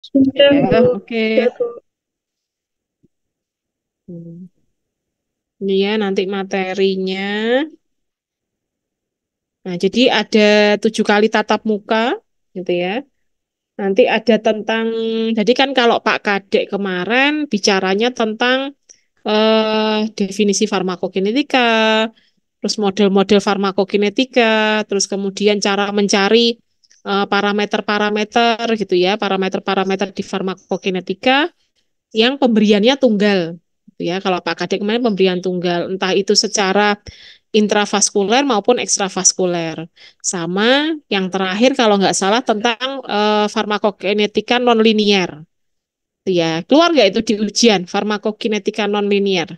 Sudah, Ya, Bu. oke. Sudah, Bu. Hmm. Ini ya nanti materinya. Nah, jadi ada 7 kali tatap muka, gitu ya. Nanti ada tentang, jadi kan kalau Pak Kadek kemarin bicaranya tentang definisi farmakokinetika, terus model-model farmakokinetika, terus kemudian cara mencari parameter-parameter gitu ya, parameter-parameter di farmakokinetika yang pemberiannya tunggal. Gitu ya, kalau Pak Kadek kemarin pemberian tunggal, entah itu secara intravaskuler maupun ekstravaskuler. Sama yang terakhir kalau nggak salah tentang farmakokinetika nonlinier. Ya, keluar nggak itu di ujian farmakokinetika nonlinier?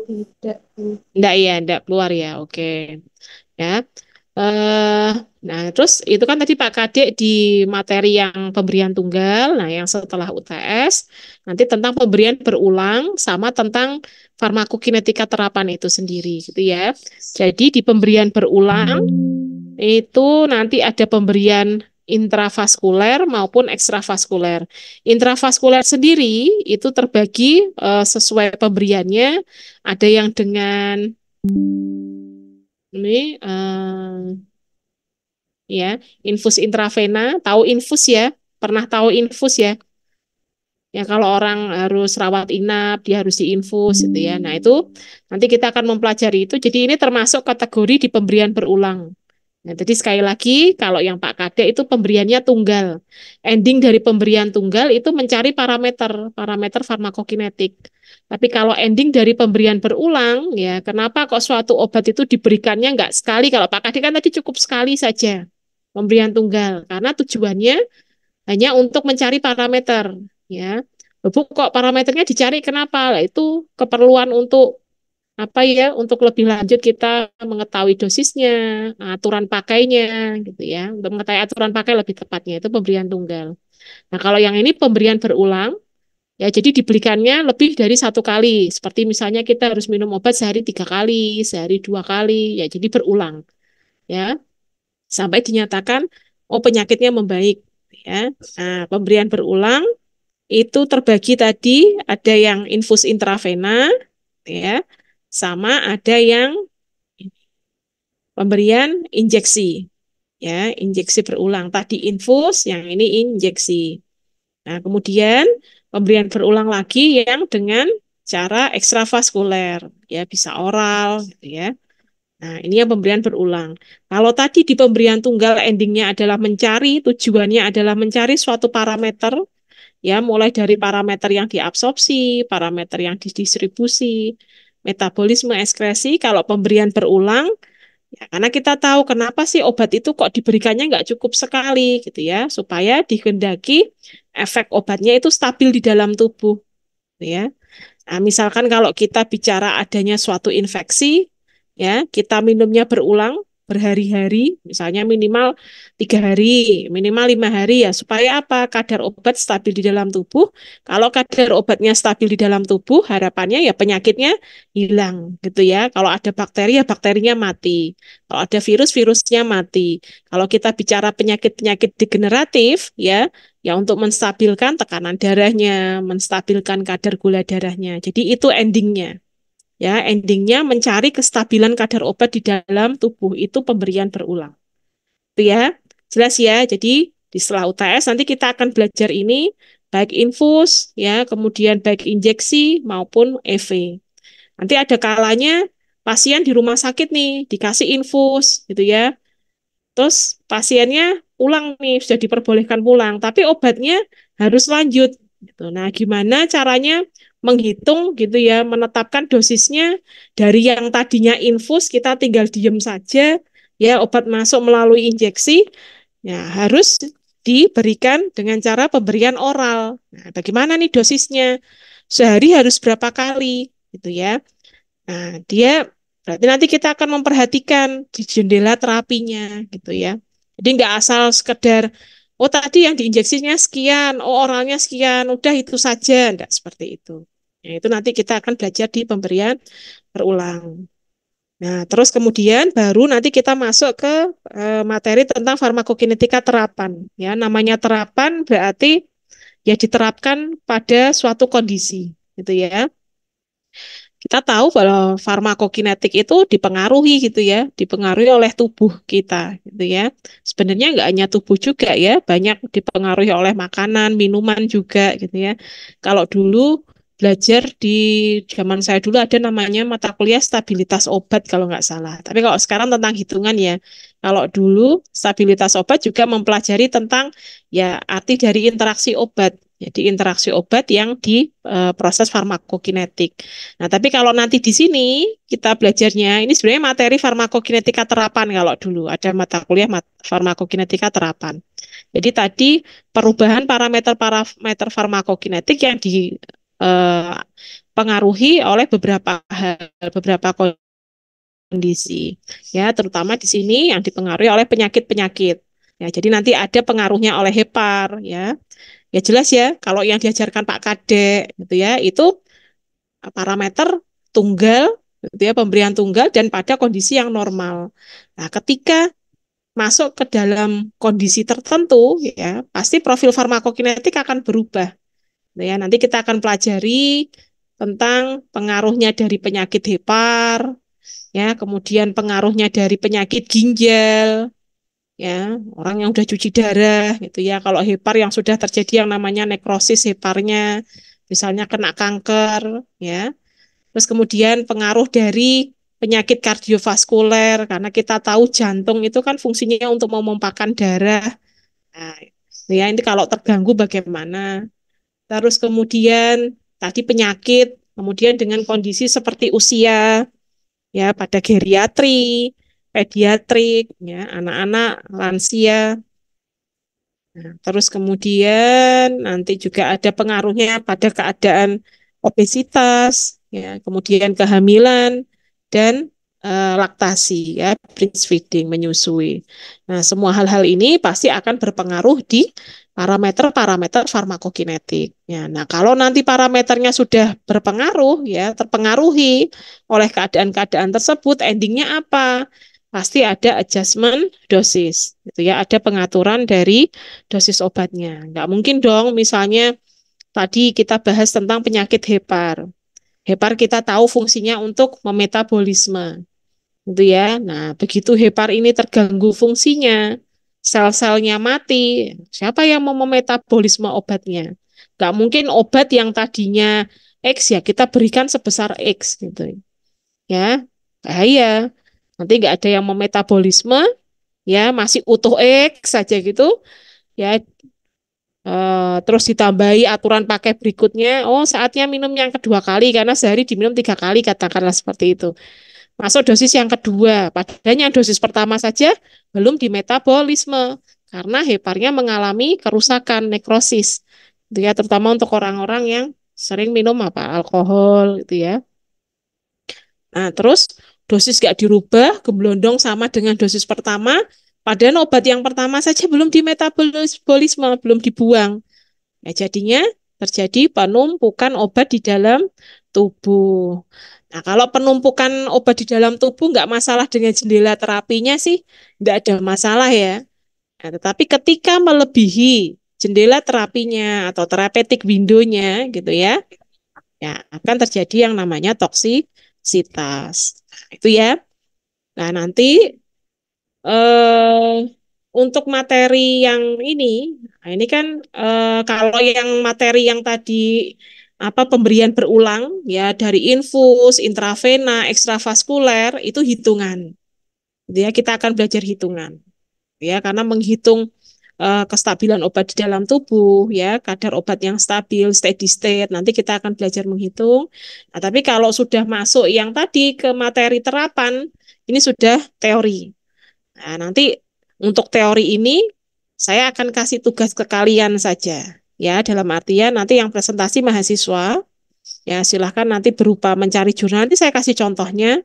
Tidak, Bu. Enggak ya, enggak keluar ya. Oke. Ya. Eh, nah, terus itu kan tadi Pak Kadek di materi yang pemberian tunggal, nah yang setelah UTS, nanti tentang pemberian berulang sama tentang farmakokinetika terapan itu sendiri, gitu ya. Jadi di pemberian berulang itu nanti ada pemberian intravaskuler maupun ekstravaskuler. Intravaskuler sendiri itu terbagi sesuai pemberiannya, ada yang dengan ini ya infus intravena, tahu infus ya, pernah tahu infus ya, ya kalau orang harus rawat inap dia harus diinfus gitu ya. Nah itu nanti kita akan mempelajari itu, jadi ini termasuk kategori di pemberian berulang. Nah, jadi sekali lagi kalau yang Pak Kade itu pemberiannya tunggal, ending dari pemberian tunggal itu mencari parameter parameter farmakokinetik. Tapi kalau ending dari pemberian berulang, ya kenapa kok suatu obat itu diberikannya nggak sekali? Kalau Pak Kade kan tadi cukup sekali saja pemberian tunggal, karena tujuannya hanya untuk mencari parameter, ya. Bu, kok parameternya dicari kenapa? Lah itu keperluan untuk apa ya? Untuk lebih lanjut kita mengetahui dosisnya, aturan pakainya, gitu ya. Untuk mengetahui aturan pakai lebih tepatnya itu pemberian tunggal. Nah, kalau yang ini pemberian berulang, ya jadi diberikannya lebih dari 1 kali. Seperti misalnya kita harus minum obat sehari 3 kali, sehari 2 kali, ya jadi berulang, ya sampai dinyatakan oh penyakitnya membaik, ya. Nah, pemberian berulang itu terbagi tadi ada yang infus intravena, ya, sama ada yang pemberian injeksi, ya, injeksi berulang. Tadi infus, yang ini injeksi. Nah, kemudian pemberian berulang lagi yang dengan cara ekstravaskuler, ya, bisa oral, gitu ya. Nah, ini yang pemberian berulang. Kalau tadi di pemberian tunggal endingnya adalah mencari, tujuannya adalah mencari suatu parameter, ya, mulai dari parameter yang diabsorpsi, parameter yang didistribusi, metabolisme ekskresi. Kalau pemberian berulang, ya, karena kita tahu kenapa sih obat itu kok diberikannya nggak cukup sekali, gitu ya, supaya dikehendaki efek obatnya itu stabil di dalam tubuh, gitu ya. Nah, misalkan kalau kita bicara adanya suatu infeksi, ya, kita minumnya berulang berhari-hari, misalnya minimal 3 hari, minimal 5 hari, ya, supaya apa? Kadar obat stabil di dalam tubuh. Kalau kadar obatnya stabil di dalam tubuh, harapannya ya penyakitnya hilang, gitu ya. Kalau ada bakteri, ya bakterinya mati. Kalau ada virus, virusnya mati. Kalau kita bicara penyakit-penyakit degeneratif, ya untuk menstabilkan tekanan darahnya, menstabilkan kadar gula darahnya. Jadi itu endingnya. Ya, endingnya mencari kestabilan kadar obat di dalam tubuh itu pemberian berulang. Itu ya. Jelas ya. Jadi di setelah UTS nanti kita akan belajar ini baik infus ya, kemudian baik injeksi maupun EV. Nanti ada kalanya pasien di rumah sakit nih dikasih infus gitu ya. Terus pasiennya pulang nih, sudah diperbolehkan pulang, tapi obatnya harus lanjut. Gitu. Nah, gimana caranya menghitung gitu ya, menetapkan dosisnya dari yang tadinya infus kita tinggal diem saja, ya obat masuk melalui injeksi, ya harus diberikan dengan cara pemberian oral. Nah, bagaimana nih dosisnya? Sehari harus berapa kali, gitu ya. Nah, dia berarti nanti kita akan memperhatikan di jendela terapinya gitu ya. Jadi nggak asal sekedar, oh tadi yang diinjeksinya sekian, oh oralnya sekian, udah itu saja, enggak seperti itu. Ya, itu nanti kita akan belajar di pemberian berulang. Nah, terus kemudian baru nanti kita masuk ke materi tentang farmakokinetika terapan. Ya, namanya terapan berarti ya diterapkan pada suatu kondisi, gitu ya. Kita tahu bahwa farmakokinetik itu dipengaruhi gitu ya, dipengaruhi oleh tubuh kita gitu ya. Sebenarnya nggak hanya tubuh juga ya, banyak dipengaruhi oleh makanan, minuman juga gitu ya. Kalau dulu belajar di zaman saya dulu ada namanya mata kuliah stabilitas obat kalau nggak salah. Tapi kalau sekarang tentang hitungan ya. Kalau dulu stabilitas obat juga mempelajari tentang ya arti dari interaksi obat. Jadi interaksi obat yang di proses farmakokinetik. Nah, tapi kalau nanti di sini kita belajarnya, ini sebenarnya materi farmakokinetika terapan kalau dulu ada mata kuliah farmakokinetika terapan. Jadi tadi perubahan parameter-parameter farmakokinetik yang dipengaruhi oleh beberapa hal, beberapa kondisi. Ya, terutama di sini yang dipengaruhi oleh penyakit-penyakit. Ya, jadi nanti ada pengaruhnya oleh hepar, ya. Ya jelas ya, kalau yang diajarkan Pak Kadek gitu ya, itu parameter tunggal, gitu ya, pemberian tunggal dan pada kondisi yang normal. Nah, ketika masuk ke dalam kondisi tertentu, ya pasti profil farmakokinetik akan berubah. Gitu ya, nanti kita akan pelajari tentang pengaruhnya dari penyakit hepar, ya, kemudian pengaruhnya dari penyakit ginjal, ya, orang yang sudah cuci darah, gitu ya. Kalau hepar yang sudah terjadi yang namanya nekrosis heparnya, misalnya kena kanker, ya. Terus kemudian pengaruh dari penyakit kardiovaskuler, karena kita tahu jantung itu kan fungsinya untuk memompahkan darah. Nah, ya ini kalau terganggu bagaimana? Terus kemudian tadi penyakit, kemudian dengan kondisi seperti usia, ya pada geriatri, pediatrik, ya anak-anak, lansia. Nah, terus kemudian nanti juga ada pengaruhnya pada keadaan obesitas, ya, kemudian kehamilan dan laktasi, ya, breastfeeding, menyusui. Nah, semua hal-hal ini pasti akan berpengaruh di parameter-parameter farmakokinetik. Ya, nah, kalau nanti parameternya sudah berpengaruh, ya, terpengaruhi oleh keadaan-keadaan tersebut, endingnya apa? Pasti ada adjustment dosis, gitu ya, ada pengaturan dari dosis obatnya. Nggak mungkin dong, misalnya tadi kita bahas tentang penyakit hepar. Hepar kita tahu fungsinya untuk memetabolisme, gitu ya. Nah, begitu hepar ini terganggu fungsinya, sel-selnya mati, siapa yang mau memetabolisme obatnya? Nggak mungkin obat yang tadinya X ya kita berikan sebesar X, gitu ya. Bahaya. Nanti nggak ada yang memetabolisme, ya masih utuh X saja gitu, ya. Terus ditambahi aturan pakai berikutnya, oh saatnya minum yang kedua kali karena sehari diminum 3 kali, katakanlah seperti itu. Masuk dosis yang kedua, padahal yang dosis pertama saja belum dimetabolisme karena heparnya mengalami kerusakan, nekrosis. Itu ya, terutama untuk orang-orang yang sering minum apa alkohol gitu ya. Nah, terus dosis gak dirubah, gemblondong sama dengan dosis pertama, padahal obat yang pertama saja belum dimetabolisme, belum dibuang. Ya, jadinya terjadi penumpukan obat di dalam tubuh. Nah, kalau penumpukan obat di dalam tubuh nggak masalah dengan jendela terapinya sih, nggak ada masalah ya. Nah, tetapi ketika melebihi jendela terapinya atau therapeutic window-nya gitu ya, ya akan terjadi yang namanya toksisitas. Nah, itu ya. Nah, nanti eh, untuk materi yang ini, nah ini kan kalau yang materi yang tadi apa pemberian berulang ya dari infus, intravena, ekstravaskuler itu hitungan. Gitu ya, kita akan belajar hitungan. Ya, karena menghitung kestabilan obat di dalam tubuh, ya kadar obat yang stabil, steady state. Nanti kita akan belajar menghitung. Nah, tapi kalau sudah masuk yang tadi ke materi terapan, ini sudah teori. Nah, nanti untuk teori ini saya akan kasih tugas ke kalian saja. Ya, dalam artian nanti yang presentasi mahasiswa, ya silahkan nanti berupa mencari jurnal. Nanti saya kasih contohnya,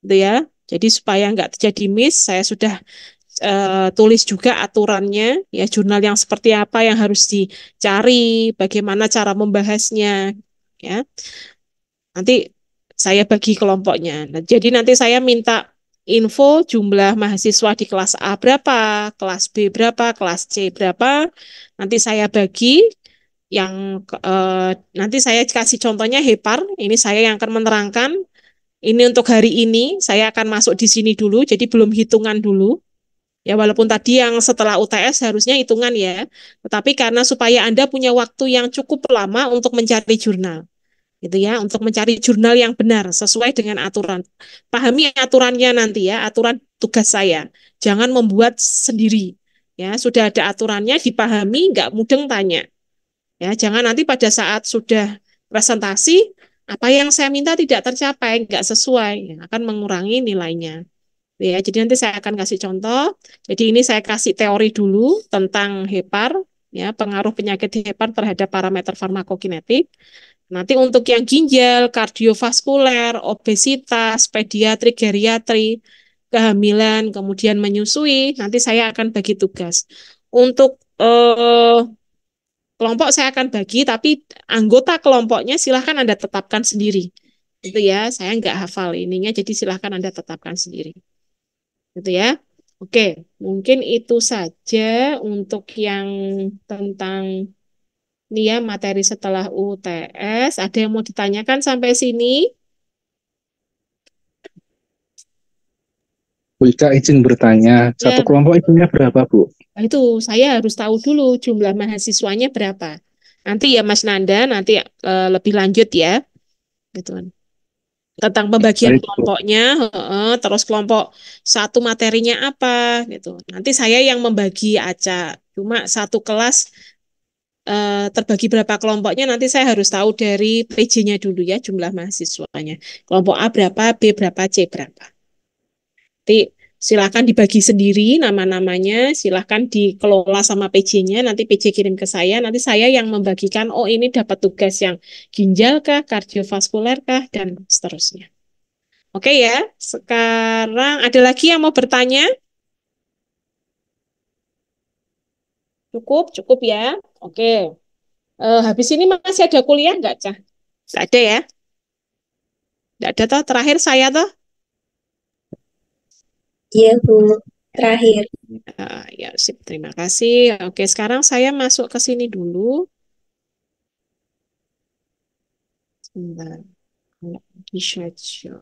gitu ya. Jadi supaya nggak terjadi miss, saya sudah tulis juga aturannya, ya jurnal yang seperti apa yang harus dicari, bagaimana cara membahasnya, ya. Nanti saya bagi kelompoknya. Nah, jadi nanti saya minta info jumlah mahasiswa di kelas A berapa, kelas B berapa, kelas C berapa. Nanti saya bagi yang nanti saya kasih contohnya Hepar. Ini saya yang akan menerangkan. Ini untuk hari ini saya akan masuk di sini dulu, jadi belum hitungan dulu. Ya, walaupun tadi yang setelah UTS harusnya hitungan ya, tetapi karena supaya Anda punya waktu yang cukup lama untuk mencari jurnal, gitu ya, untuk mencari jurnal yang benar sesuai dengan aturan. Pahami aturannya nanti ya, aturan tugas saya. Jangan membuat sendiri. Ya, sudah ada aturannya, dipahami, nggak mudeng tanya. Ya, jangan nanti pada saat sudah presentasi, apa yang saya minta tidak tercapai, nggak sesuai, ya, akan mengurangi nilainya. Ya, jadi nanti saya akan kasih contoh. Jadi ini saya kasih teori dulu tentang hepar, ya, pengaruh penyakit hepar terhadap parameter farmakokinetik. Nanti untuk yang ginjal, kardiovaskuler, obesitas, pediatri, geriatri, kehamilan, kemudian menyusui, nanti saya akan bagi tugas. Untuk kelompok saya akan bagi, tapi anggota kelompoknya silahkan Anda tetapkan sendiri. Itu ya, saya nggak hafal ininya, jadi silahkan Anda tetapkan sendiri. Gitu ya. Oke, mungkin itu saja untuk yang tentang ini ya materi setelah UTS. Ada yang mau ditanyakan sampai sini? Bu Ika izin bertanya, satu Ya, kelompok isinya berapa, Bu? nah itu saya harus tahu dulu jumlah mahasiswanya berapa. Nanti ya Mas Nanda, nanti lebih lanjut ya, gitu kan. Tentang pembagian Baik, Bu. kelompoknya, terus kelompok satu materinya apa, gitu. Nanti saya yang membagi aja. Cuma satu kelas terbagi berapa kelompoknya nanti saya harus tahu dari PJ-nya dulu ya jumlah mahasiswanya. Kelompok A berapa, B berapa, C berapa. Nanti silakan dibagi sendiri nama-namanya, silakan dikelola sama PJ-nya, nanti PJ kirim ke saya, nanti saya yang membagikan, oh ini dapat tugas yang ginjal kah, kardiovaskuler kah, dan seterusnya. Oke ya, sekarang ada lagi yang mau bertanya? Cukup, cukup ya. Oke. Habis ini masih ada kuliah nggak, Cah? Nggak ada ya? Nggak ada toh? Terakhir saya toh? Iya, Bu. Terakhir. Ya, sip. Terima kasih. Oke, sekarang saya masuk ke sini dulu. Sebentar. Bisa show.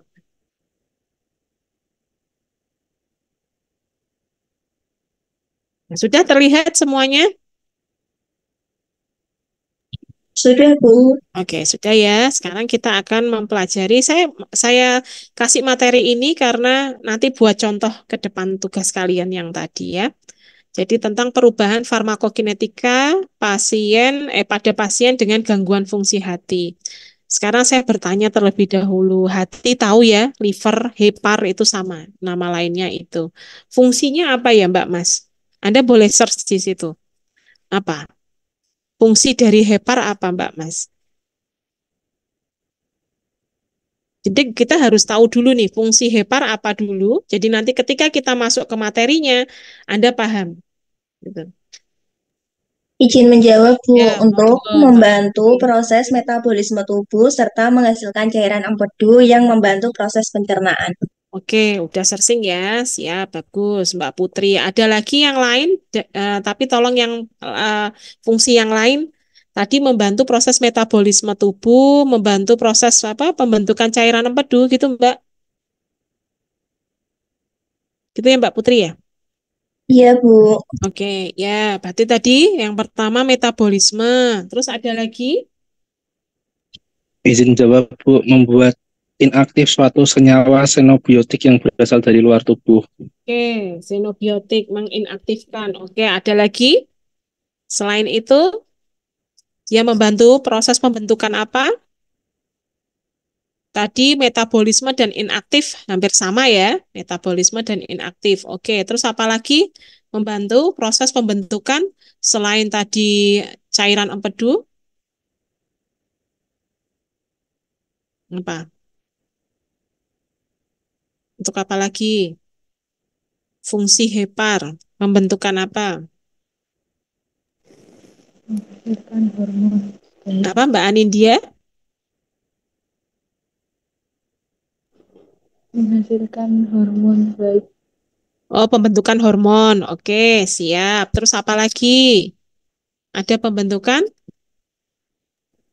Nah, sudah terlihat semuanya? Sudah, Bu. Oke, sudah ya. Sekarang kita akan mempelajari. Saya kasih materi ini karena nanti buat contoh ke depan tugas kalian yang tadi ya. Jadi tentang perubahan farmakokinetika pada pasien dengan gangguan fungsi hati. Sekarang saya bertanya terlebih dahulu, hati tahu ya, liver, hepar itu sama, nama lainnya itu. Fungsinya apa ya Mbak Mas? Anda boleh search di situ. Apa? Fungsi dari hepar apa Mbak Mas? Jadi kita harus tahu dulu nih fungsi hepar apa dulu. Jadi nanti ketika kita masuk ke materinya, Anda paham. Gitu. Izin menjawab, Bu, Ya, untuk monggo Mbak membantu Putri. proses metabolisme tubuh serta menghasilkan cairan empedu yang membantu proses pencernaan. Oke, udah searching ya. Siap, bagus Mbak Putri. Ada lagi yang lain, tapi tolong yang fungsi yang lain. Tadi membantu proses metabolisme tubuh, membantu proses apa pembentukan cairan empedu gitu Mbak. Gitu ya Mbak Putri ya. Iya, Bu. Oke, ya. Berarti tadi yang pertama metabolisme. Terus ada lagi? Izin jawab, Bu, membuat inaktif suatu senyawa xenobiotik yang berasal dari luar tubuh. Oke, xenobiotik menginaktifkan. Oke, ada lagi? Selain itu, dia membantu proses pembentukan apa? Tadi metabolisme dan inaktif hampir sama ya, metabolisme dan inaktif. Oke, terus apa lagi? Membantu proses pembentukan selain tadi cairan empedu, apa? Untuk apa lagi? Fungsi hepar, pembentukan apa? Bukan hormon. Apa Mbak Anindya? Menghasilkan hormon baik. Oh, pembentukan hormon. Oke, siap. Terus apa lagi? Ada pembentukan?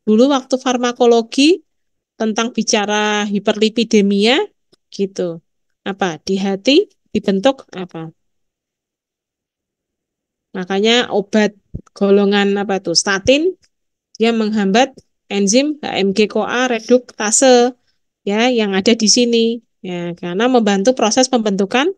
Dulu waktu farmakologi tentang bicara hiperlipidemia gitu. Apa? Di hati dibentuk apa? Makanya obat golongan apa tuh? Statin dia menghambat enzim HMG-CoA reduktase ya yang ada di sini ya karena membantu proses pembentukan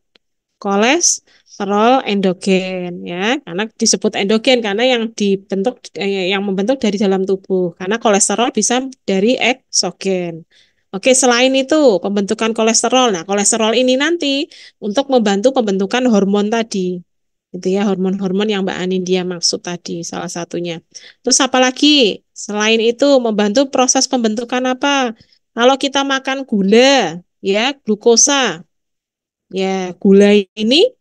kolesterol endogen ya karena disebut endogen karena yang dibentuk yang membentuk dari dalam tubuh karena kolesterol bisa dari eksogen. Oke, selain itu pembentukan kolesterol. Nah, kolesterol ini nanti untuk membantu pembentukan hormon tadi. Itu ya hormon-hormon yang Mbak Anindya maksud tadi salah satunya. Terus apa lagi? Selain itu membantu proses pembentukan apa? Kalau kita makan gula, ya glukosa, ya gula ini.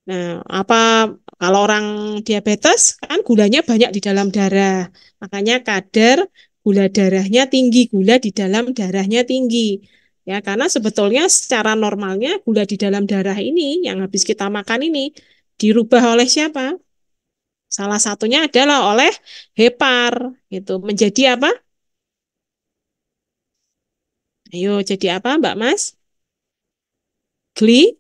Nah, apa kalau orang diabetes kan gulanya banyak di dalam darah. Makanya kadar gula darahnya tinggi, gula di dalam darahnya tinggi. Ya, karena sebetulnya secara normalnya gula di dalam darah ini yang habis kita makan ini dirubah oleh siapa? Salah satunya adalah oleh hepar gitu. Menjadi apa? Ayo, jadi apa, Mbak Mas? Gli?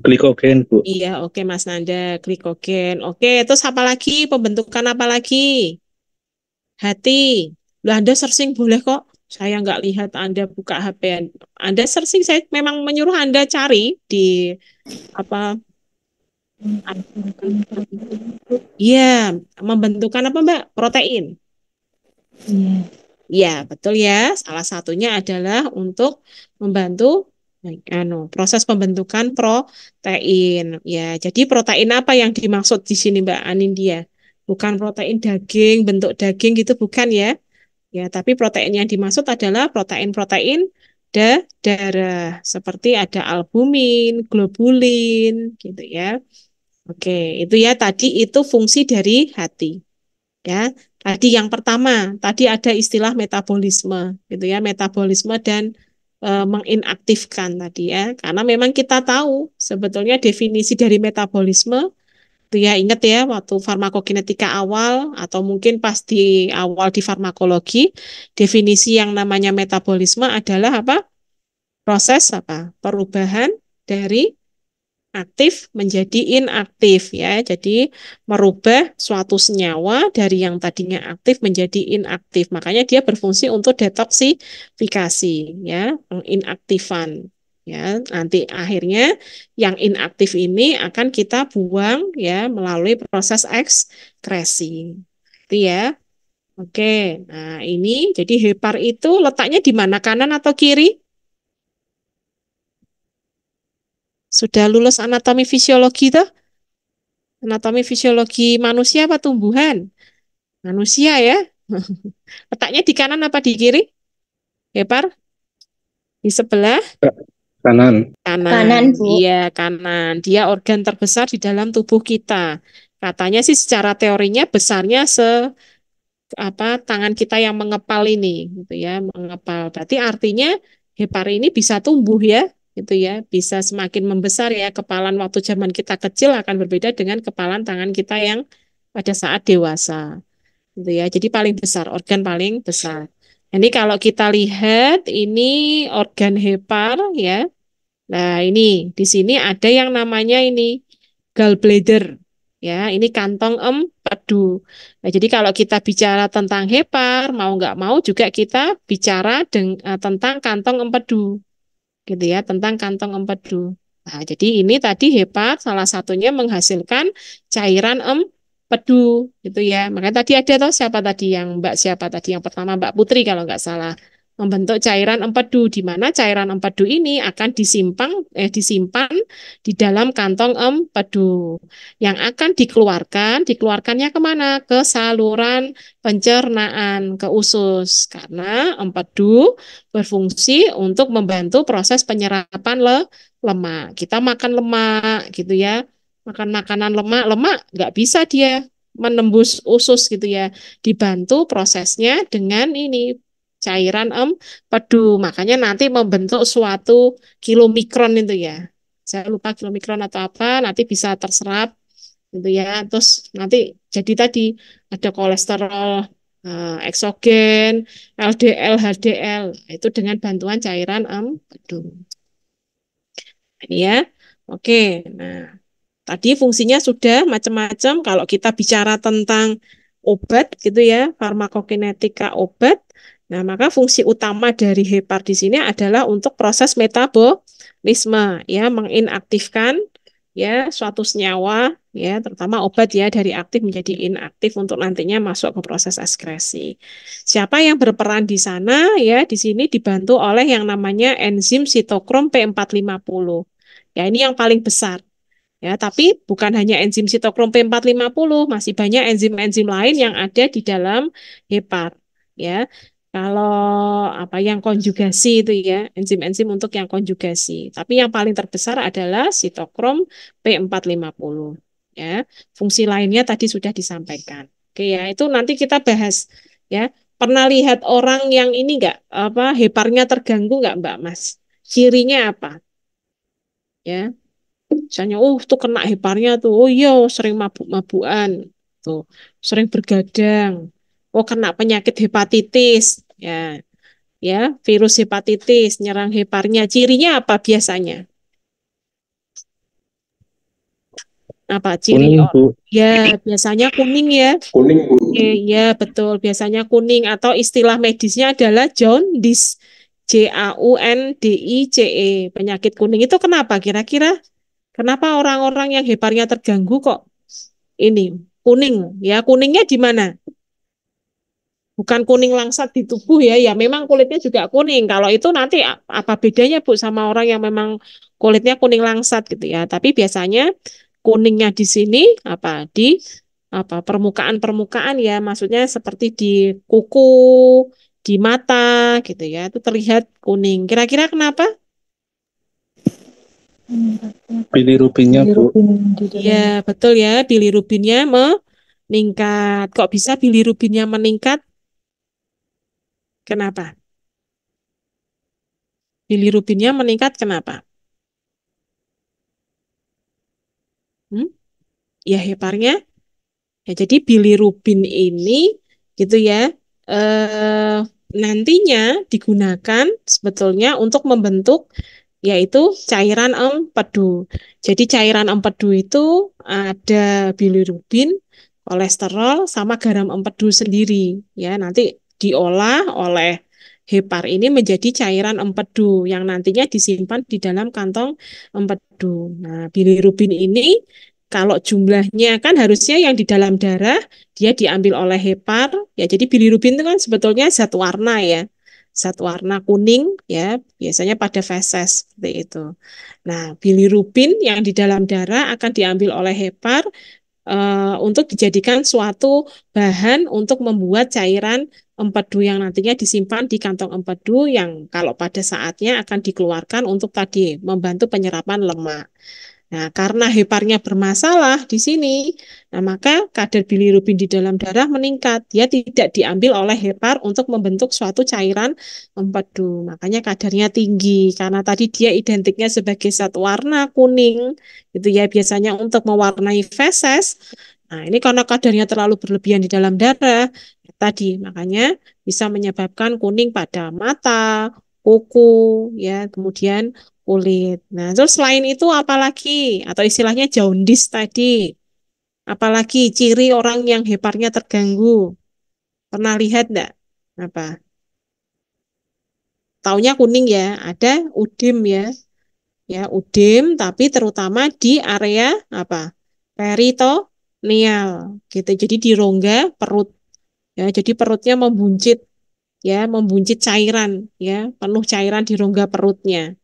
Glikogen, Bu. Iya, oke Mas Nanda, glikogen. Oke, terus apa lagi? Pembentukan apa lagi? Hati. Lah Anda searching boleh kok. Saya nggak lihat Anda buka HP. Anda searching, saya memang menyuruh Anda cari di apa? Iya, membentukan apa Mbak? Protein. Iya. Ya, betul ya. Salah satunya adalah untuk membantu proses pembentukan protein. Ya, jadi protein apa yang dimaksud di sini Mbak Anindya? Bukan protein daging, bentuk daging gitu bukan ya. Ya, tapi protein yang dimaksud adalah protein-protein darah seperti ada albumin, globulin gitu ya. Oke, itu ya tadi itu fungsi dari hati. Ya, tadi yang pertama, tadi ada istilah metabolisme, gitu ya, metabolisme dan menginaktifkan tadi ya, karena memang kita tahu sebetulnya definisi dari metabolisme itu ya ingat ya waktu farmakokinetika awal atau mungkin pas di awal di farmakologi, definisi yang namanya metabolisme adalah apa? Proses apa? Perubahan dari aktif menjadi inaktif ya. Jadi merubah suatu senyawa dari yang tadinya aktif menjadi inaktif. Makanya dia berfungsi untuk detoksifikasi ya, inaktifan ya. Nanti akhirnya yang inaktif ini akan kita buang ya melalui proses ekskresi. Itu ya. Oke. Nah, ini jadi hepar itu letaknya di mana? Kanan atau kiri? Sudah lulus anatomi fisiologi tuh? Anatomi fisiologi manusia apa tumbuhan? Manusia ya. Letaknya di kanan apa di kiri? Hepar? Di sebelah Kanan. Kanan, kanan. Bu. Iya, kanan. Dia organ terbesar di dalam tubuh kita. Katanya sih secara teorinya besarnya apa tangan kita yang mengepal ini gitu ya, mengepal. Berarti artinya hepar ini bisa tumbuh ya, gitu ya. Bisa semakin membesar ya. Kepalan waktu zaman kita kecil akan berbeda dengan kepalan tangan kita yang pada saat dewasa. Gitu ya. Jadi paling besar, organ paling besar. Ini kalau kita lihat ini organ hepar ya. Nah, ini di sini ada yang namanya ini gallbladder. Ya, ini kantong empedu. Nah, jadi kalau kita bicara tentang hepar, mau nggak mau juga kita bicara tentang kantong empedu, gitu ya, tentang kantong empedu. Nah, jadi ini tadi hepar salah satunya menghasilkan cairan empedu, gitu ya. Makanya tadi ada tuh siapa tadi yang Mbak siapa tadi yang pertama Mbak Putri kalau nggak salah membentuk cairan empedu di mana cairan empedu ini akan disimpan di dalam kantong empedu yang akan dikeluarkannya kemana? Ke saluran pencernaan, ke usus karena empedu berfungsi untuk membantu proses penyerapan lemak. Kita makan lemak gitu ya. Makan makanan lemak, lemak nggak bisa dia menembus usus gitu ya. Dibantu prosesnya dengan ini cairan empedu. Makanya nanti membentuk suatu kilomikron itu ya. Saya lupa kilomikron atau apa, nanti bisa terserap gitu ya. Terus nanti jadi tadi ada kolesterol eksogen, LDL, HDL. Itu dengan bantuan cairan empedu. Ini ya. Oke. Nah, tadi fungsinya sudah macam-macam. Kalau kita bicara tentang obat gitu ya, farmakokinetika obat. Nah, maka fungsi utama dari hepar di sini adalah untuk proses metabolisme, ya, menginaktifkan ya suatu senyawa, ya, terutama obat ya dari aktif menjadi inaktif untuk nantinya masuk ke proses ekskresi. Siapa yang berperan di sana? Ya, di sini dibantu oleh yang namanya enzim sitokrom P450. Ya, ini yang paling besar. Ya, tapi bukan hanya enzim sitokrom P450, masih banyak enzim-enzim lain yang ada di dalam hepar. Ya, kalau apa yang konjugasi itu ya, enzim-enzim untuk yang konjugasi. Tapi yang paling terbesar adalah sitokrom P450. Ya, fungsi lainnya tadi sudah disampaikan. Oke ya, itu nanti kita bahas. Ya, pernah lihat orang yang ini enggak apa heparnya terganggu enggak, Mbak Mas? Cirinya apa? Ya. Misalnya, tuh kena heparnya tuh, oh iya sering mabuk-mabukan, tuh sering bergadang, oh kena penyakit hepatitis, ya, ya virus hepatitis nyerang heparnya. Cirinya apa biasanya? Apa ciri? Kuning, Oh, Bu. ya biasanya kuning ya. Kuning, Bu. Ya betul, biasanya kuning atau istilah medisnya adalah jaundice, JAUNDICE. Penyakit kuning itu kenapa kira-kira? Kenapa orang-orang yang heparnya terganggu kok ini kuning? Ya kuningnya di mana? Bukan kuning langsat di tubuh ya. Ya memang kulitnya juga kuning. Kalau itu nanti apa bedanya Bu sama orang yang memang kulitnya kuning langsat gitu ya. Tapi biasanya kuningnya di sini apa di apa permukaan-permukaan ya. Maksudnya seperti di kuku, di mata gitu ya. Itu terlihat kuning. Kira-kira kenapa? Meningkatnya Bilirubinnya, Bu. bilirubin di dalam Ya, betul ya. Bilirubinnya meningkat. Kok bisa bilirubinnya meningkat? Kenapa? Bilirubinnya meningkat kenapa? Hmm? Ya, heparnya. Ya, jadi bilirubin ini gitu ya. Eh, nantinya digunakan sebetulnya untuk membentuk yaitu cairan empedu. Jadi cairan empedu itu ada bilirubin, kolesterol, sama garam empedu sendiri. Ya, nanti diolah oleh hepar ini menjadi cairan empedu yang nantinya disimpan di dalam kantong empedu. Nah, bilirubin ini kalau jumlahnya kan harusnya yang di dalam darah dia diambil oleh hepar. Ya, jadi bilirubin itu kan sebetulnya zat warna ya. Zat warna kuning ya, biasanya pada feses seperti itu. Nah, bilirubin yang di dalam darah akan diambil oleh hepar untuk dijadikan suatu bahan untuk membuat cairan empedu yang nantinya disimpan di kantong empedu yang kalau pada saatnya akan dikeluarkan untuk tadi membantu penyerapan lemak. Nah, karena heparnya bermasalah di sini, nah maka kadar bilirubin di dalam darah meningkat. Dia tidak diambil oleh hepar untuk membentuk suatu cairan empedu. Makanya kadarnya tinggi karena tadi dia identiknya sebagai zat warna kuning, gitu ya biasanya untuk mewarnai feses. Nah, ini karena kadarnya terlalu berlebihan di dalam darah, tadi makanya bisa menyebabkan kuning pada mata, kuku, ya, kemudian kulit. Nah, terus selain itu apalagi atau istilahnya jaundice tadi, apalagi ciri orang yang heparnya terganggu. Pernah lihat enggak? Apa? Taunya kuning ya, ada udim ya. Ya, udim tapi terutama di area apa? Peritoneal gitu. Jadi di rongga perut. Ya, jadi perutnya membuncit ya, membuncit cairan ya, penuh cairan di rongga perutnya.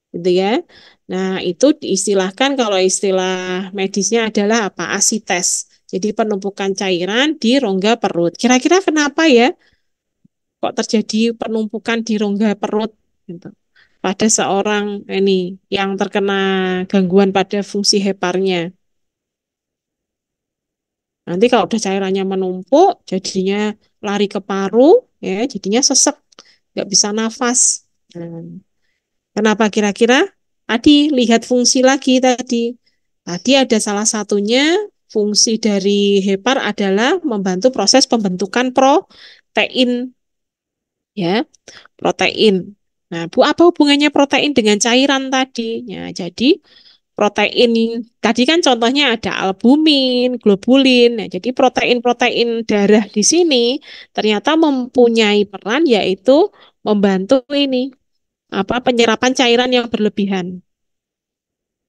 Gitu ya. Nah, itu diistilahkan kalau istilah medisnya adalah apa? Asites. Jadi penumpukan cairan di rongga perut. Kira-kira kenapa ya kok terjadi penumpukan di rongga perut gitu, pada seorang ini yang terkena gangguan pada fungsi heparnya. Nanti kalau udah cairannya menumpuk, jadinya lari ke paru, ya, jadinya sesek. nggak bisa nafas. Nah, kenapa kira-kira? Tadi lihat fungsi lagi tadi. Tadi ada salah satunya fungsi dari hepar adalah membantu proses pembentukan protein, ya, protein. Nah, Bu, apa hubungannya protein dengan cairan tadi? Ya, jadi protein tadi kan contohnya ada albumin, globulin. Nah, jadi protein-protein darah di sini ternyata mempunyai peran yaitu membantu ini apa penyerapan cairan yang berlebihan.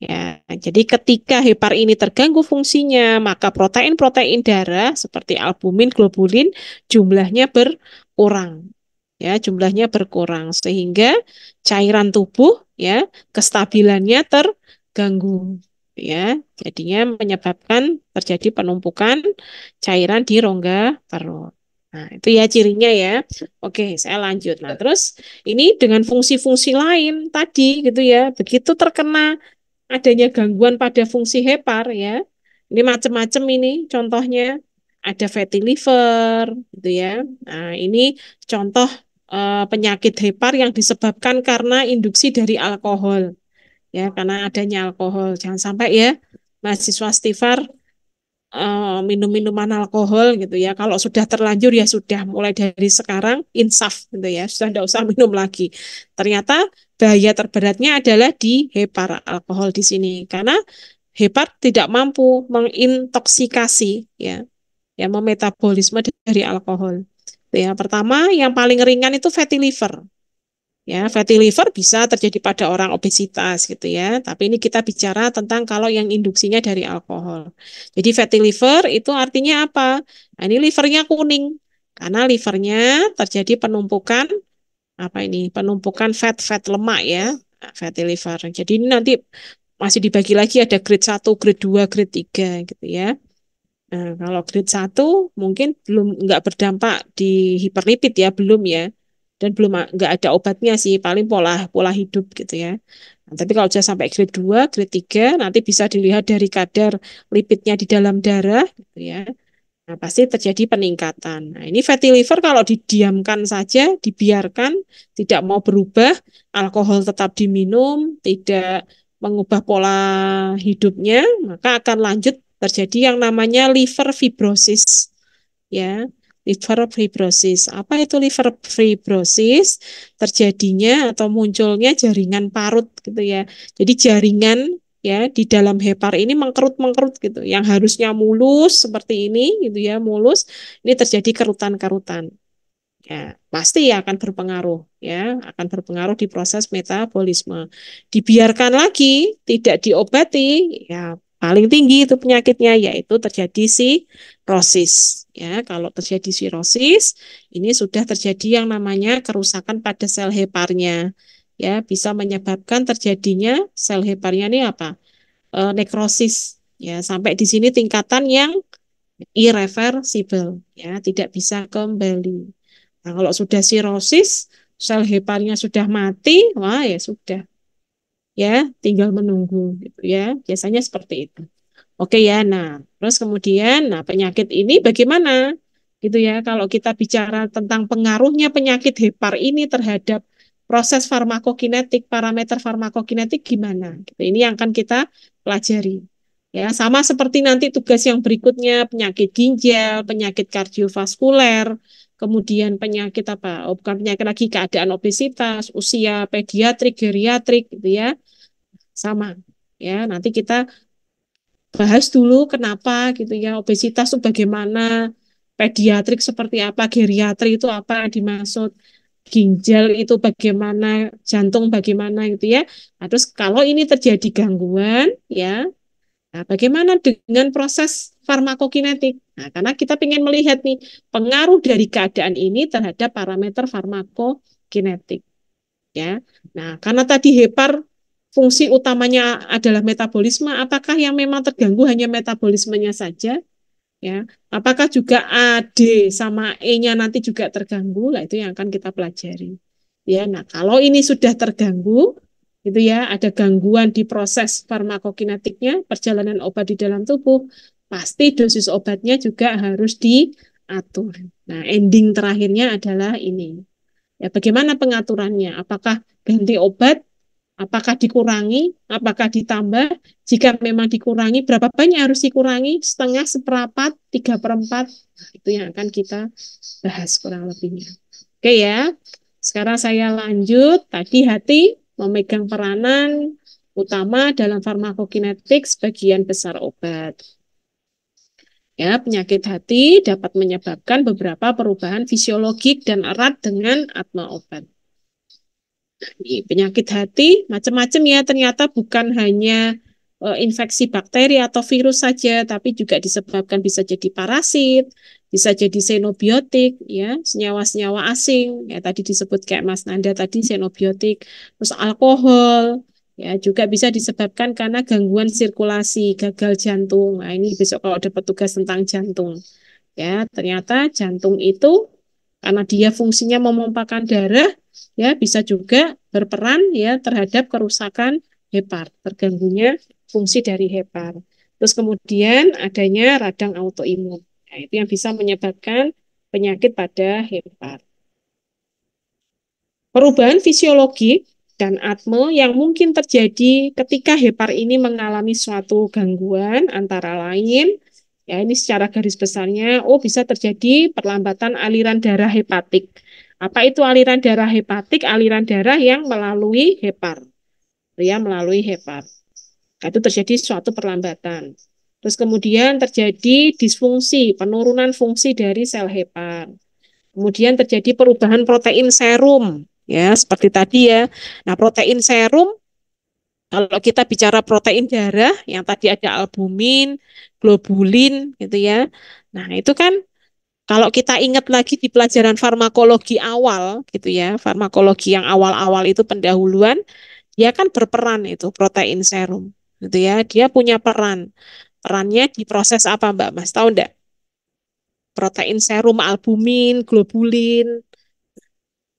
Ya, jadi ketika hepar ini terganggu fungsinya, maka protein-protein darah seperti albumin, globulin jumlahnya berkurang. Ya, jumlahnya berkurang sehingga cairan tubuh ya kestabilannya terganggu. Ya, jadinya menyebabkan terjadi penumpukan cairan di rongga perut. Nah, itu ya cirinya ya. Oke, saya lanjut. Nah, terus ini dengan fungsi-fungsi lain tadi gitu ya. Begitu terkena adanya gangguan pada fungsi hepar ya. Ini macam-macam ini contohnya ada fatty liver gitu ya. Nah, ini contoh penyakit hepar yang disebabkan karena induksi dari alkohol ya, karena adanya alkohol. Jangan sampai ya mahasiswa Stifar minum minuman alkohol gitu ya. Kalau sudah terlanjur ya sudah mulai dari sekarang insaf gitu ya. Sudah tidak usah minum lagi. Ternyata bahaya terberatnya adalah di hepar alkohol di sini karena hepar tidak mampu mengintoksikasi ya, ya memetabolisme dari alkohol. Ya, pertama yang paling ringan itu fatty liver. Ya, fatty liver bisa terjadi pada orang obesitas gitu ya. Tapi ini kita bicara tentang kalau yang induksinya dari alkohol. Jadi fatty liver itu artinya apa? Nah, ini livernya kuning. Karena livernya terjadi penumpukan apa ini? Penumpukan fat lemak ya. Nah, fatty liver. Jadi ini nanti masih dibagi lagi ada grade 1, grade 2, grade 3 gitu ya. Nah, kalau grade 1 mungkin belum nggak berdampak di hiperlipid ya, belum ya. Dan belum nggak ada obatnya sih, paling pola pola hidup gitu ya. Nah, tapi kalau sudah sampai grade 2, grade 3 nanti bisa dilihat dari kadar lipidnya di dalam darah gitu ya. Nah, pasti terjadi peningkatan. Nah, ini fatty liver kalau didiamkan saja, dibiarkan, tidak mau berubah, alkohol tetap diminum, tidak mengubah pola hidupnya, maka akan lanjut terjadi yang namanya liver fibrosis. Ya, liver fibrosis. Apa itu liver fibrosis? Terjadinya atau munculnya jaringan parut gitu ya. Jadi jaringan ya di dalam hepar ini mengkerut-mengkerut gitu. Yang harusnya mulus seperti ini gitu ya, mulus, ini terjadi kerutan-kerutan. Ya, pasti ya akan berpengaruh ya, akan berpengaruh di proses metabolisme. Dibiarkan lagi, tidak diobati, ya paling tinggi itu penyakitnya yaitu terjadi sirosis. Ya, kalau terjadi sirosis, ini sudah terjadi yang namanya kerusakan pada sel heparnya. Ya, bisa menyebabkan terjadinya sel heparnya ini apa? Nekrosis. Ya, sampai di sini tingkatan yang irreversible, ya, tidak bisa kembali. Nah, kalau sudah sirosis, sel heparnya sudah mati, wah ya sudah, ya tinggal menunggu gitu ya. Biasanya seperti itu. Oke ya, nah terus kemudian, nah penyakit ini bagaimana? Gitu ya, kalau kita bicara tentang pengaruhnya penyakit hepar ini terhadap proses farmakokinetik, parameter farmakokinetik gimana? Gitu. Ini yang akan kita pelajari. Ya, sama seperti nanti tugas yang berikutnya, penyakit ginjal, penyakit kardiovaskuler, kemudian penyakit apa? Oh, bukan penyakit lagi, keadaan obesitas, usia pediatrik, geriatrik gitu ya. Sama. Ya, nanti kita bahas dulu kenapa gitu ya obesitas itu bagaimana, pediatrik seperti apa, geriatri itu apa yang dimaksud, ginjal itu bagaimana, jantung bagaimana gitu ya. Nah, terus kalau ini terjadi gangguan ya, nah, bagaimana dengan proses farmakokinetik? Nah, karena kita ingin melihat nih pengaruh dari keadaan ini terhadap parameter farmakokinetik ya. Nah, karena tadi hepar fungsi utamanya adalah metabolisme, apakah yang memang terganggu hanya metabolismenya saja? Ya, apakah juga A, D sama E-nya nanti juga terganggu? Lah itu yang akan kita pelajari. Ya, nah kalau ini sudah terganggu, gitu ya, ada gangguan di proses farmakokinetiknya, perjalanan obat di dalam tubuh, pasti dosis obatnya juga harus diatur. Nah, ending terakhirnya adalah ini. Ya, bagaimana pengaturannya? Apakah ganti obat? Apakah dikurangi? Apakah ditambah? Jika memang dikurangi, berapa banyak harus dikurangi? Setengah, seperempat, 3/4? Itu yang akan kita bahas kurang lebihnya. Oke ya, sekarang saya lanjut. Tadi hati memegang peranan utama dalam farmakokinetik sebagian besar obat. Ya, penyakit hati dapat menyebabkan beberapa perubahan fisiologik dan erat dengan atma obat. Penyakit hati macam-macam ya, ternyata bukan hanya infeksi bakteri atau virus saja, tapi juga disebabkan bisa jadi parasit, bisa jadi xenobiotik, ya, senyawa-senyawa asing, ya tadi disebut kayak Mas Nanda tadi xenobiotik, terus alkohol, ya juga bisa disebabkan karena gangguan sirkulasi, gagal jantung. Nah, ini besok kalau ada petugas tentang jantung, ya ternyata jantung itu karena dia fungsinya memompakan darah, ya bisa juga berperan ya terhadap kerusakan hepar, terganggunya fungsi dari hepar. Terus kemudian adanya radang autoimun. Nah, itu yang bisa menyebabkan penyakit pada hepar. Perubahan fisiologi dan atme yang mungkin terjadi ketika hepar ini mengalami suatu gangguan antara lain, ya ini secara garis besarnya, bisa terjadi perlambatan aliran darah hepatik. Apa itu aliran darah hepatik? Aliran darah yang melalui hepar, ya melalui hepar. Nah, itu terjadi suatu perlambatan. Terus kemudian terjadi disfungsi, penurunan fungsi dari sel hepar. Kemudian terjadi perubahan protein serum, ya seperti tadi ya. Nah, protein serum, kalau kita bicara protein darah, yang tadi ada albumin, globulin, gitu ya. Nah, itu kan kalau kita ingat lagi di pelajaran farmakologi awal, gitu ya, farmakologi yang awal-awal itu pendahuluan, dia kan berperan itu protein serum, gitu ya. Dia punya peran. Perannya di proses apa, Mbak Mas? Tahu enggak? Protein serum, albumin, globulin,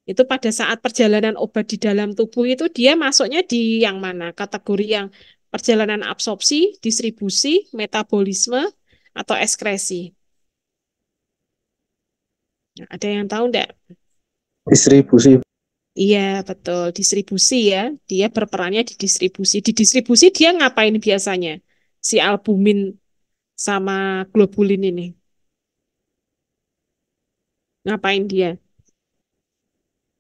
itu pada saat perjalanan obat di dalam tubuh itu dia masuknya di yang mana? Kategori yang perjalanan absorpsi, distribusi, metabolisme, atau ekskresi. Nah, ada yang tahu enggak? Distribusi. Iya, betul. Distribusi ya. Dia berperannya di distribusi. Di distribusi dia ngapain biasanya? Si albumin sama globulin ini. Ngapain dia?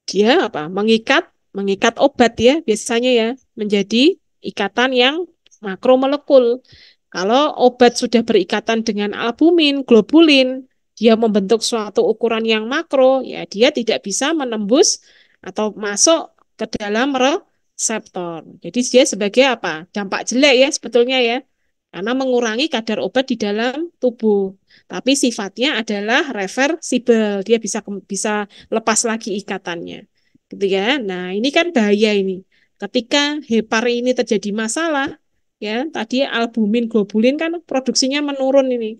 Dia apa? Mengikat obat ya biasanya ya menjadi ikatan yang makromolekul. Kalau obat sudah berikatan dengan albumin, globulin, dia membentuk suatu ukuran yang makro, ya dia tidak bisa menembus atau masuk ke dalam reseptor. Jadi dia sebagai apa? Dampak jelek ya sebetulnya ya. Karena mengurangi kadar obat di dalam tubuh. Tapi sifatnya adalah reversibel. Dia bisa lepas lagi ikatannya. Gitu ya. Nah, ini kan bahaya ini. Ketika hepar ini terjadi masalah, ya tadi albumin globulin kan produksinya menurun ini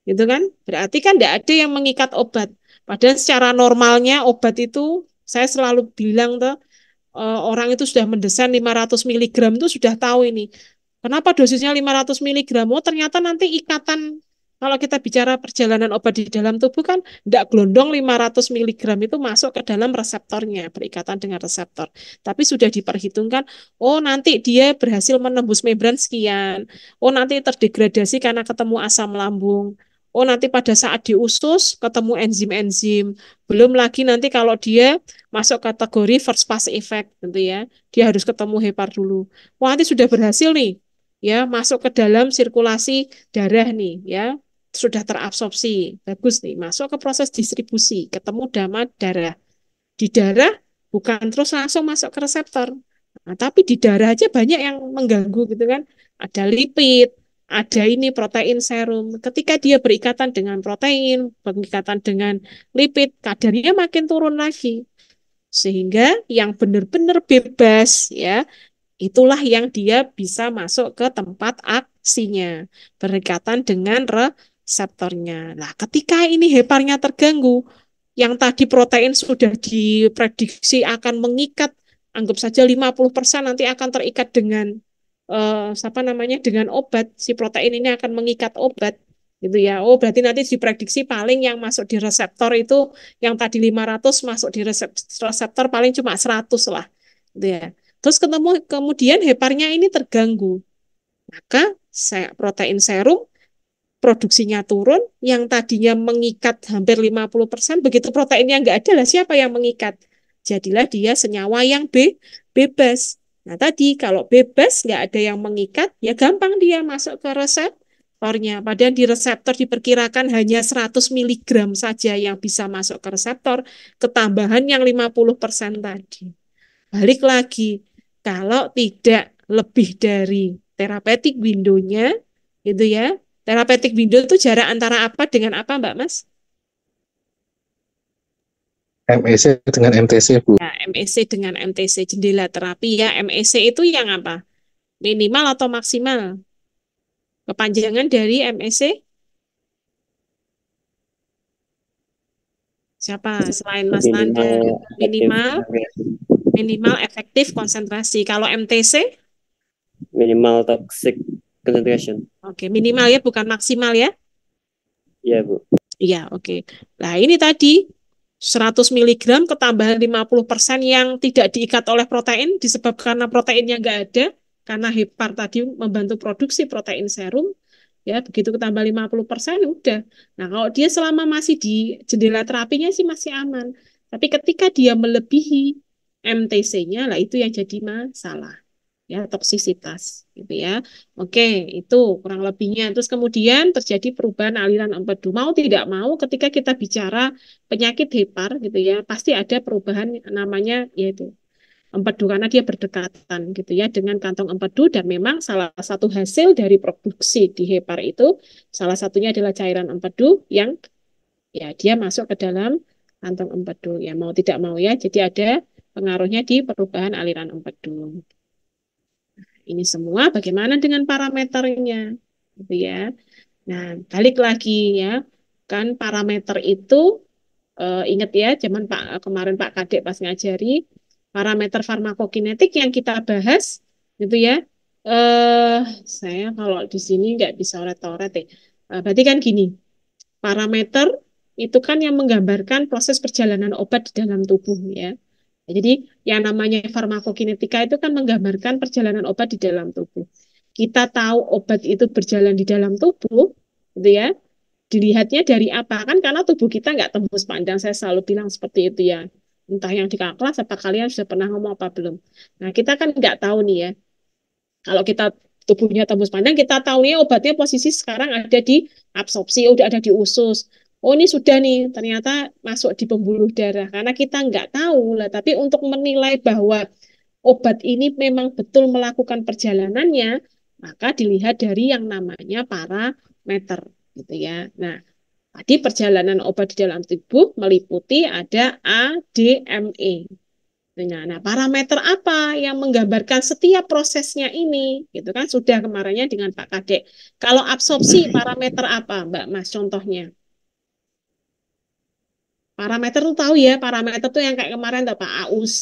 gitu kan berarti kan tidak ada yang mengikat obat padahal secara normalnya obat itu saya selalu bilang tuh orang itu sudah mendesain 500 miligram itu sudah tahu ini kenapa dosisnya 500 miligram ternyata nanti ikatan kalau kita bicara perjalanan obat di dalam tubuh kan tidak gelondong 500 miligram itu masuk ke dalam reseptornya berikatan dengan reseptor tapi sudah diperhitungkan nanti dia berhasil menembus membran sekian. Nanti terdegradasi karena ketemu asam lambung. Nanti pada saat diusus ketemu enzim-enzim. Belum lagi nanti kalau dia masuk kategori first pass effect gitu ya. Dia harus ketemu hepar dulu. Nanti sudah berhasil nih ya masuk ke dalam sirkulasi darah nih ya. Sudah terabsorpsi. Bagus nih, masuk ke proses distribusi, ketemu darah. Di darah bukan terus langsung masuk ke reseptor. Nah, tapi di darah aja banyak yang mengganggu gitu kan. Ada lipid, ada ini protein serum. Ketika dia berikatan dengan protein, berikatan dengan lipid, kadarnya makin turun lagi. Sehingga yang benar-benar bebas ya, itulah yang dia bisa masuk ke tempat aksinya, berikatan dengan reseptornya. Nah, ketika ini heparnya terganggu, yang tadi protein sudah diprediksi akan mengikat, anggap saja 50% nanti akan terikat dengan apa namanya dengan obat. Si protein ini akan mengikat obat, gitu ya. Oh, berarti nanti diprediksi paling yang masuk di reseptor itu yang tadi 500 masuk di reseptor paling cuma 100 lah. Gitu ya. Terus kemudian heparnya ini terganggu. Maka protein serum produksinya turun, yang tadinya mengikat hampir 50%, begitu proteinnya nggak ada lah, siapa yang mengikat? Jadilah dia senyawa yang bebas. Nah tadi kalau bebas nggak ada yang mengikat, ya gampang dia masuk ke reseptornya. Padahal di reseptor diperkirakan hanya 100 miligram saja yang bisa masuk ke reseptor, ketambahan yang 50% tadi. Balik lagi, kalau tidak lebih dari therapeutic window-nya, gitu ya. Therapeutic window itu jarak antara apa dengan apa, Mbak Mas? MEC dengan MTC, Bu. Ya, MEC dengan MTC, jendela terapi ya. MEC itu yang apa? Minimal atau maksimal? Kepanjangan dari MEC? Siapa selain Mas Nanda? Minimal efektif, Minimal efektif konsentrasi. Kalau MTC? minimal toxic concentration. Oke, minimal ya, bukan maksimal ya? Iya, Bu. Iya, oke. Nah, ini tadi 100 miligram ketambahan 50% yang tidak diikat oleh protein disebabkan karena proteinnya nggak ada, karena hepar tadi membantu produksi protein serum, ya begitu ketambah 50% udah. Nah, kalau dia selama masih di jendela terapinya sih masih aman. Tapi ketika dia melebihi MTC-nya, lah itu yang jadi masalah. Ya, toksisitas gitu ya. Oke, itu kurang lebihnya. Terus kemudian terjadi perubahan aliran empedu. Mau tidak mau ketika kita bicara penyakit hepar gitu ya, pasti ada perubahan namanya yaitu empedu karena dia berdekatan gitu ya dengan kantong empedu, dan memang salah satu hasil dari produksi di hepar itu salah satunya adalah cairan empedu yang ya dia masuk ke dalam kantong empedu ya, mau tidak mau ya. Jadi ada pengaruhnya di perubahan aliran empedu. Ini semua bagaimana dengan parameternya, gitu ya. Nah, balik lagi ya, kan parameter itu ingat ya, zaman kemarin Pak Kadek pas ngajari parameter farmakokinetik yang kita bahas, gitu ya. Eh, saya kalau di sini nggak bisa oret-oret ya. Berarti kan gini, parameter itu kan yang menggambarkan proses perjalanan obat di dalam tubuh ya. Jadi yang namanya farmakokinetika itu kan menggambarkan perjalanan obat di dalam tubuh. Kita tahu obat itu berjalan di dalam tubuh, gitu ya. Dilihatnya dari apa? Kan karena tubuh kita nggak tembus pandang. Saya selalu bilang seperti itu ya. Entah yang di kakak kelas, apa kalian sudah pernah ngomong apa belum? Nah, kita kan nggak tahu nih ya. Kalau kita tubuhnya tembus pandang, kita tahu nih obatnya posisi sekarang ada di absorpsi, udah ada di usus. Oh ini sudah nih, ternyata masuk di pembuluh darah. Karena kita nggak tahu lah. Tapi untuk menilai bahwa obat ini memang betul melakukan perjalanannya, maka dilihat dari yang namanya parameter, gitu ya. Nah, tadi perjalanan obat di dalam tubuh meliputi ada A, D, M, E. Nah, parameter apa yang menggambarkan setiap prosesnya ini? Gitu kan sudah kemarinnya dengan Pak Kadek. Kalau absorpsi parameter apa, Mbak Mas? Contohnya. Parameter tuh tahu ya, parameter tuh yang kayak kemarin tuh Pak AUC,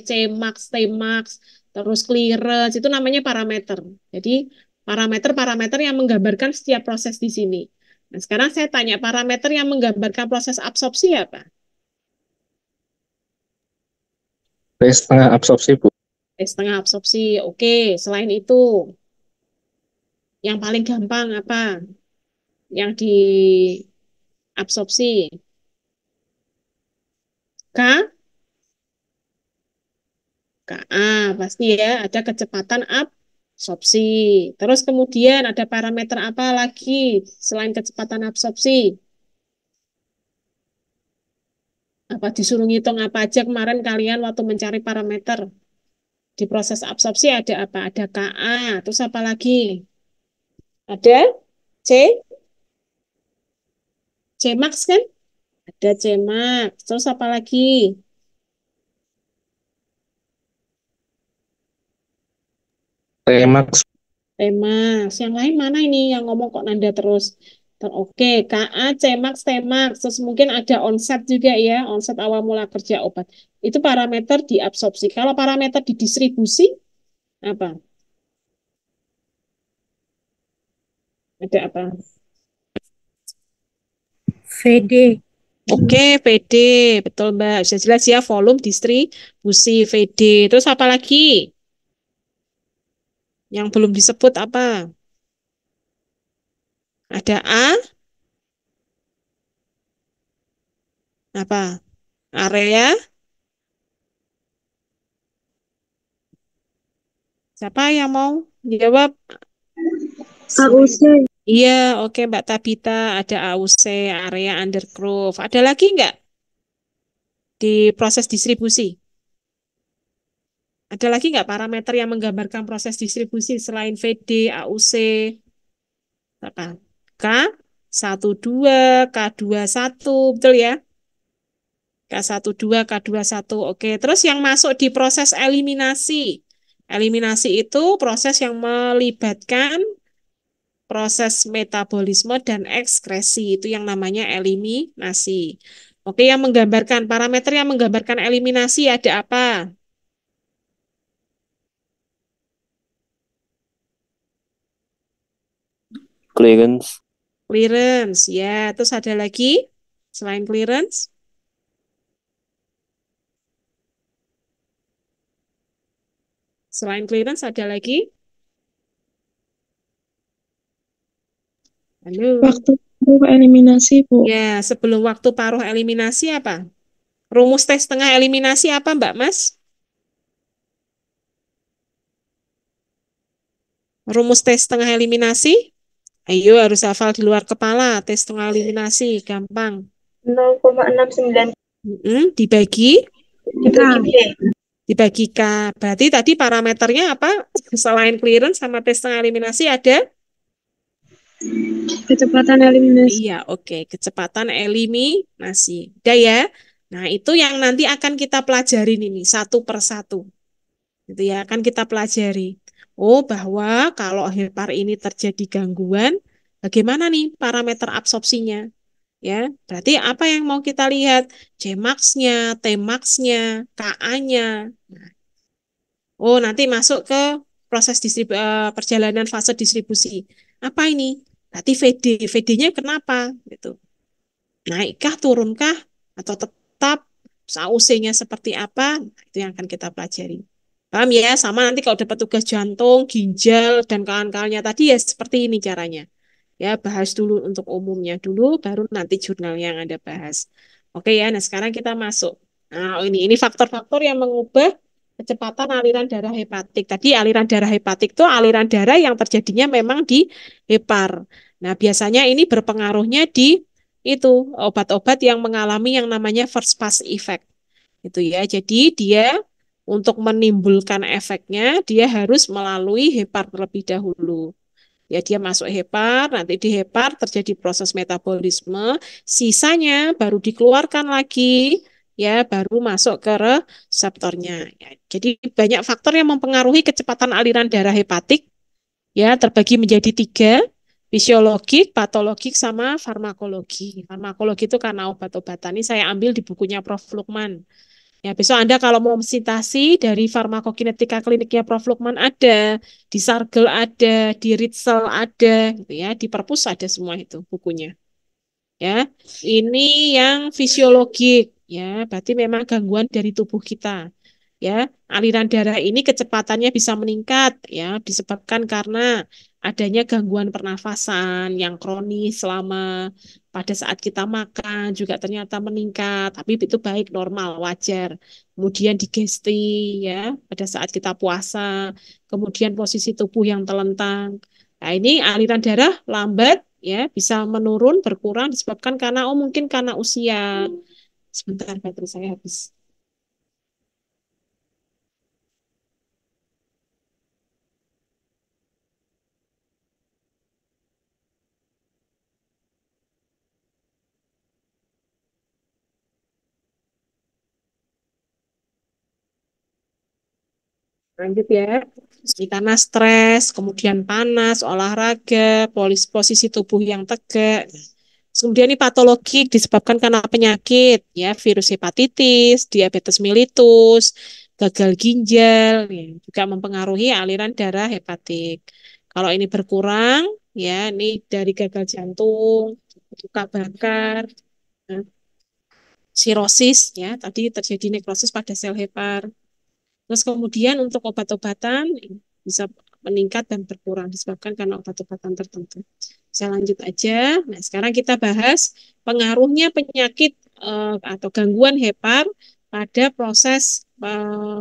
Cmax, Tmax, terus clearance itu namanya parameter. Jadi parameter-parameter yang menggambarkan setiap proses di sini. Nah, sekarang saya tanya parameter yang menggambarkan proses absorpsi apa? P setengah absorpsi, Bu. Setengah absorpsi. Oke, selain itu yang paling gampang apa? Yang diabsorpsi. K, KA pasti ya ada kecepatan absorpsi. Terus kemudian ada parameter apa lagi selain kecepatan absorpsi? Apa disuruh ngitung apa aja kemarin kalian waktu mencari parameter? Di proses absorpsi ada apa? Ada KA, terus apa lagi? Ada C, Cmax kan? Ada Cmax. Terus apa lagi? Tmax. Temax. Yang lain mana ini yang ngomong kok Nanda terus? Oke, KA, Cmax, Temax. Terus mungkin ada onset juga ya, onset awal mula kerja obat. Itu parameter di absorpsi. Kalau parameter di distribusi, apa? Ada apa? VD. Oke, VD. Betul, Mbak. Sudah jelas ya, volume distribusi VD. Terus apa lagi? Yang belum disebut apa? Ada apa? Area. Siapa yang mau jawab? AUC. Iya, oke Mbak Tabita. Ada AUC, area undergrowth. Ada lagi nggak di proses distribusi? Ada lagi nggak parameter yang menggambarkan proses distribusi selain VD, AUC, apa? K12, K21, betul ya? K12, K21. Oke, terus yang masuk di proses eliminasi. Eliminasi itu proses yang melibatkan proses metabolisme dan ekskresi. Itu yang namanya eliminasi. Oke, yang menggambarkan parameter yang menggambarkan eliminasi ada apa? Clearance. Clearance, ya. Terus ada lagi selain clearance? Selain clearance ada lagi? Halo. Waktu paruh eliminasi, Bu. Ya, sebelum waktu paruh eliminasi apa? Rumus tes tengah eliminasi apa, Mbak Mas? Rumus tes tengah eliminasi? Ayo, harus hafal di luar kepala. Tes tengah eliminasi, gampang. 0,69 Dibagi dibagi B. dibagi K. Berarti tadi parameternya apa? Selain clearance sama tes tengah eliminasi ada? Kecepatan eliminasi. Iya, oke. Kecepatan eliminasi. Udah ya? Nah, itu yang nanti akan kita pelajarin ini satu per satu. Itu ya, akan kita pelajari. Oh, bahwa kalau hepar ini terjadi gangguan, bagaimana nih parameter absorpsinya? Ya, berarti apa yang mau kita lihat? Cmax-nya, Tmax-nya, Ka-nya. Oh, nanti masuk ke proses perjalanan fase distribusi. Apa ini? Berarti VD. VD-nya kenapa? Gitu. Naikkah, turunkah, atau tetap? AUC-nya seperti apa? Nah, itu yang akan kita pelajari. Paham ya? Sama nanti kalau dapat tugas jantung, ginjal, dan kawan-kawannya tadi ya seperti ini caranya. Ya, bahas dulu untuk umumnya dulu, baru nanti jurnal yang Anda bahas. Oke ya, nah sekarang kita masuk. Nah, ini faktor-faktor yang mengubah kecepatan aliran darah hepatik. Tadi aliran darah hepatik itu aliran darah yang terjadinya memang di hepar. Nah, biasanya ini berpengaruhnya di itu obat-obat yang mengalami yang namanya first pass effect. Itu ya. Jadi dia untuk menimbulkan efeknya dia harus melalui hepar terlebih dahulu. Ya, dia masuk hepar, nanti di hepar terjadi proses metabolisme, sisanya baru dikeluarkan lagi, ya, baru masuk ke reseptornya. Ya, jadi banyak faktor yang mempengaruhi kecepatan aliran darah hepatik, ya, terbagi menjadi 3, fisiologik, patologik, sama farmakologi. Farmakologi itu karena obat-obatan. Ini saya ambil di bukunya Prof. Lukman. Ya, besok Anda kalau mau sintasi dari farmakokinetika kliniknya Prof. Lukman ada, di Sargel ada, di Ritzel ada, gitu ya, di Perpus ada semua itu bukunya. Ya, ini yang fisiologik, ya, berarti memang gangguan dari tubuh kita. Ya, aliran darah ini kecepatannya bisa meningkat, ya, disebabkan karena adanya gangguan pernafasan yang kronis selama pada saat kita makan juga ternyata meningkat, tapi itu baik, normal, wajar. Kemudian digesti, ya, pada saat kita puasa, kemudian posisi tubuh yang telentang. Nah, ini aliran darah lambat, ya, bisa menurun, berkurang disebabkan karena mungkin karena usia. Sebentar, baterai saya habis. Lanjut ya. Ini karena stres, kemudian panas, olahraga, posisi tubuh yang tegak. Kemudian ini patologik disebabkan karena penyakit, ya, virus hepatitis, diabetes mellitus, gagal ginjal, ya, juga mempengaruhi aliran darah hepatik. Kalau ini berkurang, ya, ini dari gagal jantung, luka bakar, sirosis, ya, tadi terjadi nekrosis pada sel hepar. Terus kemudian untuk obat-obatan bisa meningkat dan berkurang disebabkan karena obat-obatan tertentu. Saya lanjut aja. Nah, sekarang kita bahas pengaruhnya penyakit atau gangguan hepar pada proses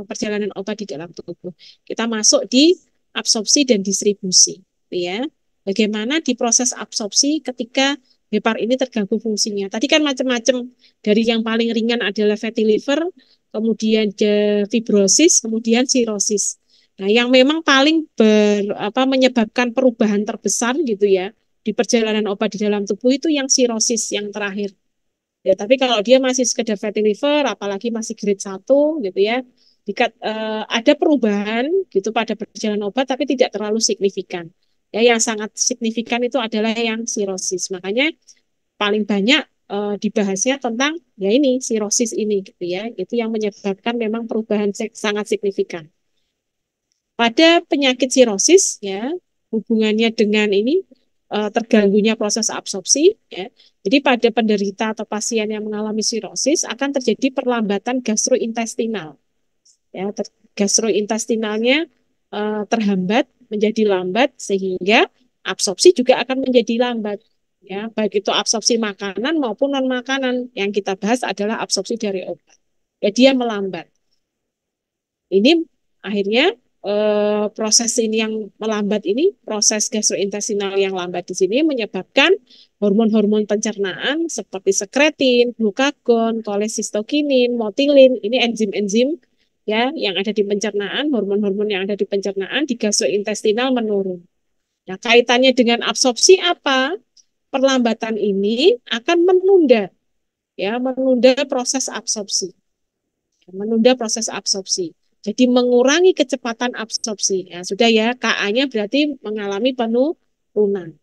perjalanan obat di dalam tubuh. Kita masuk di absorpsi dan distribusi, ya. Bagaimana di proses absorpsi ketika hepar ini terganggu fungsinya. Tadi kan macam-macam, dari yang paling ringan adalah fatty liver, kemudian fibrosis, kemudian sirosis. Nah, yang memang paling menyebabkan perubahan terbesar gitu ya di perjalanan obat di dalam tubuh itu yang sirosis yang terakhir. Ya, tapi kalau dia masih sekedar fatty liver, apalagi masih grade 1 gitu ya, ada perubahan gitu pada perjalanan obat tapi tidak terlalu signifikan. Ya, yang sangat signifikan itu adalah yang sirosis. Makanya paling banyak dibahasnya tentang ya ini sirosis ini gitu ya, itu yang menyebabkan memang perubahan sangat signifikan. Pada penyakit sirosis ya, hubungannya dengan ini terganggunya proses absorpsi ya. Jadi pada penderita atau pasien yang mengalami sirosis akan terjadi perlambatan gastrointestinal. Ya, gastrointestinalnya terhambat menjadi lambat sehingga absorpsi juga akan menjadi lambat. Ya, baik itu absorpsi makanan maupun non makanan. Yang kita bahas adalah absorpsi dari obat. Ya, dia melambat. Ini akhirnya proses ini yang melambat ini, proses gastrointestinal yang lambat di sini menyebabkan hormon-hormon pencernaan seperti sekretin, glukagon, kolesistokinin, motilin, ini enzim-enzim ya yang ada di pencernaan, hormon-hormon yang ada di pencernaan di gastrointestinal menurun. Nah, kaitannya dengan absorpsi apa? Perlambatan ini akan menunda proses absorpsi. Menunda proses absorpsi. Jadi mengurangi kecepatan absorpsi. Ya, sudah ya, Ka-nya berarti mengalami penurunan.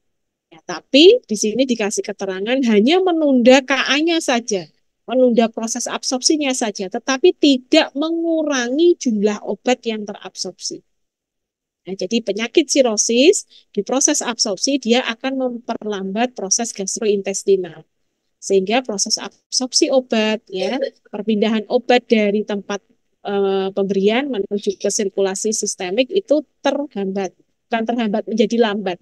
Ya, tapi di sini dikasih keterangan hanya menunda Ka-nya saja, menunda proses absorpsinya saja, tetapi tidak mengurangi jumlah obat yang terabsorpsi. Nah, jadi penyakit sirosis di proses absorpsi dia akan memperlambat proses gastrointestinal. Sehingga proses absorpsi obat ya, perpindahan obat dari tempat pemberian menuju ke sirkulasi sistemik itu terhambat, bukan terhambat menjadi lambat.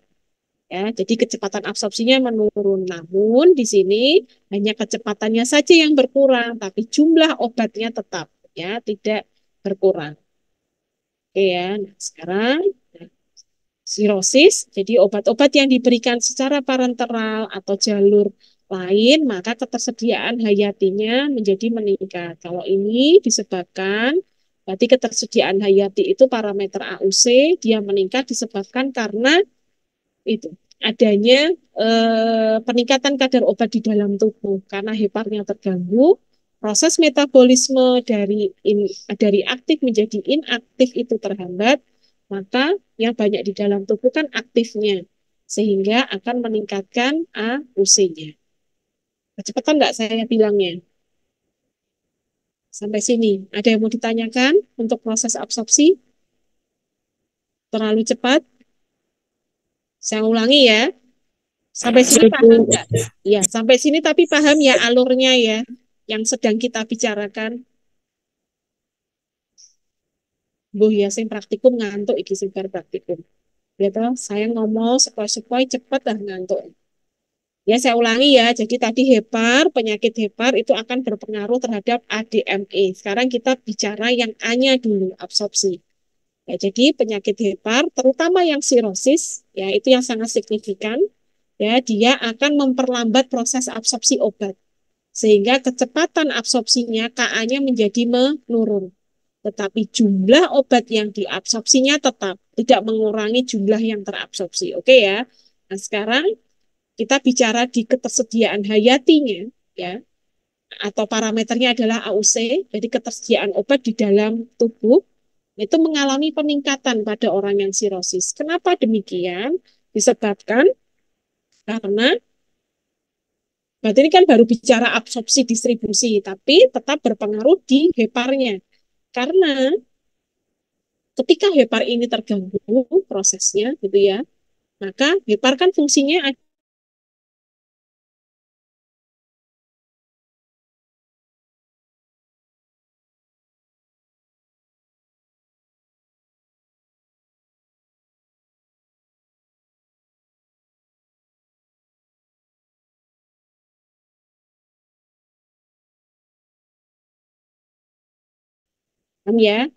Ya, jadi kecepatan absorpsinya menurun. Namun di sini hanya kecepatannya saja yang berkurang, tapi jumlah obatnya tetap ya tidak berkurang. Oke ya. Nah, sekarang sirosis, jadi obat-obat yang diberikan secara parenteral atau jalur lain, maka ketersediaan hayatinya menjadi meningkat. Kalau ini disebabkan, berarti ketersediaan hayati itu parameter AUC, dia meningkat disebabkan karena itu adanya peningkatan kadar obat di dalam tubuh. Karena heparnya terganggu, proses metabolisme dari aktif menjadi inaktif itu terhambat, maka yang banyak di dalam tubuh kan aktifnya, sehingga akan meningkatkan AUC-nya. Cepetan nggak saya bilangnya? Sampai sini. Ada yang mau ditanyakan untuk proses absorpsi? Terlalu cepat? Saya ulangi ya. Sampai sini paham nggak? Ya, sampai sini tapi paham ya alurnya ya, yang sedang kita bicarakan. Bu ya, saya praktikum ngantuk, iki sebar praktikum. Gitu, saya ngomong sepoi-sepoi cepet dah ngantuk. Ya, saya ulangi ya. Jadi tadi penyakit hepar itu akan berpengaruh terhadap ADME. Sekarang kita bicara yang A-nya dulu, absorpsi. Ya, jadi penyakit hepar, terutama yang sirosis, ya itu yang sangat signifikan. Ya, dia akan memperlambat proses absorpsi obat. Sehingga kecepatan absorpsinya, Ka-nya menjadi menurun. Tetapi jumlah obat yang diabsorpsinya tetap tidak mengurangi jumlah yang terabsorpsi. Oke ya. Nah, sekarang kita bicara di ketersediaan hayatinya, ya, atau parameternya adalah AUC, jadi ketersediaan obat di dalam tubuh, itu mengalami peningkatan pada orang yang sirosis. Kenapa demikian? Disebabkan karena, berarti ini kan baru bicara absorpsi distribusi, tapi tetap berpengaruh di heparnya. Karena ketika hepar ini terganggu prosesnya, gitu ya, maka hepar kan fungsinya Paham ya?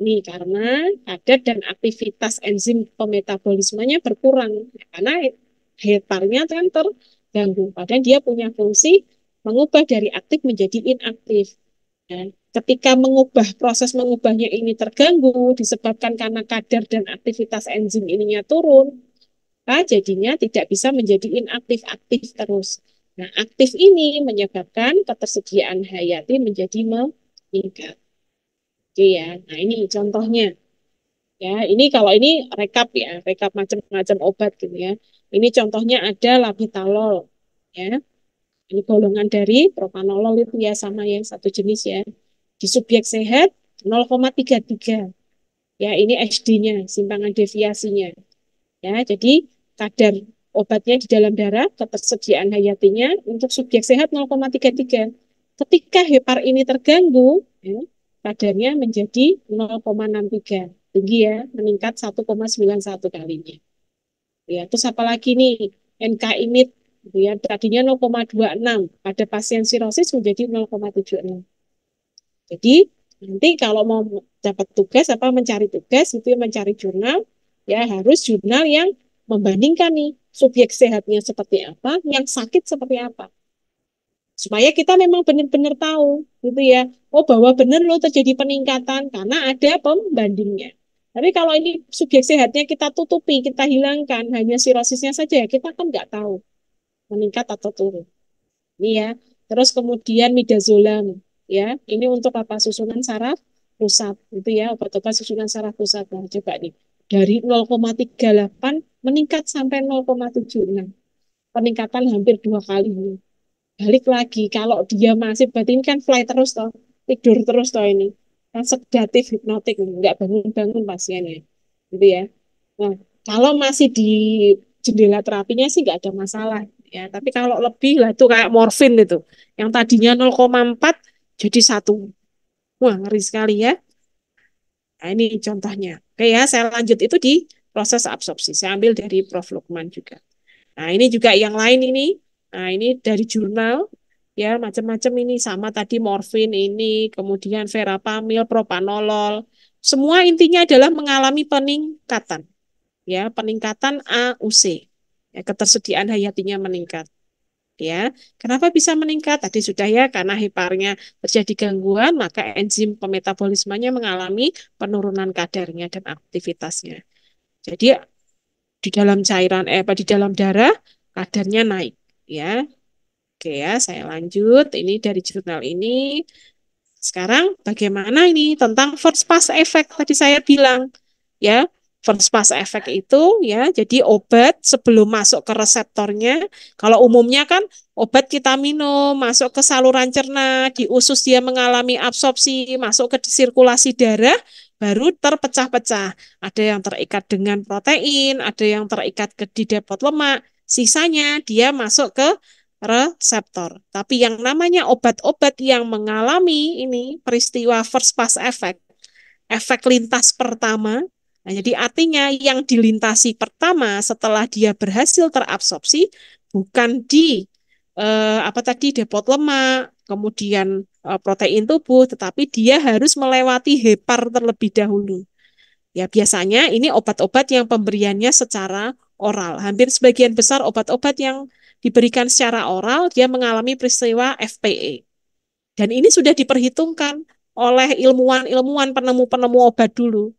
Ini karena kadar dan aktivitas enzim pemetabolismenya berkurang. Karena heparnya kan terganggu. Padahal dia punya fungsi mengubah dari aktif menjadi inaktif. Dan ketika proses mengubahnya ini terganggu, disebabkan karena kadar dan aktivitas enzim ininya turun, jadinya tidak bisa menjadi inaktif-aktif terus. Nah, aktif ini menyebabkan ketersediaan hayati menjadi meningkat. Oke ya, nah ini contohnya. Ya, ini kalau ini rekap ya, rekap macam-macam obat gitu ya. Ini contohnya ada labetalol, ya. Ini golongan dari propanolol itu ya sama yang satu jenis ya. Di subjek sehat 0,33. Ya, ini SD-nya, simpangan deviasinya. Ya, jadi kadar obatnya di dalam darah, ketersediaan hayatinya untuk subjek sehat 0,33. Ketika hepar ini terganggu, ya, kadarnya menjadi 0,63. Tinggi ya, meningkat 1,91 kalinya. Ya, terus apa lagi nih? NK-IMID gitu ya, tadinya 0,26, pada pasien sirosis menjadi 0,76. Jadi nanti kalau mau dapat tugas apa mencari tugas itu ya mencari jurnal ya harus jurnal yang membandingkan nih subjek sehatnya seperti apa, yang sakit seperti apa. Supaya kita memang benar-benar tahu gitu ya. Oh bahwa benar loh terjadi peningkatan karena ada pembandingnya. Tapi kalau ini subjek sehatnya kita tutupi, kita hilangkan, hanya sirosisnya saja ya kita kan nggak tahu meningkat atau turun. Ini ya. Terus kemudian midazolam ya. Ini untuk apa? Susunan saraf pusat. Itu ya obat-obat susunan saraf pusat. Nah, coba nih. Dari 0,38 meningkat sampai 0,76. Peningkatan hampir 2 kali. Balik lagi kalau dia masih berarti ini kan fly terus toh. Tidur terus toh ini. Kan sedatif hipnotik nggak bangun-bangun pasiennya. Gitu ya. Nah, kalau masih di jendela terapinya sih nggak ada masalah ya. Tapi kalau lebih lah itu kayak morfin itu, yang tadinya 0,4 jadi 1. Wah, ngeri sekali ya. Nah, ini contohnya. Oke ya, saya lanjut itu di proses absorpsi. Saya ambil dari Prof. Lukman juga. Nah, ini juga yang lain ini. Nah, ini dari jurnal ya, macam-macam ini sama tadi morfin ini, kemudian verapamil, propanolol. Semua intinya adalah mengalami peningkatan ya, peningkatan AUC. Ya, ketersediaan hayatinya meningkat. Ya, kenapa bisa meningkat? Tadi sudah ya, karena heparnya terjadi gangguan, maka enzim pemetabolismenya mengalami penurunan kadarnya dan aktivitasnya. Jadi di dalam cairan di dalam darah kadarnya naik ya. Oke ya, saya lanjut. Ini dari jurnal ini. Sekarang bagaimana ini tentang first pass effect tadi saya bilang ya. First pass effect itu ya, jadi obat sebelum masuk ke reseptornya, kalau umumnya kan obat kita minum, masuk ke saluran cerna, di usus dia mengalami absorpsi, masuk ke sirkulasi darah, baru terpecah-pecah. Ada yang terikat dengan protein, ada yang terikat di depot lemak, sisanya dia masuk ke reseptor. Tapi yang namanya obat-obat yang mengalami ini peristiwa first pass effect, efek lintas pertama. Nah, jadi artinya yang dilintasi pertama setelah dia berhasil terabsorpsi bukan di depot lemak, kemudian protein tubuh, tetapi dia harus melewati hepar terlebih dahulu. Ya biasanya ini obat-obat yang pemberiannya secara oral. Hampir sebagian besar obat-obat yang diberikan secara oral dia mengalami peristiwa FPE. Dan ini sudah diperhitungkan oleh ilmuwan-ilmuwan penemu-penemu obat dulu.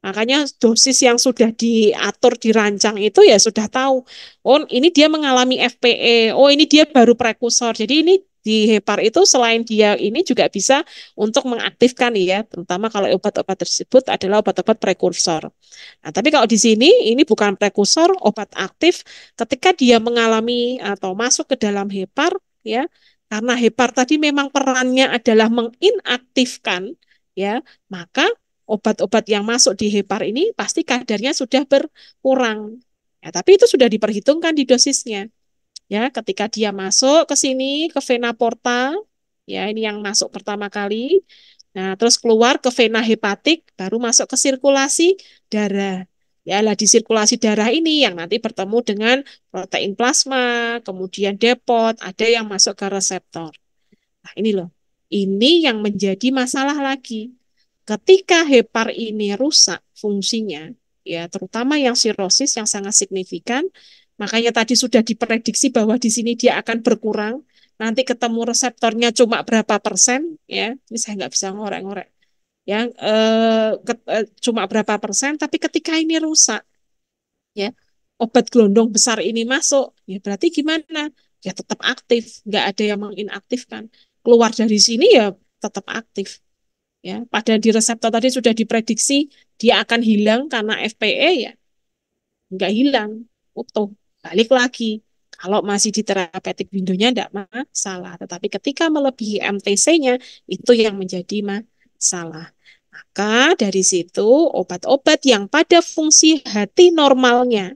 Makanya dosis yang sudah diatur, dirancang itu ya sudah tahu. Oh ini dia mengalami FPE, oh ini dia baru prekursor. Jadi ini di hepar itu selain dia ini juga bisa untuk mengaktifkan ya, terutama kalau obat-obat tersebut adalah obat-obat prekursor. Nah, tapi kalau di sini ini bukan prekursor, obat aktif ketika dia mengalami atau masuk ke dalam hepar ya, karena hepar tadi memang perannya adalah menginaktifkan ya, maka obat-obat yang masuk di hepar ini pasti kadarnya sudah berkurang. Ya, tapi itu sudah diperhitungkan di dosisnya. Ya, ketika dia masuk ke sini ke vena porta, ya ini yang masuk pertama kali. Nah, terus keluar ke vena hepatik, baru masuk ke sirkulasi darah. Ya, lah di sirkulasi darah ini yang nanti bertemu dengan protein plasma, kemudian depot, ada yang masuk ke reseptor. Nah, ini loh. Ini yang menjadi masalah lagi. ketika hepar ini rusak fungsinya, ya terutama yang sirosis yang sangat signifikan, makanya tadi sudah diprediksi bahwa di sini dia akan berkurang. Nanti ketemu reseptornya cuma berapa persen, ya, ini saya nggak bisa ngorek-ngorek. Ya, cuma berapa persen, tapi ketika ini rusak, ya, obat gelondong besar ini masuk, ya berarti gimana? Ya tetap aktif, nggak ada yang menginaktifkan. Keluar dari sini ya tetap aktif. Ya, pada di reseptor tadi sudah diprediksi dia akan hilang karena FPE, ya nggak hilang, utuh, balik lagi. Kalau masih di therapeutic window-nya tidak masalah, tetapi ketika melebihi MTC-nya itu yang menjadi masalah. Maka dari situ obat-obat yang pada fungsi hati normalnya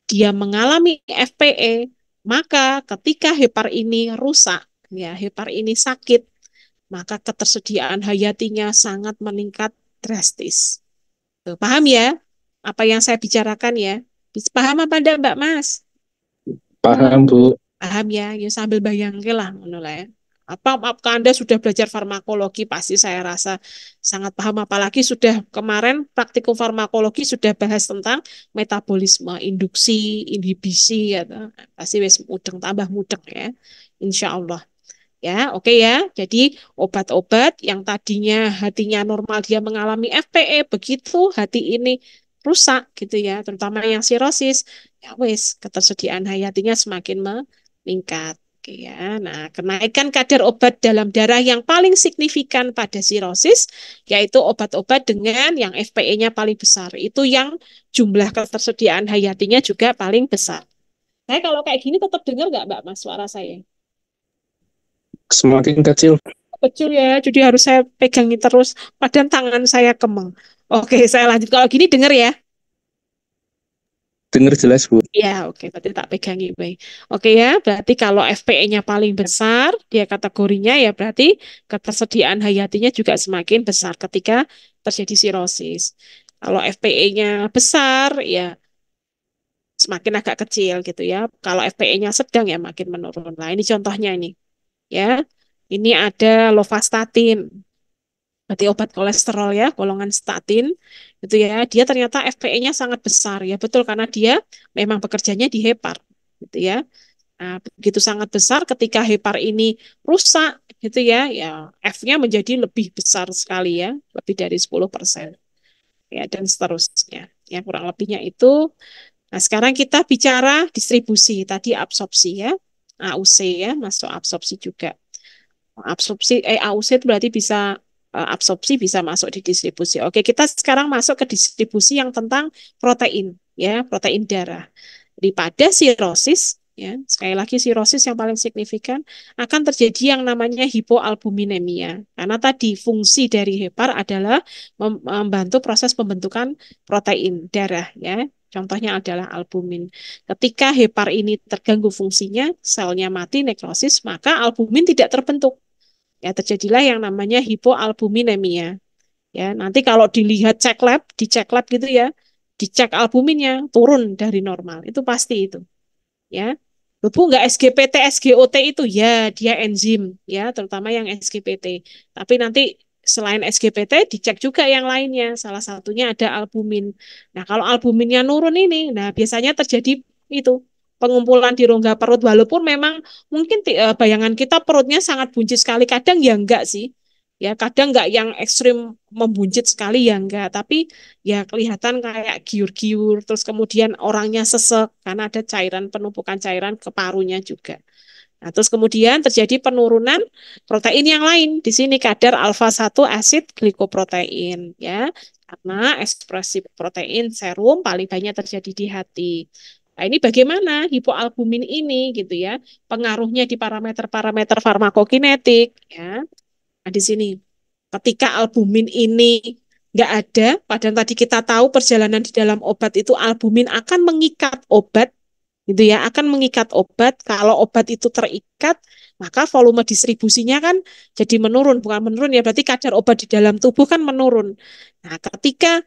dia mengalami FPE, maka ketika hepar ini rusak, ya hepar ini sakit, maka ketersediaan hayatinya sangat meningkat drastis. Tuh, paham ya apa yang saya bicarakan ya? Paham apa enggak Mbak Mas? Paham, Bu. Paham ya? Ya sambil bayangke lah ngono lah ya. Apakah Anda sudah belajar farmakologi? Pasti saya rasa sangat paham. Apalagi sudah kemarin praktikum farmakologi sudah bahas tentang metabolisme, induksi, inhibisi, ya. Pasti wis mudeng tambah mudeng ya. Insya Allah. Ya, oke ya. Jadi obat-obat yang tadinya hatinya normal dia mengalami FPE, begitu hati ini rusak gitu ya, terutama yang sirosis, ya wis ketersediaan hayatinya semakin meningkat. Oke ya. Nah, kenaikan kadar obat dalam darah yang paling signifikan pada sirosis yaitu obat-obat dengan yang FPE-nya paling besar. Itu yang jumlah ketersediaan hayatinya juga paling besar. Saya kalau kayak gini tetap dengar nggak Mbak Mas suara saya? Semakin kecil. Kecil ya, jadi harus saya pegangi terus. Padahal tangan saya kemeng. Oke, saya lanjut. Kalau gini dengar ya? Dengar jelas, Bu. Ya, oke, berarti tak pegangi baik. Oke ya, berarti kalau FPE-nya paling besar, dia kategorinya ya berarti ketersediaan hayatinya juga semakin besar ketika terjadi sirosis. Kalau FPE-nya besar, ya semakin agak kecil gitu ya. Kalau FPE-nya sedang ya makin menurun. Nah, ini contohnya ini. Ya, ini ada lovastatin. Berarti obat kolesterol ya, golongan statin, gitu ya. Dia ternyata FPE-nya sangat besar ya, betul karena dia memang bekerjanya di hepar, gitu ya. Nah, begitu sangat besar ketika hepar ini rusak, gitu ya, ya F-nya menjadi lebih besar sekali ya, lebih dari 10%. Ya, dan seterusnya. Ya, kurang lebihnya itu. Nah, sekarang kita bicara distribusi, tadi absorpsi ya, AUC ya, masuk absorpsi juga. AUC itu berarti bisa absorpsi bisa masuk di distribusi. Oke, kita sekarang masuk ke distribusi yang tentang protein ya, protein darah. Jadi pada sirosis ya, sekali lagi sirosis yang paling signifikan akan terjadi yang namanya hipoalbuminemia. Karena tadi fungsi dari hepar adalah membantu proses pembentukan protein darah ya. Contohnya adalah albumin. Ketika hepar ini terganggu fungsinya, selnya mati, nekrosis, maka albumin tidak terbentuk. Ya, terjadilah yang namanya hipoalbuminemia. Ya, nanti kalau dilihat dicek lab gitu ya, dicek albuminnya turun dari normal. Itu pasti itu. Ya. Bu, nggak SGPT, SGOT itu ya dia enzim ya, terutama yang SGPT. Tapi nanti selain SGPT dicek juga yang lainnya. Salah satunya ada albumin. Nah, kalau albuminnya nurun ini, nah biasanya terjadi itu pengumpulan di rongga perut walaupun memang mungkin bayangan kita perutnya sangat buncit sekali, kadang ya enggak sih. Ya, kadang enggak yang ekstrim membuncit sekali ya enggak, tapi ya kelihatan kayak giur-giur, terus kemudian orangnya sesek karena ada cairan penumpukan cairan ke parunya juga. Nah, terus kemudian terjadi penurunan protein yang lain. Di sini kadar alfa-1 asid glikoprotein ya. Karena ekspresi protein serum paling banyak terjadi di hati. Nah, ini bagaimana hipoalbumin ini gitu ya. Pengaruhnya di parameter-parameter farmakokinetik ya. Nah, di sini ketika albumin ini nggak ada, padahal tadi kita tahu perjalanan di dalam obat itu albumin akan mengikat obat, gitu ya, akan mengikat obat. Kalau obat itu terikat, maka volume distribusinya kan jadi menurun, bukan menurun ya, berarti kadar obat di dalam tubuh kan menurun. Nah, ketika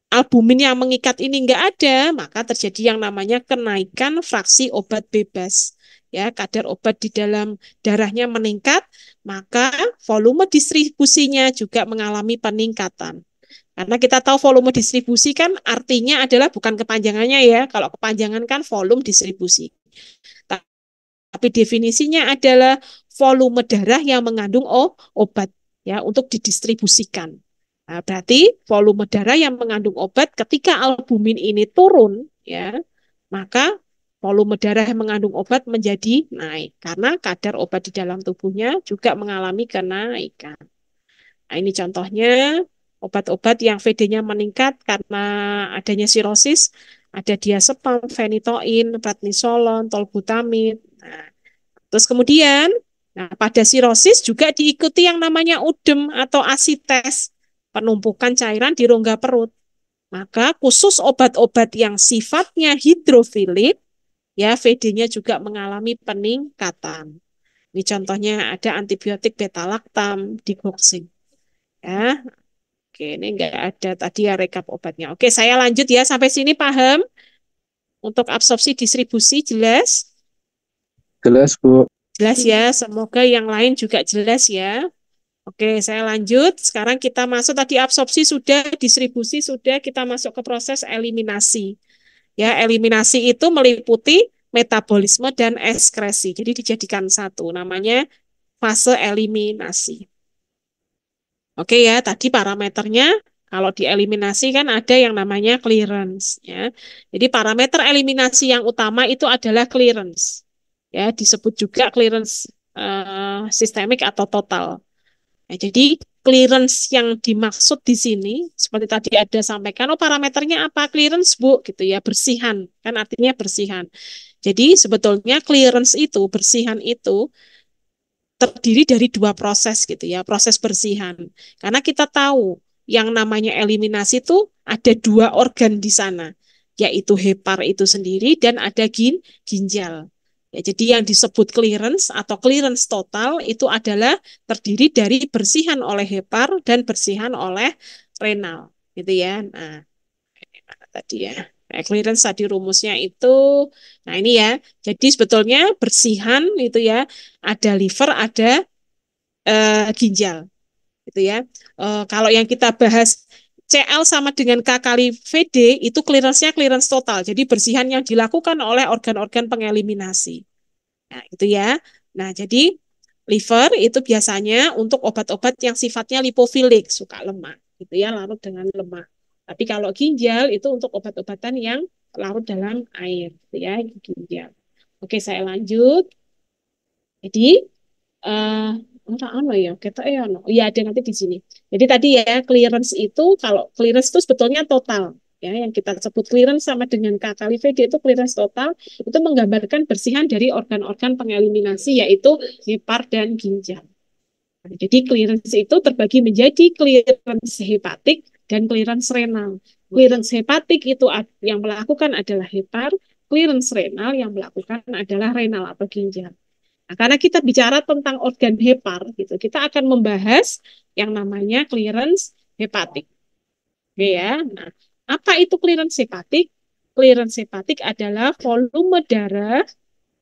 albumin yang mengikat ini nggak ada, maka terjadi yang namanya kenaikan fraksi obat bebas. ya kadar obat di dalam darahnya meningkat, maka volume distribusinya juga mengalami peningkatan. Karena kita tahu volume distribusi kan artinya adalah bukan kepanjangannya ya. Kalau kepanjangan kan volume distribusi. Tapi definisinya adalah volume darah yang mengandung obat ya untuk didistribusikan. Nah, berarti volume darah yang mengandung obat ketika albumin ini turun ya, maka volume darah yang mengandung obat menjadi naik karena kadar obat di dalam tubuhnya juga mengalami kenaikan. Nah, ini contohnya obat-obat yang VD-nya meningkat karena adanya sirosis, ada diazepam, phenytoin, prednisolon, tolbutamid. Nah, terus kemudian, pada sirosis juga diikuti yang namanya udem atau asites, penumpukan cairan di rongga perut. Maka khusus obat-obat yang sifatnya hidrofilik, ya VD-nya juga mengalami peningkatan. Ini contohnya ada antibiotik beta-laktam, digoxin. Ya, oke, ini enggak ada tadi ya rekap obatnya. Oke, saya lanjut ya sampai sini paham? Untuk absorpsi distribusi jelas? Jelas, Bu. Jelas ya, semoga yang lain juga jelas ya. Oke, saya lanjut. Sekarang kita masuk tadi absorpsi sudah, distribusi sudah, kita masuk ke proses eliminasi. Ya, eliminasi itu meliputi metabolisme dan ekskresi. Jadi dijadikan satu, namanya fase eliminasi. Oke ya, tadi parameternya kalau dieliminasi kan ada yang namanya clearance ya. Jadi parameter eliminasi yang utama itu adalah clearance. Ya, disebut juga clearance sistemik atau total. Ya, jadi clearance yang dimaksud di sini seperti tadi ada sampaikan, oh parameternya apa? Clearance, Bu, gitu ya, bersihan. Kan artinya bersihan. Jadi sebetulnya clearance itu, bersihan itu terdiri dari dua proses gitu ya, proses bersihan. Karena kita tahu yang namanya eliminasi itu ada dua organ di sana, yaitu hepar itu sendiri dan ada ginjal. Ya, jadi yang disebut clearance atau clearance total itu adalah terdiri dari bersihan oleh hepar dan bersihan oleh renal, gitu ya. Nah, ini mana tadi ya? Clearance tadi rumusnya itu, nah ini ya. Jadi sebetulnya bersihan itu ya, ada liver, ada ginjal, gitu ya. Kalau yang kita bahas CL sama dengan K kali VD itu clearance-nya clearance total. Jadi bersihan yang dilakukan oleh organ-organ pengeliminasi. Nah, itu ya. Nah, jadi liver itu biasanya untuk obat-obat yang sifatnya lipofilik, suka lemak, gitu ya, larut dengan lemak. Tapi kalau ginjal itu untuk obat-obatan yang larut dalam air, gitu ya, ginjal. Oke, saya lanjut. Jadi, ya ada nanti di sini. Jadi tadi ya clearance itu kalau clearance itu sebetulnya total ya yang kita sebut clearance sama dengan K kali VD itu clearance total itu menggambarkan bersihan dari organ-organ pengeliminasi yaitu hepar dan ginjal. Nah, jadi clearance itu terbagi menjadi clearance hepatik dan clearance renal. Clearance hepatik itu yang melakukan adalah hepar, clearance renal yang melakukan adalah renal atau ginjal. Nah, karena kita bicara tentang organ hepar, gitu, kita akan membahas yang namanya clearance hepatik. Oke ya. Nah, apa itu clearance hepatik? Clearance hepatik adalah volume darah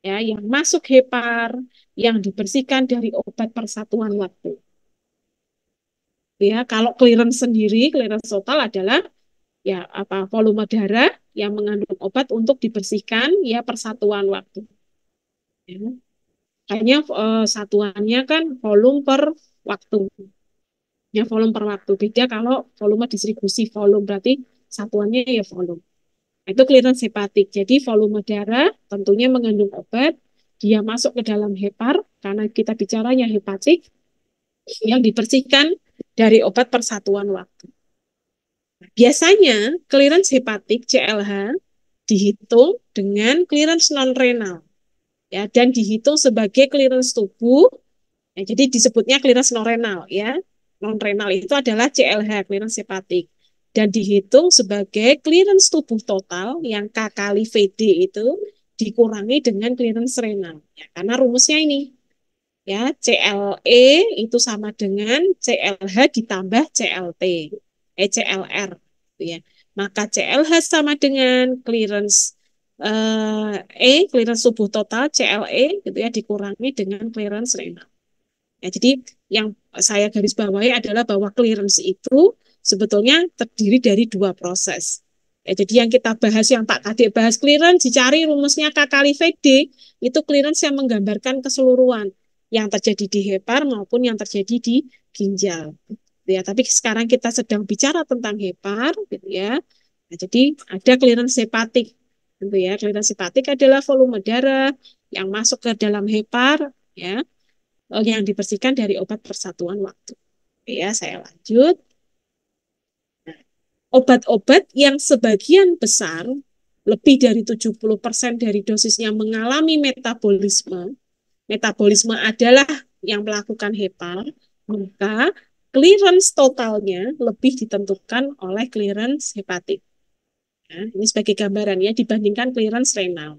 ya yang masuk hepar yang dibersihkan dari obat persatuan waktu. Ya, kalau clearance sendiri, clearance total adalah ya apa volume darah yang mengandung obat untuk dibersihkan ya persatuan waktu. Ya. Kayaknya satuannya kan volume per waktu. Ya, volume per waktu. Beda kalau volume distribusi volume, berarti satuannya ya volume. Nah, itu clearance hepatik. Jadi volume darah tentunya mengandung obat, dia masuk ke dalam hepar, karena kita bicaranya hepatik, yang dibersihkan dari obat persatuan waktu. Nah, biasanya clearance hepatik, CLH, dihitung dengan clearance non-renal. Ya, dan dihitung sebagai clearance tubuh, ya, jadi disebutnya clearance non-renal ya. Non-renal itu adalah CLH, clearance hepatik, dan dihitung sebagai clearance tubuh total yang K kali VD itu dikurangi dengan clearance renal ya, karena rumusnya ini ya, CLE itu sama dengan CLH ditambah CLR gitu ya. Maka CLH sama dengan clearance clearance tubuh total CLE gitu ya dikurangi dengan clearance renal. Ya, jadi yang saya garis bawahi adalah bahwa clearance itu sebetulnya terdiri dari dua proses. Ya, jadi yang kita bahas, yang Pak Kadek bahas clearance, dicari rumusnya K kali VD, itu clearance yang menggambarkan keseluruhan yang terjadi di hepar maupun yang terjadi di ginjal. Ya, tapi sekarang kita sedang bicara tentang hepar, gitu ya. Nah, jadi ada clearance hepatik, gitu ya. Clearance hepatik adalah volume darah yang masuk ke dalam hepar, ya, yang dibersihkan dari obat persatuan waktu. Ya, saya lanjut. Obat-obat yang sebagian besar, lebih dari 70% dari dosisnya mengalami metabolisme, metabolisme adalah yang melakukan hepar, maka clearance totalnya lebih ditentukan oleh clearance hepatik. Ya, ini sebagai gambaran ya, dibandingkan clearance renal.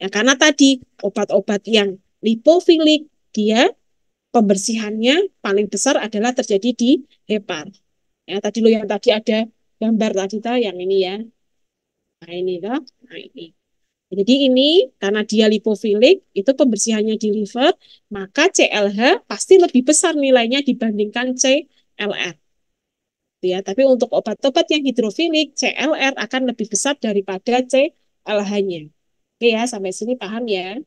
Ya, karena tadi obat-obat yang lipofilik, dia pembersihannya paling besar adalah terjadi di hepar. Ya, tadi lo yang tadi ada gambar tadi yang ini ya. Nah ini toh, nah ini. Jadi ini karena dia lipofilik, itu pembersihannya di liver, maka CLH pasti lebih besar nilainya dibandingkan CLR. Ya, tapi untuk obat-obat yang hidrofilik, CLR akan lebih besar daripada CLH-nya. Oke ya, sampai sini paham ya?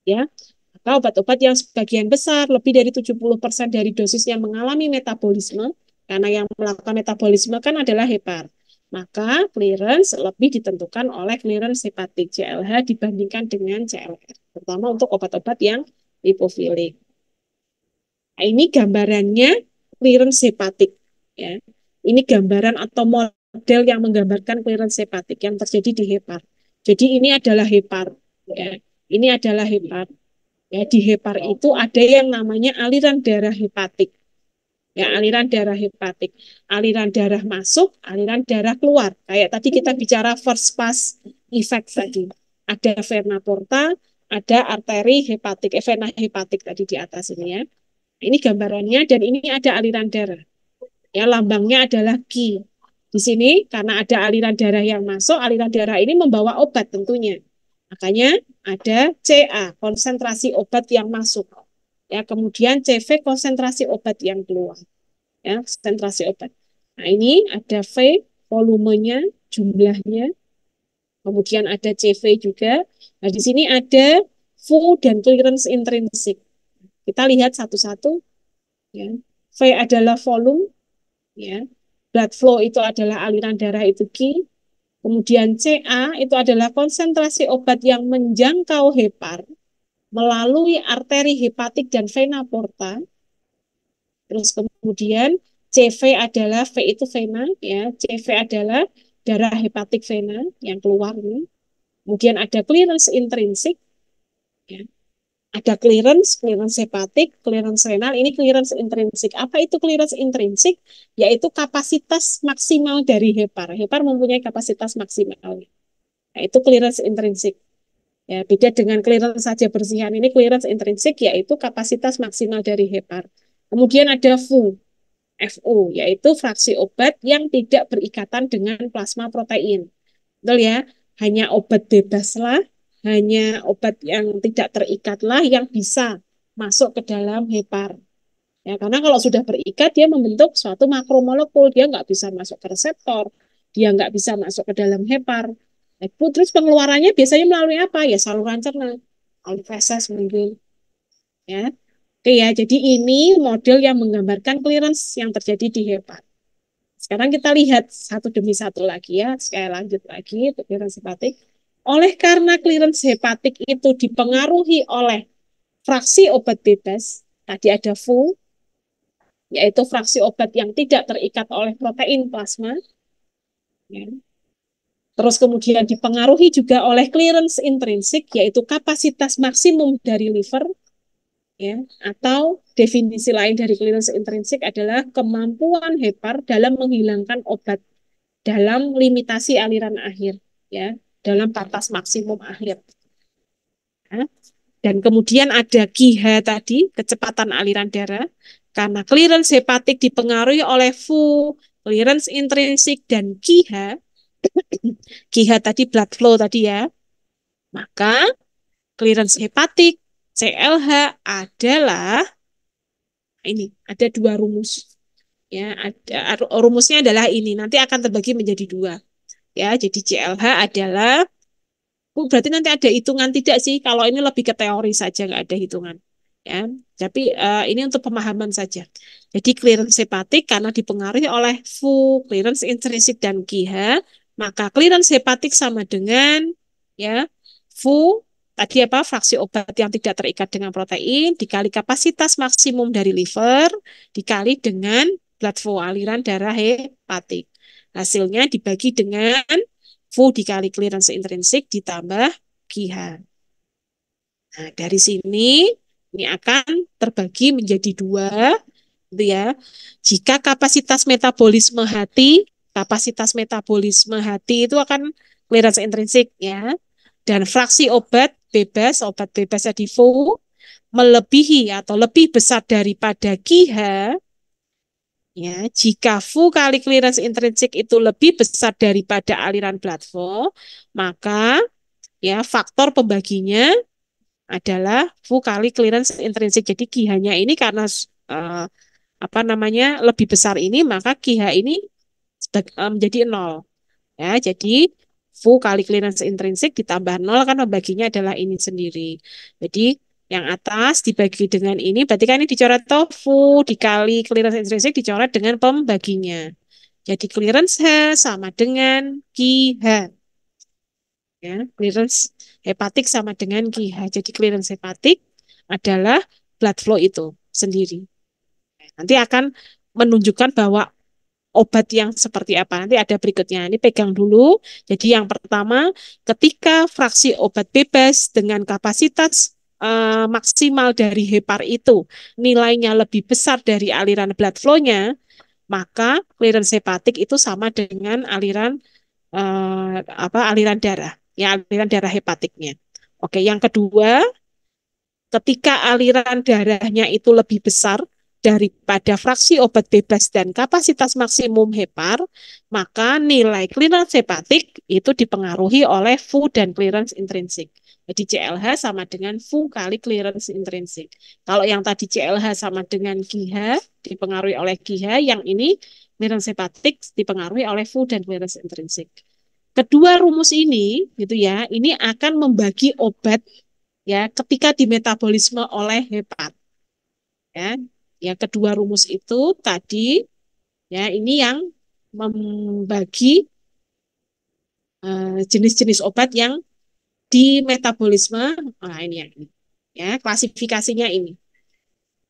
Ya, maka obat-obat yang sebagian besar, lebih dari 70% dari dosisnya mengalami metabolisme, karena yang melakukan metabolisme kan adalah hepar. Maka clearance lebih ditentukan oleh clearance hepatik CLH dibandingkan dengan CLR, terutama untuk obat-obat yang lipofilik. Nah, ini gambarannya clearance hepatik. Ya. Ini gambaran atau model yang menggambarkan clearance hepatik yang terjadi di hepar. Jadi ini adalah hepar. Ya. Ini adalah hepar. Ya, di hepar itu ada yang namanya aliran darah hepatik. Ya, aliran darah hepatik. Aliran darah masuk, aliran darah keluar. Kayak tadi kita bicara first pass effect tadi. Ada vena porta, ada arteri hepatik, vena hepatik tadi di atas ini ya. Ini gambarannya dan ini ada aliran darah. Ya, lambangnya adalah Q. Di sini karena ada aliran darah yang masuk, aliran darah ini membawa obat tentunya. Makanya ada CA, konsentrasi obat yang masuk. Ya, kemudian CV, konsentrasi obat yang keluar. Ya, konsentrasi obat. Nah, ini ada V, volumenya, jumlahnya. Kemudian ada CV juga. Nah, di sini ada FU dan clearance intrinsik. Kita lihat satu-satu. Ya. V adalah volume. Ya. Blood flow itu adalah aliran darah itu Q. Kemudian CA itu adalah konsentrasi obat yang menjangkau hepar melalui arteri hepatik dan vena porta. Terus kemudian CV adalah, V itu vena, ya. CV adalah darah hepatik vena yang keluar ini. Kemudian ada clearance intrinsik, ya. Ada clearance hepatik, clearance renal, ini clearance intrinsik. Apa itu clearance intrinsik? Yaitu kapasitas maksimal dari hepar. Hepar mempunyai kapasitas maksimal. Yaitu clearance intrinsik. Ya, beda dengan clearance saja bersihan, ini clearance intrinsik yaitu kapasitas maksimal dari hepar. Kemudian ada FU, yaitu fraksi obat yang tidak berikatan dengan plasma protein. Betul ya? Hanya obat bebaslah, hanya obat yang tidak terikatlah yang bisa masuk ke dalam hepar. Ya, karena kalau sudah berikat, dia membentuk suatu makromolekul, dia nggak bisa masuk ke reseptor, dia nggak bisa masuk ke dalam hepar. Terus pengeluarannya biasanya melalui apa? Ya saluran cerna, melalui feses mungkin. Ya. Oke ya, jadi ini model yang menggambarkan clearance yang terjadi di hepar. Sekarang kita lihat satu demi satu lagi ya. Saya lanjut lagi untuk clearance hepatik. Oleh karena clearance hepatik itu dipengaruhi oleh fraksi obat bebas, tadi ada FU, yaitu fraksi obat yang tidak terikat oleh protein plasma. Ya. Terus kemudian dipengaruhi juga oleh clearance intrinsik, yaitu kapasitas maksimum dari liver. Ya, atau definisi lain dari clearance intrinsik adalah kemampuan hepar dalam menghilangkan obat dalam limitasi aliran akhir, ya, dalam batas maksimum akhir. Ya. Dan kemudian ada QH tadi, kecepatan aliran darah, karena clearance hepatik dipengaruhi oleh FU, clearance intrinsik dan KIHA, KIHA tadi blood flow tadi ya, maka clearance hepatik CLH adalah ini, ada dua rumus. Ya, rumusnya adalah ini, nanti akan terbagi menjadi dua. Ya, jadi CLH adalah berarti nanti ada hitungan tidak sih? Kalau ini lebih ke teori saja, nggak ada hitungan. Ya, tapi ini untuk pemahaman saja. Jadi clearance hepatik karena dipengaruhi oleh FU, clearance intrinsik dan KIHA, maka clearance hepatik sama dengan ya FU tadi apa fraksi obat yang tidak terikat dengan protein dikali kapasitas maksimum dari liver dikali dengan blood flow aliran darah hepatik. Hasilnya dibagi dengan FU dikali clearance intrinsik ditambah KIHA. Nah, dari sini ini akan terbagi menjadi dua, gitu ya. Jika kapasitas metabolisme hati itu akan clearance intrinsik ya. Dan fraksi obat bebas tadi FU melebihi atau lebih besar daripada KIHA. Ya, jika FU kali clearance intrinsik itu lebih besar daripada aliran blood flow, maka ya faktor pembaginya adalah FU kali clearance intrinsik. Jadi KIHA-nya ini karena lebih besar ini, maka KIHA ini menjadi 0. Ya, jadi FU kali clearance intrinsik ditambah 0 kan pembaginya adalah ini sendiri. Jadi yang atas dibagi dengan ini, berarti kan ini dicoret FU dikali clearance intrinsik dicoret dengan pembaginya. Jadi clearance H sama dengan KIHA. Ya, clearance hepatik sama dengan KIHA. Jadi clearance hepatik adalah blood flow itu sendiri. Nanti akan menunjukkan bahwa obat yang seperti apa. Nanti ada berikutnya. Ini pegang dulu. Jadi yang pertama, ketika fraksi obat bebas dengan kapasitas maksimal dari hepar itu nilainya lebih besar dari aliran blood flow-nya, maka clearance hepatik itu sama dengan aliran aliran darah. Ya, aliran darah hepatiknya. Oke, yang kedua, ketika aliran darahnya itu lebih besar daripada fraksi obat bebas dan kapasitas maksimum hepar, maka nilai clearance hepatik itu dipengaruhi oleh FU dan clearance intrinsik. Jadi CLH sama dengan FU kali clearance intrinsik. Kalau yang tadi CLH sama dengan KIHA, dipengaruhi oleh KIHA, yang ini clearance hepatik dipengaruhi oleh FU dan clearance intrinsik. Kedua rumus ini, gitu ya, ini akan membagi obat ya ketika dimetabolisme oleh hepar. Ya, kedua rumus itu tadi ya ini yang membagi jenis-jenis obat yang dimetabolisme. Nah, ini yang ini. Ya, klasifikasinya ini.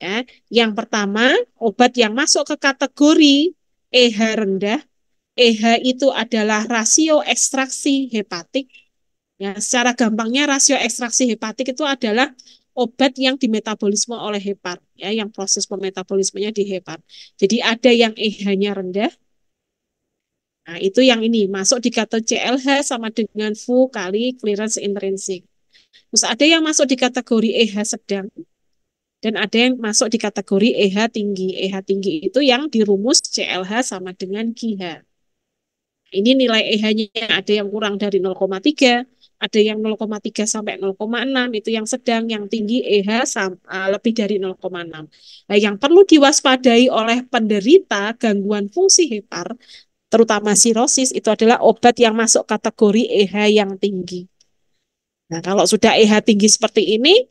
Ya, yang pertama, obat yang masuk ke kategori EH rendah. EH itu adalah rasio ekstraksi hepatik. Ya, secara gampangnya rasio ekstraksi hepatik itu adalah obat yang dimetabolisme oleh hepar, ya, yang proses pemetabolismenya di hepar. Jadi ada yang EH-nya rendah. Nah, itu yang ini masuk di kategori CLH sama dengan FU kali clearance intrinsik. Terus ada yang masuk di kategori EH sedang dan ada yang masuk di kategori EH tinggi. EH tinggi itu yang dirumus CLH sama dengan KIHA. Ini nilai EH-nya ada yang kurang dari 0,3, ada yang 0,3 sampai 0,6, itu yang sedang, yang tinggi EH lebih dari 0,6. Nah, yang perlu diwaspadai oleh penderita gangguan fungsi hepar, terutama sirosis, itu adalah obat yang masuk kategori EH yang tinggi. Nah, kalau sudah EH tinggi seperti ini,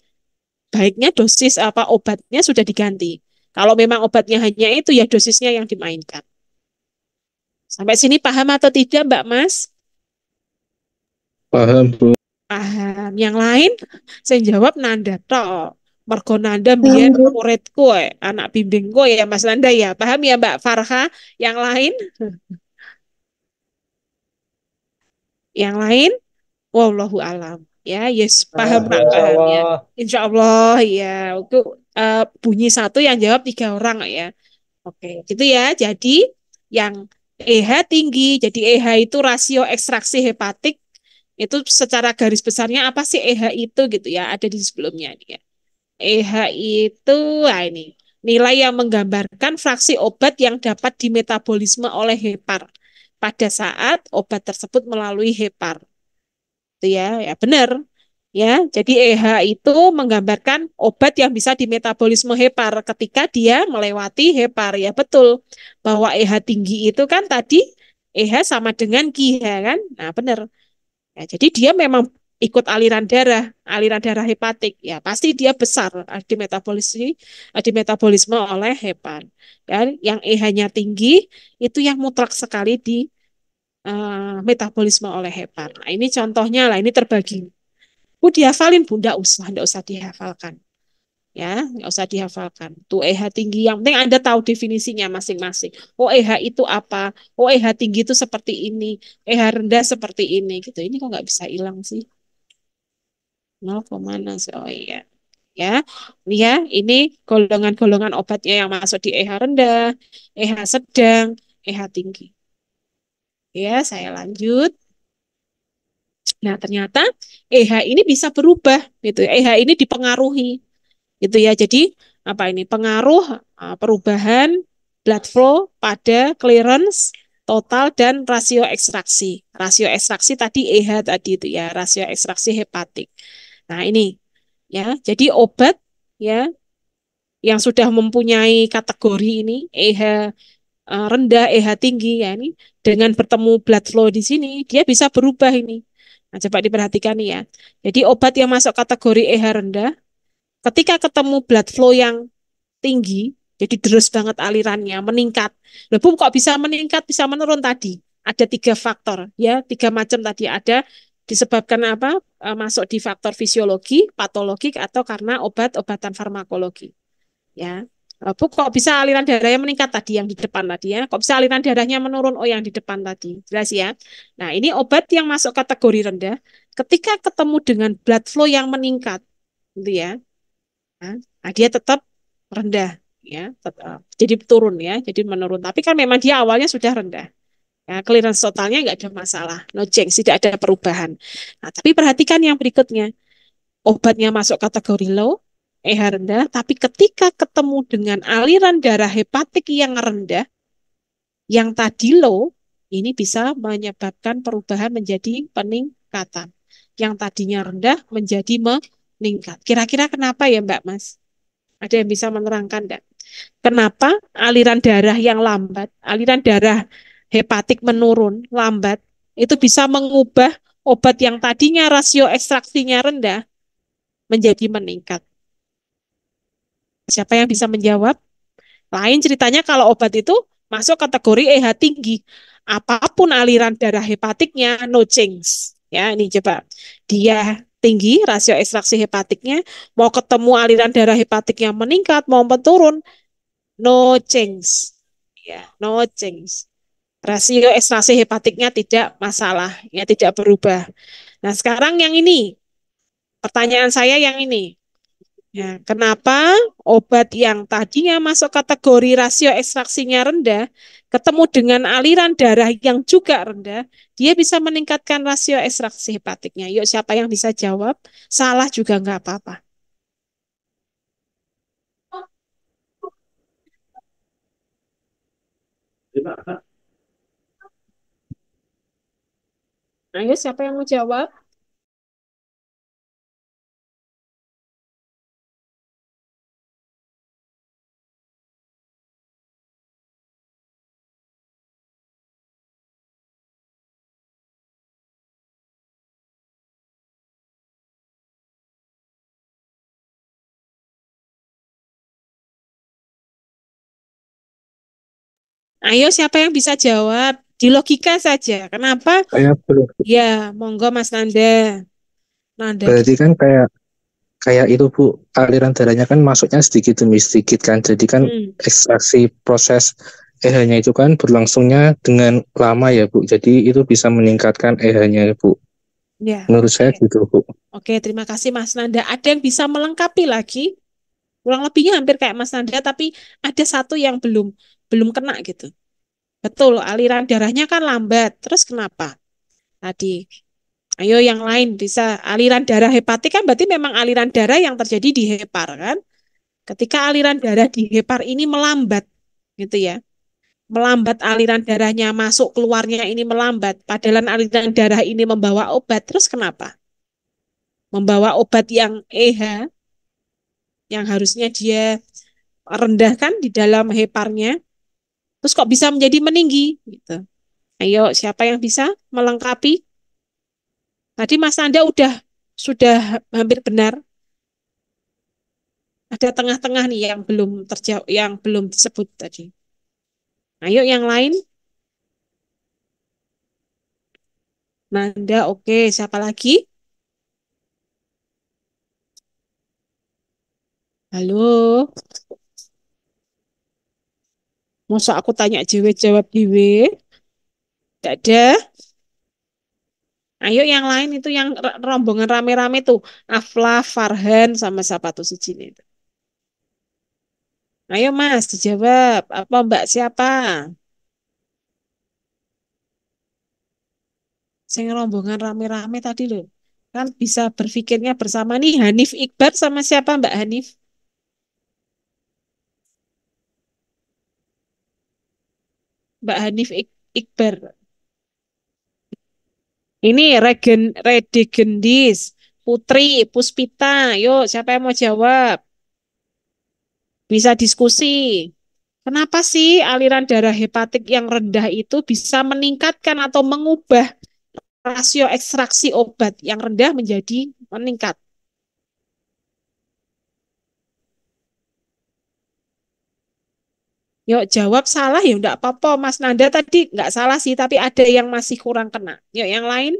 baiknya dosis obatnya sudah diganti. Kalau memang obatnya hanya itu, ya dosisnya yang dimainkan. Sampai sini paham atau tidak, Mbak Mas? Paham, Bu. Paham. Yang lain, saya jawab Nanda toh. Mergo Nanda biyen muridku, anak bimbingku ya Mas Nanda ya. Paham ya Mbak Farha? Yang lain? Yang lain? Wallahu alam. Ya, yes, paham Pak, paham ya. Insya Allah ya. Untuk bunyi satu yang jawab 3 orang ya. Oke, gitu ya. Jadi yang EH tinggi, jadi EH itu rasio ekstraksi hepatik, itu secara garis besarnya apa sih EH itu gitu ya, ada di sebelumnya nih ya. EH itu, nah ini, nilai yang menggambarkan fraksi obat yang dapat dimetabolisme oleh hepar pada saat obat tersebut melalui hepar. Itu ya benar. Ya, jadi EH itu menggambarkan obat yang bisa dimetabolisme hepar ketika dia melewati hepar. Ya betul bahwa EH tinggi itu kan tadi EH sama dengan KIH kan? Nah, benar. Ya, jadi dia memang ikut aliran darah hepatik. Ya, pasti dia besar dimetabolisme oleh hepar. Ya, yang EH-nya tinggi itu yang mutlak sekali di metabolisme oleh hepar. Nah, ini contohnya lah, ini terbagi. Bu dihafalin, Bu, enggak usah dihafalkan. Ya, enggak usah dihafalkan. Tuh EH tinggi, yang penting Anda tahu definisinya masing-masing. Oh, EH itu apa? Oh, EH tinggi itu seperti ini. EH rendah seperti ini gitu. Ini kok nggak bisa hilang sih? 0, oh iya. Ya, ini golongan-golongan obatnya yang masuk di EH rendah, EH sedang, EH tinggi. Ya, saya lanjut. Nah, ternyata EH ini bisa berubah gitu. EH ini dipengaruhi gitu ya. Jadi apa ini? Pengaruh perubahan blood flow pada clearance total dan rasio ekstraksi. Rasio ekstraksi tadi EH tadi itu ya, rasio ekstraksi hepatik. Nah, ini ya. Jadi obat ya yang sudah mempunyai kategori ini EH rendah, EH tinggi ya ini dengan bertemu blood flow di sini dia bisa berubah ini. Nah, coba diperhatikan nih ya. Jadi obat yang masuk kategori EH rendah ketika ketemu blood flow yang tinggi, jadi deres banget alirannya, meningkat. Loh, Bu, kok bisa meningkat, bisa menurun tadi? Ada 3 faktor, ya, 3 macam tadi. Ada disebabkan apa? Masuk di faktor fisiologi, patologi, atau karena obat-obatan farmakologi. Ya, Bu, kok bisa aliran darahnya meningkat tadi yang di depan tadi ya? Kok bisa aliran darahnya menurun? Oh, yang di depan tadi. Jelas ya? Nah, ini obat yang masuk kategori rendah. Ketika ketemu dengan blood flow yang meningkat, gitu ya. Nah, dia tetap rendah ya, jadi turun ya, jadi menurun. Tapi kan memang dia awalnya sudah rendah. Ya, clearance totalnya nggak ada masalah, no change, tidak ada perubahan. Nah, tapi perhatikan yang berikutnya, obatnya masuk kategori low, EH rendah, tapi ketika ketemu dengan aliran darah hepatik yang rendah, yang tadi low, ini bisa menyebabkan perubahan menjadi peningkatan. Yang tadinya rendah menjadi meningkat. Kira-kira kenapa ya Mbak Mas? Ada yang bisa menerangkan enggak? Kenapa aliran darah yang lambat, aliran darah hepatik menurun, lambat, itu bisa mengubah obat yang tadinya rasio ekstraksinya rendah menjadi meningkat? Siapa yang bisa menjawab? Lain ceritanya kalau obat itu masuk kategori EH tinggi. Apapun aliran darah hepatiknya, no change. Ya, ini coba. Dia tinggi, rasio ekstraksi hepatiknya, mau ketemu aliran darah hepatik yang meningkat, mau menurun, no change. Ya, no change. Rasio ekstraksi hepatiknya tidak masalah, ya tidak berubah. Nah, sekarang yang ini, pertanyaan saya yang ini. Ya, kenapa obat yang tadinya masuk kategori rasio ekstraksinya rendah, ketemu dengan aliran darah yang juga rendah, dia bisa meningkatkan rasio ekstraksi hepatiknya. Yuk, siapa yang bisa jawab? Salah juga nggak apa-apa. Ayo, siapa yang mau jawab? Ayo, siapa yang bisa jawab? Di logika saja. Kenapa? Kayak belum. Ya, monggo Mas Nanda. Nanda. Berarti kan kayak itu Bu, aliran darahnya kan masuknya sedikit demi sedikit kan. Jadi kan ekstraksi proses EH-nya itu kan berlangsungnya dengan lama ya Bu. Jadi itu bisa meningkatkan EH-nya Bu. Ya, Menurut saya gitu Bu. Oke, terima kasih Mas Nanda. Ada yang bisa melengkapi lagi? Kurang lebihnya hampir kayak Mas Nanda, tapi ada satu yang belum kena gitu. Betul, aliran darahnya kan lambat. Terus kenapa? Tadi, ayo yang lain bisa. Aliran darah hepatik kan berarti memang aliran darah yang terjadi di hepar kan? Ketika aliran darah di hepar ini melambat, gitu ya. Melambat aliran darahnya masuk keluarnya ini melambat. Padahal aliran darah ini membawa obat. Terus kenapa? Membawa obat yang EH, yang harusnya dia rendahkan di dalam heparnya. Terus kok bisa menjadi meninggi? Gitu. Ayo, siapa yang bisa melengkapi? Tadi Mas Anda sudah hampir benar. Ada tengah-tengah nih yang belum terjawab, yang belum disebut tadi. Ayo yang lain. Nanda, oke. Siapa lagi? Halo. Masa aku tanya Dewe jawab Dewe? Tidak ada. Ayo yang lain itu yang rombongan rame-rame tuh. Afla, Farhan, sama siapa tuh si Jin itu. Ayo Mas, dijawab. Apa Mbak siapa? Sing rombongan rame-rame tadi loh. Kan bisa berpikirnya bersama nih. Hanif Iqbar sama siapa Mbak Hanif? Mbak Hanif Iqbar. Ini Rede Gendis, Putri, Puspita. Yuk, siapa yang mau jawab? Bisa diskusi. Kenapa sih aliran darah hepatik yang rendah itu bisa meningkatkan atau mengubah rasio ekstraksi obat yang rendah menjadi meningkat? Yuk jawab salah ya enggak apa-apa. Mas Nanda tadi enggak salah sih, tapi ada yang masih kurang kena. Yuk yang lain.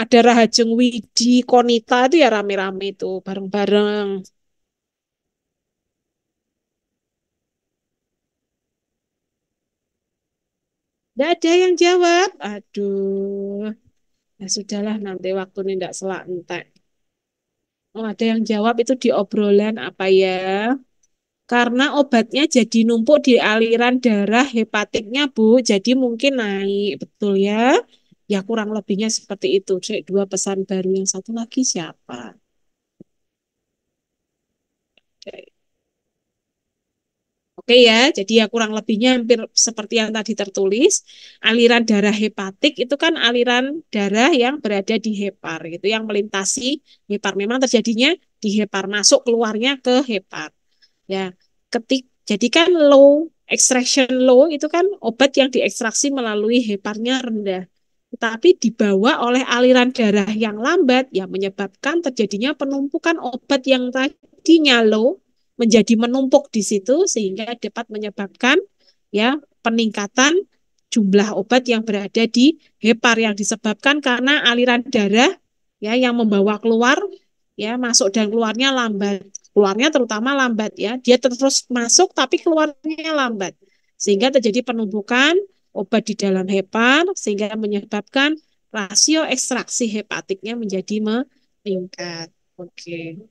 Ada Rahajeng Widi, Konita itu ya rame-rame itu bareng-bareng. Enggak ada yang jawab. Aduh. Ya sudahlah nanti waktu ini enggak selak entek. Oh, ada yang jawab itu di obrolan apa ya? Karena obatnya jadi numpuk di aliran darah hepatiknya, Bu. Jadi mungkin naik, betul ya? Ya kurang lebihnya seperti itu. Cek dua pesan baru yang satu lagi siapa? Oke ya, jadi ya kurang lebihnya hampir seperti yang tadi tertulis. Aliran darah hepatik itu kan aliran darah yang berada di hepar, gitu, yang melintasi hepar. Memang terjadinya di hepar, masuk keluarnya ke hepar. Ya, jadi kan low extraction low itu kan obat yang diekstraksi melalui heparnya rendah. Tetapi dibawa oleh aliran darah yang lambat yang menyebabkan terjadinya penumpukan obat yang tadinya low menjadi menumpuk di situ sehingga dapat menyebabkan ya peningkatan jumlah obat yang berada di hepar yang disebabkan karena aliran darah ya yang membawa keluar ya masuk dan keluarnya lambat. Keluarnya terutama lambat ya. Dia terus masuk tapi keluarnya lambat. Sehingga terjadi penumpukan obat di dalam hepar sehingga menyebabkan rasio ekstraksi hepatiknya menjadi meningkat. Oke.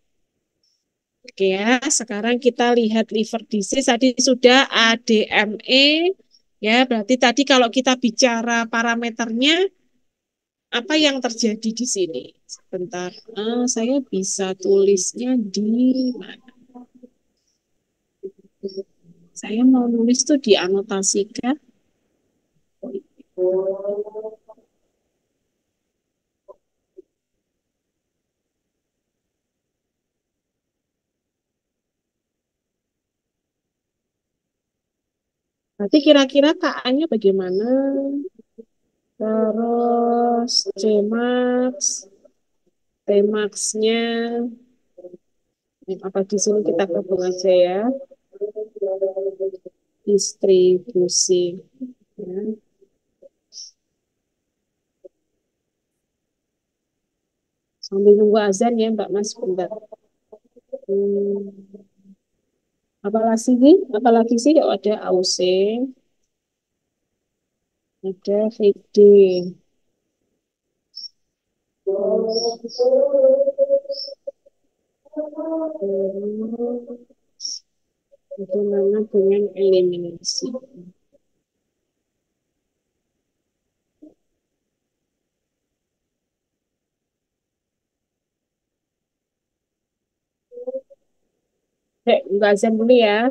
Oke ya, sekarang kita lihat liver disease. Tadi sudah ADME, ya berarti tadi kalau kita bicara parameternya, apa yang terjadi di sini? Sebentar, saya bisa tulisnya di mana? Saya mau nulis tuh dianotasikan. Nanti kira-kira KA-nya bagaimana? Terus Cmax, Tmax-nya, apa di sini kita gabung aja ya. Distribusi. Ya. Sambil nunggu azan ya Mbak Mas, bentar. Apalagi sih? Oh, ada AUC, ada VD. Bagaimana dengan eliminasi? Buka azan dulu ya.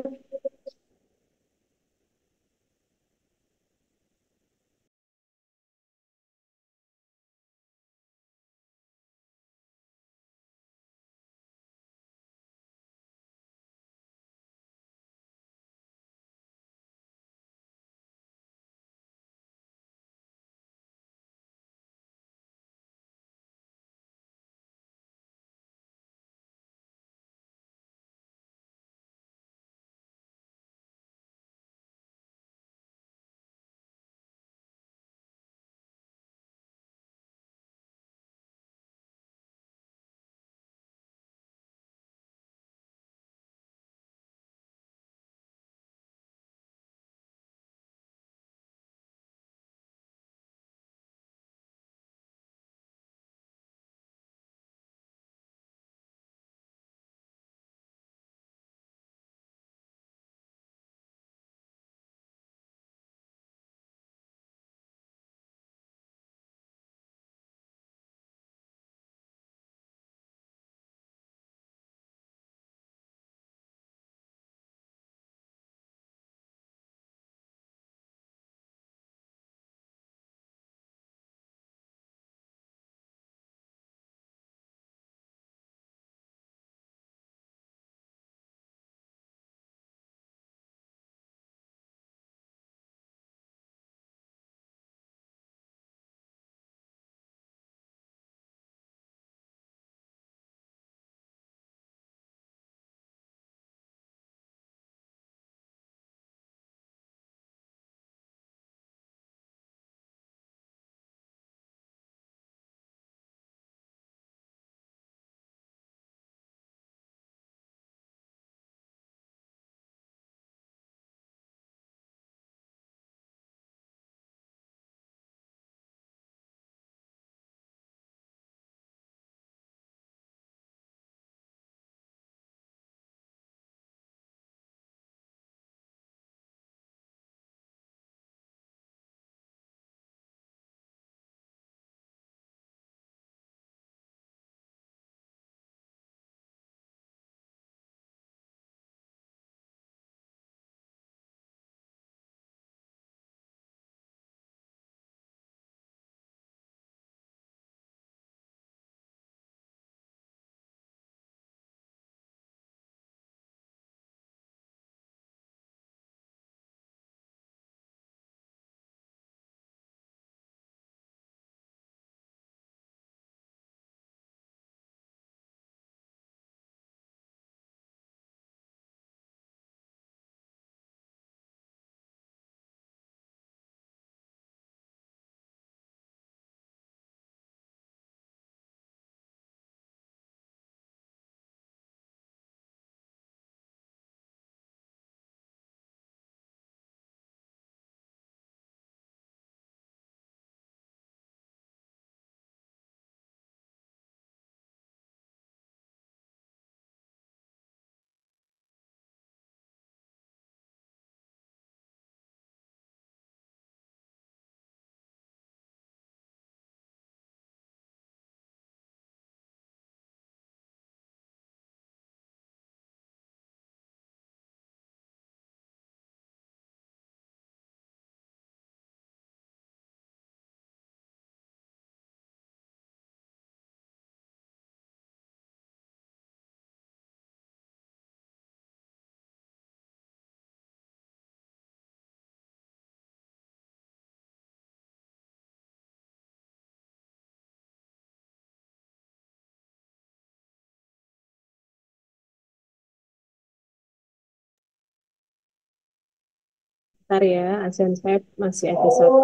Bentar ya, azan saya masih ada satu.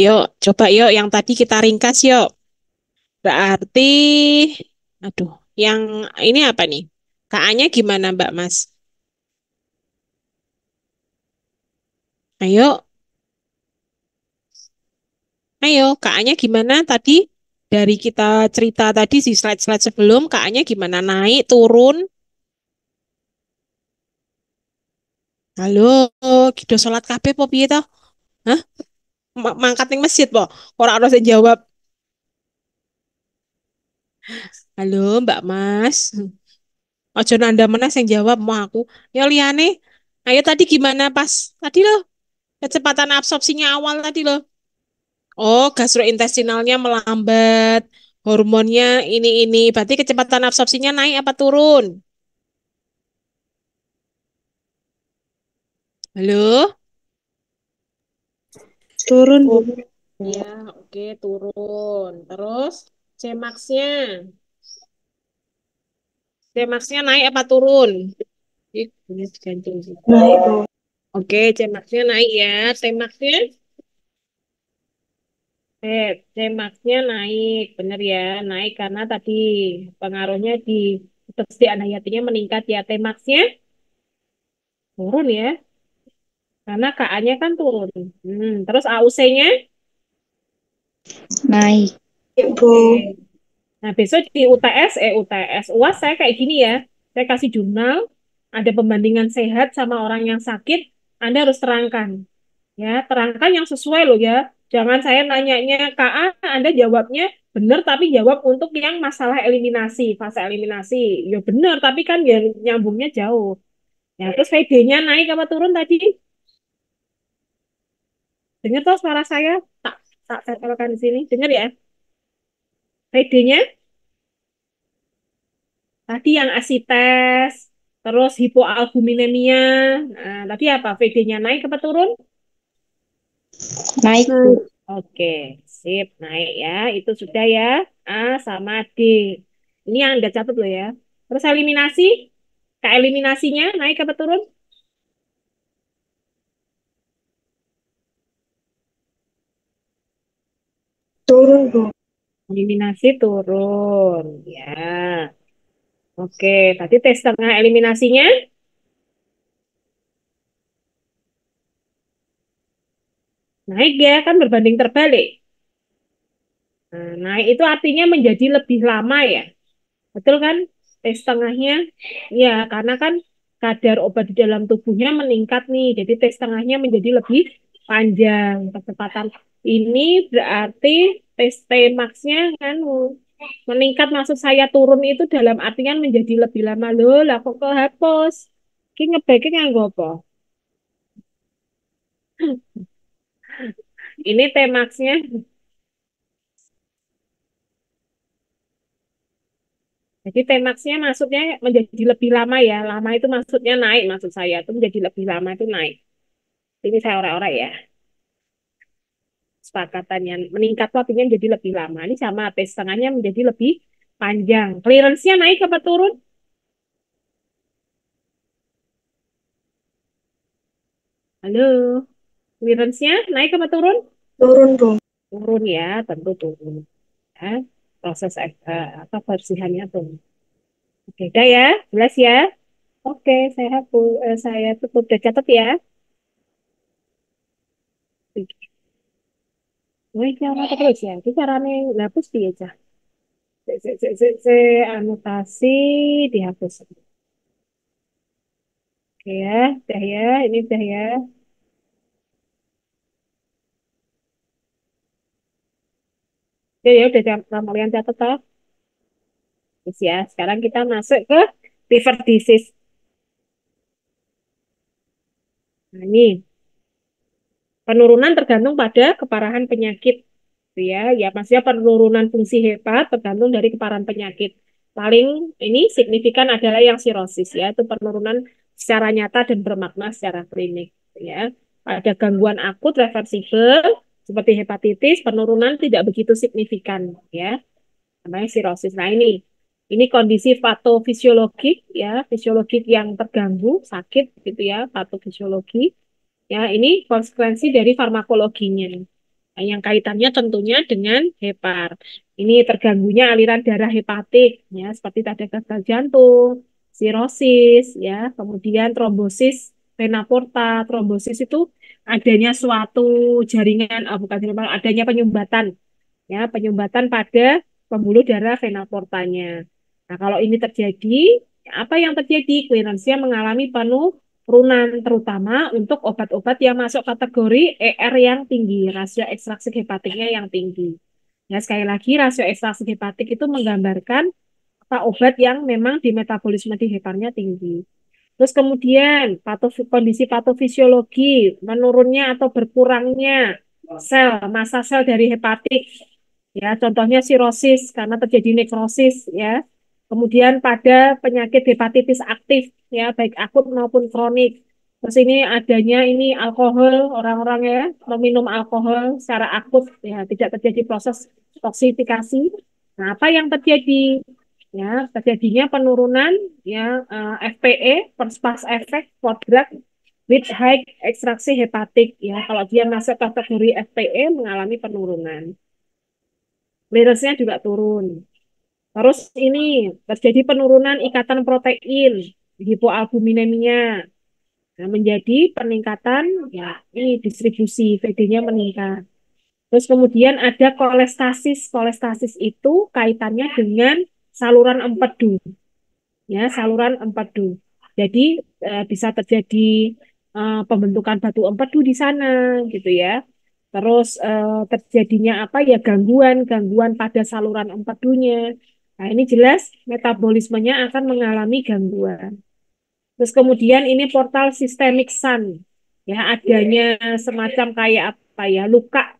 Yuk, coba yuk yang tadi kita ringkas yuk. Berarti Aduh, yang ini apa nih? KA-nya gimana, Mbak Mas? Ayo, ayo, KA-nya gimana tadi? Dari kita cerita tadi di slide-slide sebelum, KA-nya gimana? Naik, turun? Halo, kita sholat kabeh po piye toh? Hah? Mangkat ning masjid po? Ora ono sing jawab. Halo, Mbak Mas. Ojo nanda menas yang jawab mau aku. Ya liane. Ayo tadi gimana pas? Tadi loh, kecepatan absorpsinya awal tadi loh. Oh, gastrointestinalnya melambat. Hormonnya ini. Berarti kecepatan absorpsinya naik apa turun? Halo? Turun, Bu. Oh, ya, oke, turun. Terus C-max-nya. C-max-nya naik apa turun? Ih, punya digantung sih. Naik, Bu. Oke, C-max-nya naik ya. T-max-nya? C-max-nya naik, bener ya. Naik karena tadi pengaruhnya di ketersediaan hayatinya meningkat ya. T-max-nya turun ya. Karena KA-nya kan turun. Terus AUC-nya? Naik. Naik, Bu. Oke. Nah, besok di UTS, UAS saya kayak gini ya. Saya kasih jurnal, ada pembandingan sehat sama orang yang sakit, Anda harus terangkan. Ya, terangkan yang sesuai loh ya. Jangan saya nanyanya KA, Anda jawabnya benar tapi jawab untuk yang masalah eliminasi, fase eliminasi. Ya benar, tapi kan ya nyambungnya jauh. Ya, terus VD-nya naik apa turun tadi? Dengar tuh suara saya? Tak tak tempelkan di sini. Dengar ya. VD-nya tadi yang asites, terus hipoalbuminemia. Nah, tadi apa? VD-nya naik apa turun? Naik, Bu. Naik. Oke, sip, naik ya. Itu sudah ya. A sama D. Ini yang Anda catat loh ya. Terus eliminasi, keeliminasinya naik apa turun? Turun, Bu. Eliminasi turun. Ya, oke. Tadi tes tengah eliminasinya naik ya, kan berbanding terbalik. Nah, naik itu artinya menjadi lebih lama ya. Betul kan? Tes tengahnya, ya karena kan kadar obat di dalam tubuhnya meningkat nih. Jadi tes tengahnya menjadi lebih panjang. Kecepatan ini berarti tes T-max-nya kan meningkat. Maksud saya turun itu dalam artian menjadi lebih lama. Loh, lah kok kehapus? Ki ngebaiknya nganggo apa? Ini T-max-nya. Jadi T-max-nya maksudnya menjadi lebih lama ya. Lama itu maksudnya naik. Maksud saya itu menjadi lebih lama itu naik. Ini saya ora-ora ya. Sepakatannya meningkat tuh artinya menjadi lebih lama. Ini sama tes setengahnya menjadi lebih panjang. Clearance-nya naik apa turun? Halo, clearance-nya naik apa turun? Turun, Bu. Turun ya, tentu turun. Ya. Proses apa persihannya turun. Oke, udah ya, jelas ya. Oke, saya tutup udah catat ya. Wih, cara terus ya. Ini caranya dihapus dia aja. Anotasi dihapus. Oke ya, udah ya, ini udah ya. Ya, ya udah kalian catat toh. Terus ya, sekarang kita masuk ke liver disease. Nah, ini penurunan tergantung pada keparahan penyakit. Ya, ya maksudnya penurunan fungsi hepat tergantung dari keparahan penyakit. Paling ini signifikan adalah yang sirosis ya, itu penurunan secara nyata dan bermakna secara klinik ya. Ada gangguan akut reversibel seperti hepatitis, penurunan tidak begitu signifikan ya. Namanya sirosis. Nah, ini kondisi patofisiologik ya, fisiologik yang terganggu, sakit gitu ya, patofisiologi. Ya, ini konsekuensi dari farmakologinya. Nah, yang kaitannya tentunya dengan hepar. Ini terganggunya aliran darah hepatik, ya, seperti tadi gagal jantung, sirosis, ya, kemudian trombosis vena porta. Trombosis itu adanya suatu jaringan, bukan jaringan, adanya penyumbatan, ya, penyumbatan pada pembuluh darah vena portanya. Nah, kalau ini terjadi, apa yang terjadi? Clearance-nya mengalami penurunan, terutama untuk obat-obat yang masuk kategori ER yang tinggi, rasio ekstraksi hepatiknya yang tinggi. Ya, sekali lagi, rasio ekstraksi hepatik itu menggambarkan apa obat yang memang di metabolisme di heparnya tinggi. Terus kemudian kondisi patofisiologi, menurunnya atau berkurangnya massa sel dari hepatik. Ya, contohnya sirosis karena terjadi nekrosis, ya. Kemudian pada penyakit hepatitis aktif, ya, baik akut maupun kronik. Terus ini adanya ini alkohol, orang-orang ya meminum alkohol secara akut, ya, tidak terjadi proses toksifikasi. Nah, apa yang terjadi? Ya, terjadinya penurunan, ya, FPE, first pass effect for drug with high ekstraksi hepatik, ya. Kalau dia masuk kategori FPE mengalami penurunan. Clearance-nya juga turun. Terus ini terjadi penurunan ikatan protein, hipoalbuminemia. Nah, menjadi peningkatan, ya, ini distribusi VD-nya meningkat. Terus kemudian ada kolestasis. Kolestasis itu kaitannya dengan saluran empedu, ya, saluran empedu. Jadi bisa terjadi pembentukan batu empedu di sana, gitu ya. Terus terjadinya apa ya, gangguan pada saluran empedunya. Nah, ini jelas metabolismenya akan mengalami gangguan. Terus kemudian ini portal sistemik SAN, ya, adanya semacam kayak apa ya, luka,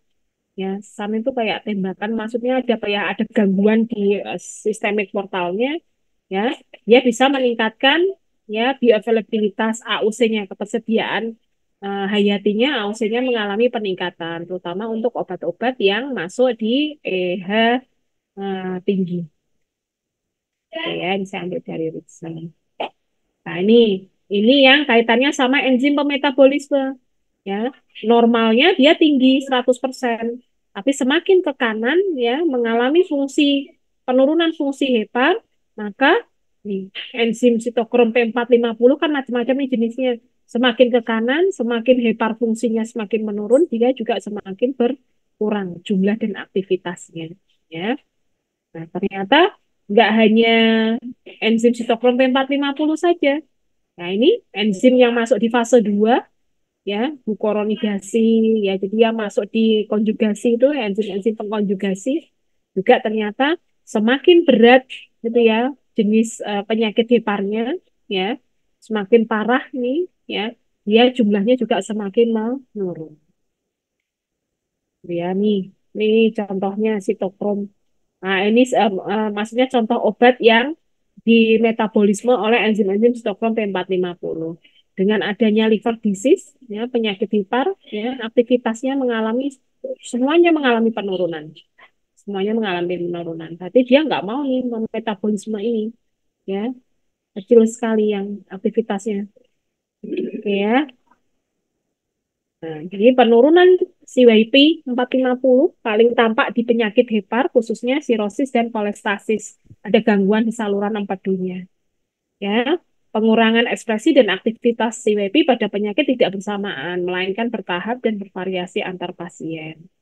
ya. SAN itu kayak tembakan, maksudnya ada apa ya, ada gangguan di sistemik portalnya, ya. Dia bisa meningkatkan, ya, bioavailabilitas AUC-nya, ketersediaan hayatinya. AUC-nya mengalami peningkatan, terutama untuk obat-obat yang masuk di EH tinggi. Oke, ya, ini saya ambil dari Ritson. Nah, ini yang kaitannya sama enzim pemetabolisme. Ya, normalnya dia tinggi 100%, tapi semakin ke kanan, ya, mengalami penurunan fungsi hepar, maka nih, enzim sitokrom P450 kan macam-macam nih jenisnya. Semakin ke kanan, semakin hepar fungsinya semakin menurun, dia juga semakin berkurang jumlah dan aktivitasnya. Ya. Nah, ternyata nggak hanya enzim sitokrom P450 saja. Nah, ini enzim yang masuk di fase 2, ya, glukoronidasi, ya, jadi yang masuk di konjugasi itu enzim-enzim pengkonjugasi juga ternyata semakin berat, gitu ya, jenis penyakit heparnya, ya, semakin parah nih, ya, dia jumlahnya juga semakin menurun. Ya, nih contohnya sitokrom. Nah, ini maksudnya contoh obat yang dimetabolisme oleh enzim-enzim sitokrom P450. Dengan adanya liver disease, ya, penyakit hepar, ya, aktivitasnya semuanya mengalami penurunan. Semuanya mengalami penurunan. Tapi dia nggak mau nih metabolisme ini, ya, kecil sekali yang aktivitasnya. Oke, ya. Nah, jadi penurunan CYP 450 paling tampak di penyakit hepar, khususnya sirosis dan kolestasis. Ada gangguan di saluran empedunya. Ya, pengurangan ekspresi dan aktivitas CYP pada penyakit tidak bersamaan, melainkan bertahap dan bervariasi antar pasien.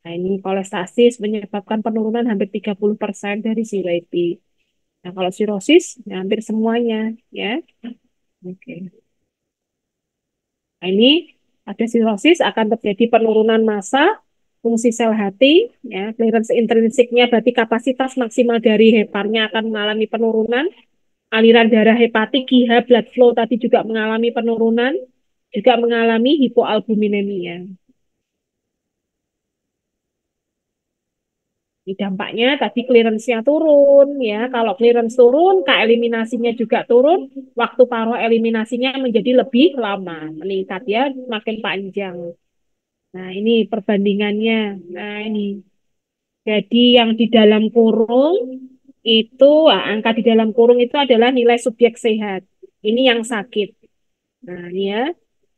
Nah, ini kolestasis menyebabkan penurunan hampir 30% dari CYP. Nah, kalau sirosis, ya hampir semuanya, ya. Oke. Nah, ini ada sirosis akan terjadi penurunan massa fungsi sel hati, ya, clearance intrinsiknya berarti kapasitas maksimal dari heparnya akan mengalami penurunan, aliran darah hepatik, KIH, blood flow tadi juga mengalami penurunan, juga mengalami hipoalbuminemia. Ini dampaknya tadi clearance-nya turun, ya. Kalau clearance turun, eliminasinya juga turun, waktu paro eliminasinya menjadi lebih lama, meningkat, ya, makin panjang. Nah, ini perbandingannya. Nah, ini. Jadi yang di dalam kurung itu, angka di dalam kurung itu adalah nilai subjek sehat. Ini yang sakit. Nah, ini, ya.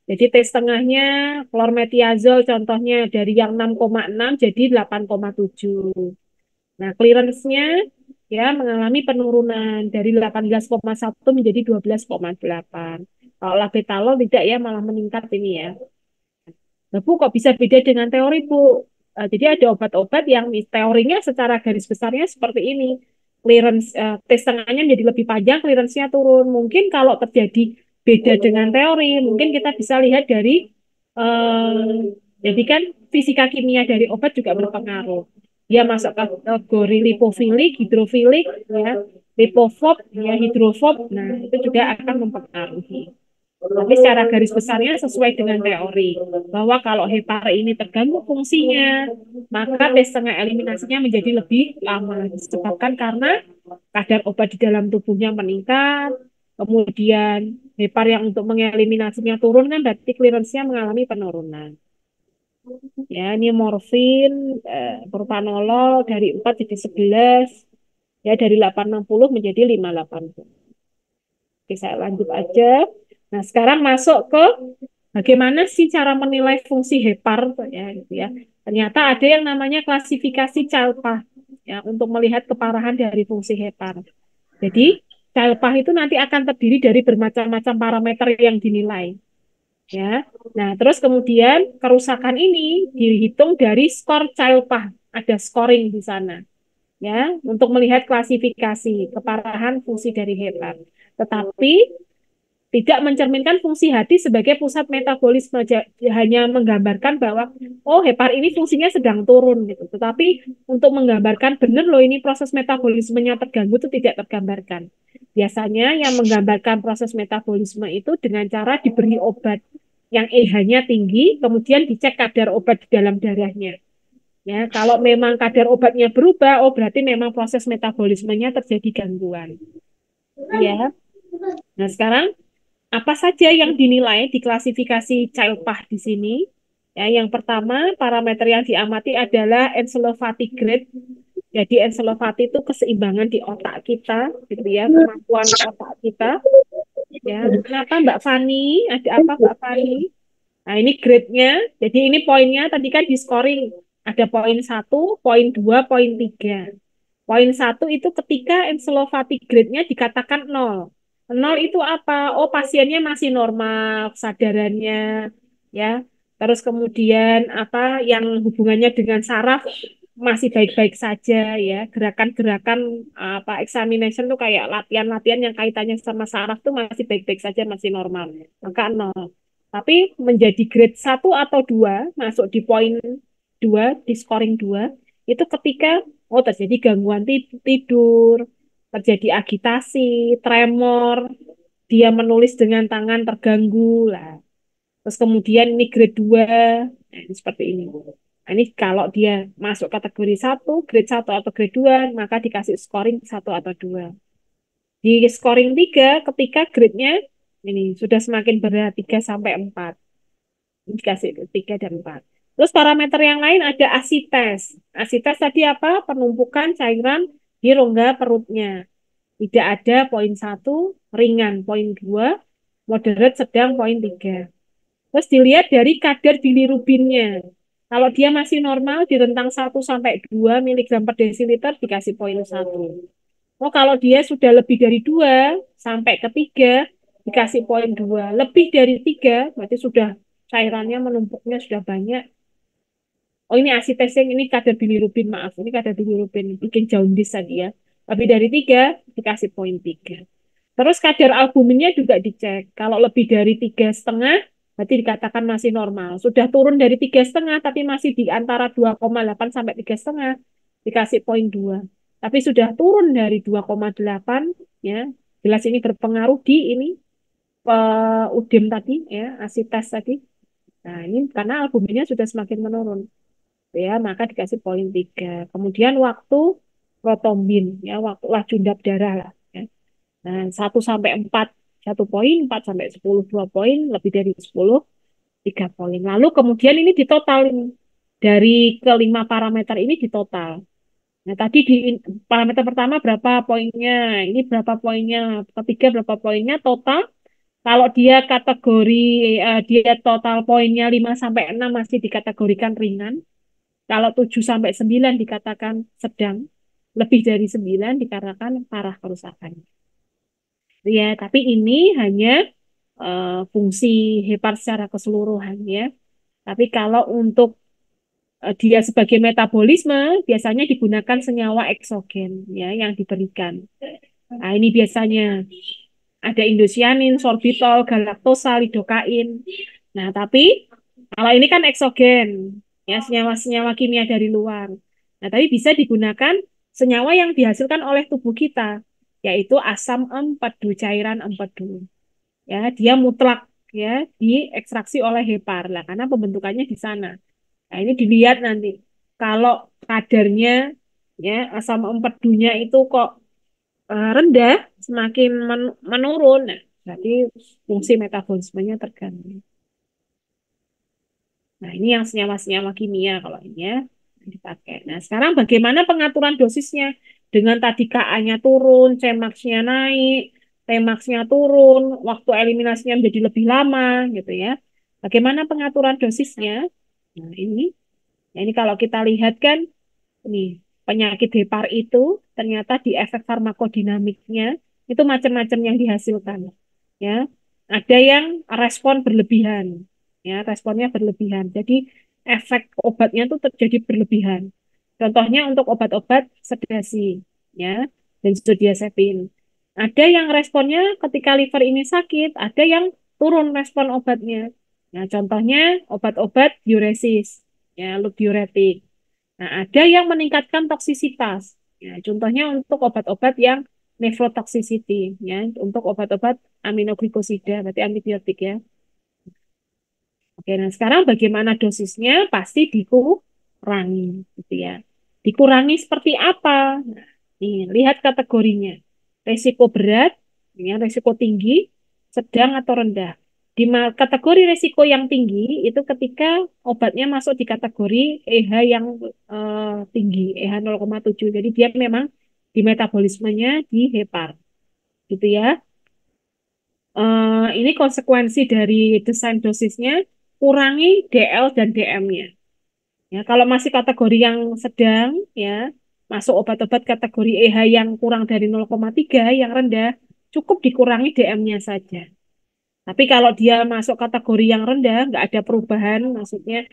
Jadi T setengahnya klormetiazol contohnya dari yang 6,6 jadi 8,7. Nah, clearance-nya ya mengalami penurunan dari 18,1 menjadi 12,8. Kalau labetalol tidak ya, malah meningkat ini ya. Nah, Bu, kok bisa beda dengan teori, Bu? Jadi ada obat-obat yang teorinya secara garis besarnya seperti ini. Clearance T setengahnya menjadi lebih panjang, clearance-nya turun. Mungkin kalau terjadi beda dengan teori, mungkin kita bisa lihat dari jadi kan fisika kimia dari obat juga berpengaruh. Dia masuk kategori lipofilik, hidrofilik, ya, lipofob, ya, hidrofob. Nah, itu juga akan mempengaruhi. Tapi secara garis besarnya sesuai dengan teori bahwa kalau hepar ini terganggu fungsinya, maka tes setengah eliminasinya menjadi lebih lama disebabkan karena kadar obat di dalam tubuhnya meningkat, kemudian hepar yang untuk mengeliminasinya turun kan berarti clearance-nya mengalami penurunan. Ya, ini morfin, propranolol dari 4 jadi 11, ya dari 860 menjadi 580. Oke, saya lanjut aja. Nah, sekarang masuk ke bagaimana sih cara menilai fungsi hepar ya, gitu ya. Ternyata ada yang namanya klasifikasi CALPA ya untuk melihat keparahan dari fungsi hepar. Jadi, CALPA itu nanti akan terdiri dari bermacam-macam parameter yang dinilai. Ya. Nah, terus kemudian kerusakan ini dihitung dari skor CALPA. Ada scoring di sana. Ya, untuk melihat klasifikasi keparahan fungsi dari hepar. Tetapi tidak mencerminkan fungsi hati sebagai pusat metabolisme, hanya menggambarkan bahwa oh hepar ini fungsinya sedang turun gitu. Tetapi untuk menggambarkan benar loh ini proses metabolismenya terganggu itu tidak tergambarkan. Biasanya yang menggambarkan proses metabolisme itu dengan cara diberi obat yang EH-nya tinggi, kemudian dicek kadar obat di dalam darahnya. Ya, kalau memang kadar obatnya berubah, oh berarti memang proses metabolismenya terjadi gangguan. Ya. Nah, sekarang apa saja yang dinilai di klasifikasi CALPA di sini? Ya, yang pertama, parameter yang diamati adalah encephalopathy grade. Jadi encephalopathy itu keseimbangan di otak kita, gitu ya, kemampuan otak kita. Ya, kenapa Mbak Fani? Ada apa Mbak Fani? Nah, ini grade-nya. Jadi ini poinnya tadi kan di scoring. Ada poin 1, poin 2, poin 3. Poin 1 itu ketika encephalopathy grade-nya dikatakan 0. 0 itu apa? Oh, pasiennya masih normal kesadarannya, ya. Terus kemudian apa yang hubungannya dengan saraf masih baik-baik saja, ya. Gerakan-gerakan apa examination tuh kayak latihan-latihan yang kaitannya sama saraf tuh masih baik-baik saja, masih normal. Maka 0. Tapi menjadi grade 1 atau 2 masuk di poin 2, di scoring 2, itu ketika oh terjadi gangguan tidur, terjadi agitasi, tremor, dia menulis dengan tangan terganggu lah. Terus kemudian ini grade 2, nah, ini seperti ini. Nah, ini kalau dia masuk kategori 1, grade 1 atau grade 2, maka dikasih scoring 1 atau 2. Di scoring 3, ketika grade-nya ini sudah semakin berat 3 sampai 4. Ini dikasih 3 dan 4. Terus parameter yang lain ada ASI-tes. ASI-tes tadi apa? Penumpukan cairan di rongga perutnya. Tidak ada poin 1, ringan poin 2, moderate sedang poin 3. Terus dilihat dari kadar bilirubinnya. Kalau dia masih normal di rentang 1 sampai 2 mg per desiliter dikasih poin 1. Oh, kalau dia sudah lebih dari 2 sampai ke 3 dikasih poin 2. Lebih dari 3 berarti sudah cairannya menumpuknya sudah banyak. Oh, ini ASI testing, ini kadar bilirubin, maaf. Ini kadar bilirubin, bikin jaundice tadi ya. Lebih dari 3, dikasih poin 3. Terus kadar albuminnya juga dicek. Kalau lebih dari 3,5, berarti dikatakan masih normal. Sudah turun dari 3,5, tapi masih di antara 2,8 sampai 3,5, dikasih poin 2. Tapi sudah turun dari 2,8, ya. Jelas ini berpengaruh di ini, UDIM tadi, ya, ASI tes tadi. Nah, ini karena albuminnya sudah semakin menurun. Ya, maka dikasih poin 3. Kemudian waktu protombin, ya, waktu laju endap darah lah. Ya. Nah, 1 sampai 4, 1 poin, 4 sampai 10, 2 poin, lebih dari 10, 3 poin. Lalu kemudian ini ditotalin. Dari kelima parameter ini ditotal. Nah, tadi di parameter pertama berapa poinnya, ini berapa poinnya, ketiga berapa poinnya, total Kalau dia kategori dia total poinnya 5 sampai 6 masih dikategorikan ringan. Kalau 7 sampai 9 dikatakan sedang. Lebih dari 9 dikatakan parah kerusakan. Ya, tapi ini hanya fungsi hepar secara keseluruhan ya. Tapi kalau untuk dia sebagai metabolisme biasanya digunakan senyawa eksogen ya yang diberikan. Nah, ini biasanya ada indosianin, sorbitol, galaktosa, lidokain. Nah, tapi kalau ini kan eksogen, ya senyawa-senyawa kimia dari luar. Nah, tapi bisa digunakan senyawa yang dihasilkan oleh tubuh kita, yaitu asam empedu, cairan empedu. Ya, dia mutlak ya diekstraksi oleh hepar lah, karena pembentukannya di sana. Nah, ini dilihat nanti. Kalau kadarnya ya asam empedunya itu kok rendah, semakin menurun, nah, berarti fungsi metabolismenya terganggu. Nah, ini yang senyawa-senyawa kimia kalau ini ya dipakai. Nah, sekarang bagaimana pengaturan dosisnya? Dengan tadi Ka-nya turun, Cmax-nya naik, Tmax-nya turun, waktu eliminasinya menjadi lebih lama, gitu ya. Bagaimana pengaturan dosisnya? Nah, ini kalau kita lihat kan, ini penyakit hepar itu ternyata di efek farmakodinamiknya itu macam-macam yang dihasilkan. Ya, ada yang respon berlebihan, ya responnya berlebihan. Jadi efek obatnya itu terjadi berlebihan. Contohnya untuk obat-obat sedasi, ya, benzodiazepin. Ada yang responnya ketika liver ini sakit, ada yang turun respon obatnya. Nah, contohnya obat-obat diuresis, ya, loop diuretik. Nah, ada yang meningkatkan toksisitas. Ya, contohnya untuk obat-obat yang nephrotoxicity, ya, untuk obat-obat aminoglikosida, berarti antibiotik ya. Oke, nah sekarang bagaimana dosisnya? Pasti dikurangi, gitu ya. Dikurangi seperti apa? Nah, nih, lihat kategorinya. Resiko berat, ya, resiko tinggi, sedang atau rendah. Di kategori resiko yang tinggi itu ketika obatnya masuk di kategori EH yang tinggi, EH 0,7. Jadi dia memang di metabolismenya di hepar, gitu ya. Ini konsekuensi dari desain dosisnya, kurangi DL dan DM-nya. Ya, kalau masih kategori yang sedang, ya masuk obat-obat kategori EH yang kurang dari 0,3, yang rendah, cukup dikurangi DM-nya saja. Tapi kalau dia masuk kategori yang rendah, nggak ada perubahan, maksudnya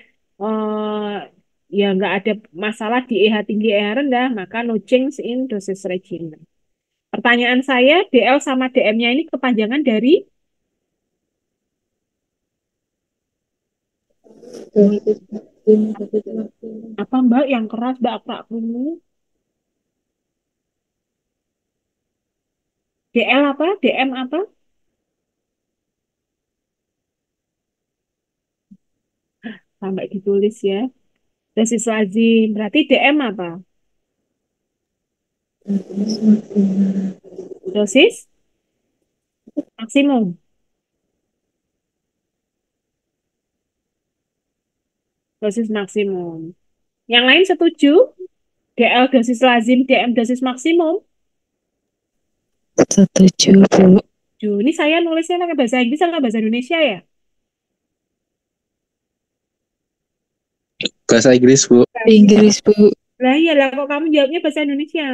ya nggak ada masalah di EH tinggi, EH rendah, maka no change in dosage regimen. Pertanyaan saya, DL sama DM-nya ini kepanjangan dari apa Mbak yang keras Mbak Akrak dulu? DL apa? DM apa? Sampai ditulis ya. Dosis lazim. Berarti DM apa? Dosis maksimum. Dosis maksimum. Yang lain setuju? DL dosis lazim, DM dosis maksimum. Setuju, Bu. Ini saya nulisnya pakai bahasa Inggris atau bahasa Indonesia ya? Bahasa Inggris, Bu. Inggris, Bu. Lah iya lah kok kamu jawabnya bahasa Indonesia.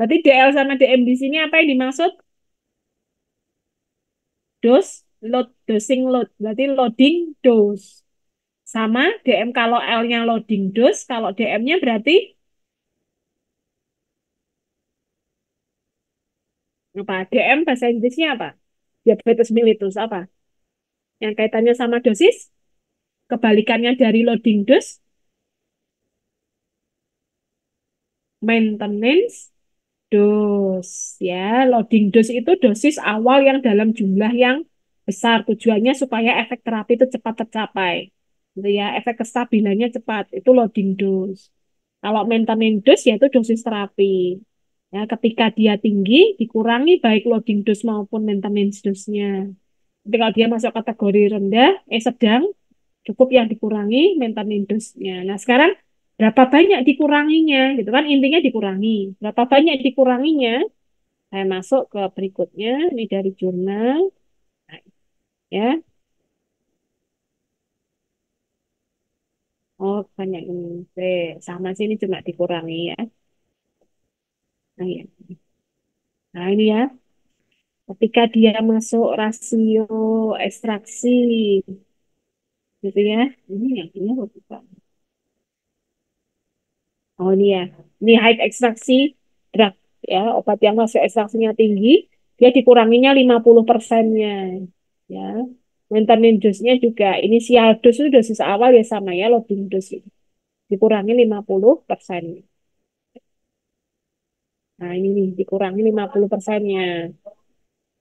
Berarti DL sama DM di sini apa yang dimaksud? Dosing load. Berarti loading dose. Sama DM kalau L-nya loading dose, kalau DM-nya berarti apa? DM bahasa Inggrisnya apa? Diabetes mellitus apa? Yang kaitannya sama dosis? Kebalikannya dari loading dose, maintenance dose. Ya, loading dose itu dosis awal yang dalam jumlah yang besar. Tujuannya supaya efek terapi itu cepat tercapai. Gitu ya, efek kestabilannya cepat. Itu loading dose. Kalau maintenance dose yaitu dosis terapi. Ya, ketika dia tinggi, dikurangi baik loading dose maupun maintenance dose-nya. Tapi kalau dia masuk kategori rendah, sedang, cukup yang dikurangi maintenance dose-nya. Nah, sekarang berapa banyak dikuranginya? Gitu kan intinya dikurangi. Berapa banyak dikuranginya? Saya masuk ke berikutnya, ini dari jurnal. Nah, ya. Oh, banyak ini. Oke, sama sini cuma dikurangi ya. Nah, ya. Nah, ini ya. Ketika dia masuk rasio ekstraksi, gitu ya. Ini apa bukan? Oh, ini ya. Ini height ekstraksi drug ya, obat yang masuk ekstraksinya tinggi, dia dikuranginya 50%-nya. Ya. Maintenance dose-nya juga inisial dose itu dosis awal ya sama ya, loading dose dikurangi 50%. Nah, ini nih dikurangi 50%-nya.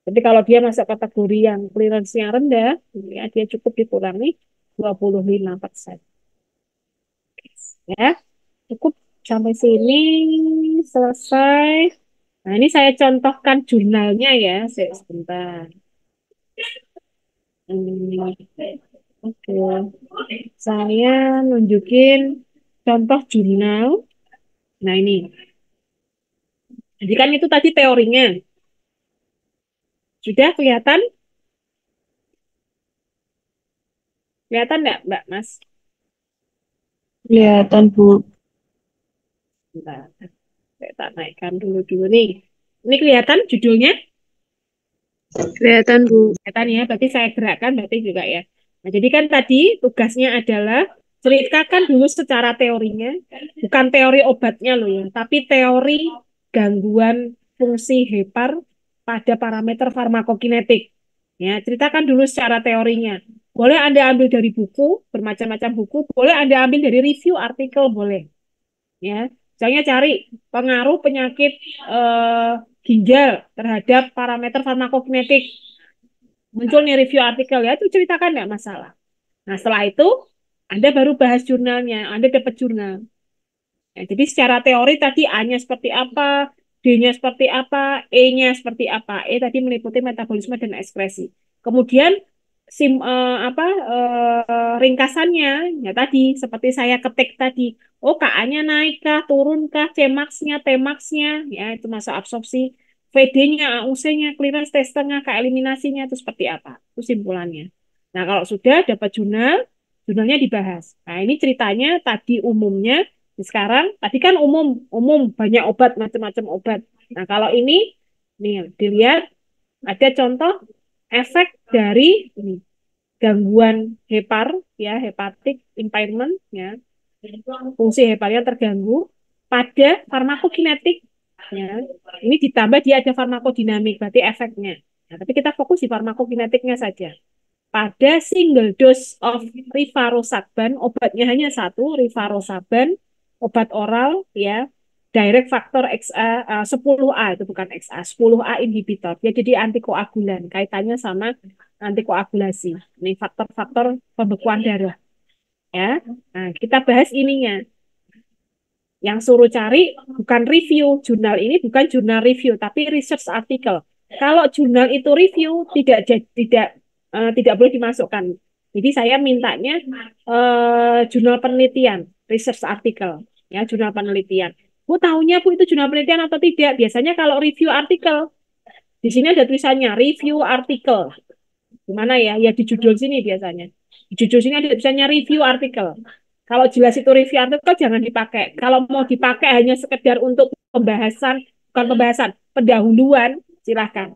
Jadi kalau dia masuk kategori yang clearance-nya rendah, ya, dia cukup dikurangi 25%. Ya, cukup sampai sini selesai. Nah, ini saya contohkan jurnalnya ya, sebentar. Oke, saya nunjukin contoh jurnal. Nah, ini. Jadi kan itu tadi teorinya. Sudah kelihatan? Kelihatan nggak, Mbak Mas? Kelihatan, Bu. Bentar, saya tak naikkan dulu nih. Ini kelihatan judulnya? Kelihatan, Bu. Kelihatan ya, berarti saya gerakkan berarti juga ya. Nah, jadi kan tadi tugasnya adalah ceritakan dulu secara teorinya, bukan teori obatnya loh ya, tapi teori gangguan fungsi hepar pada parameter farmakokinetik. Ya, ceritakan dulu secara teorinya. Boleh Anda ambil dari buku, bermacam-macam buku, boleh Anda ambil dari review artikel, boleh. Ya, misalnya cari pengaruh penyakit eh, ginjal terhadap parameter farmakokinetik. Muncul nih review artikel ya, itu ceritakan nggak masalah. Nah, setelah itu Anda baru bahas jurnalnya, Anda dapat jurnal. Ya, jadi secara teori tadi A-nya seperti apa, D-nya seperti apa, E-nya seperti apa. E tadi meliputi metabolisme dan ekskresi. Kemudian ringkasannya ya tadi seperti saya ketik tadi. Oh, Ka-nya naik kah, turun kah, C-max-nya, T-max-nya, ya itu masa absorpsi. VD-nya, AUC-nya, clearance testernya, eliminasinya itu seperti apa? Itu simpulannya. Nah, kalau sudah dapat jurnal, jurnalnya dibahas. Nah, ini ceritanya tadi umumnya. Sekarang tadi kan umum banyak obat macam-macam obat. Nah, kalau ini nih dilihat ada contoh efek dari ini, gangguan hepar ya, hepatic impairment ya. Fungsi heparnya terganggu pada farmakokinetik ya. Ini ditambah dia ada farmakodinamik berarti efeknya. Nah, tapi kita fokus di farmakokinetiknya saja. Pada single dose of rivaroxaban, obatnya hanya satu, rivaroxaban, obat oral ya, direct faktor XA 10A itu bukan XA, 10A inhibitor. Dia jadi antikoagulan, kaitannya sama antikoagulasi. Ini faktor-faktor pembekuan darah ya. Nah, kita bahas ininya. Yang suruh cari bukan review, jurnal ini bukan jurnal review tapi research article. Kalau jurnal itu review tidak boleh dimasukkan. Jadi saya mintanya jurnal penelitian, research article, ya jurnal penelitian. Bu tahunya Bu itu jurnal penelitian atau tidak? Biasanya kalau review artikel, di sini ada tulisannya review article. Gimana ya? Ya di judul sini biasanya. Di judul sini ada tulisannya review article. Kalau jelas itu review artikel jangan dipakai. Kalau mau dipakai hanya sekedar untuk pembahasan, bukan pembahasan, pendahuluan, silahkan.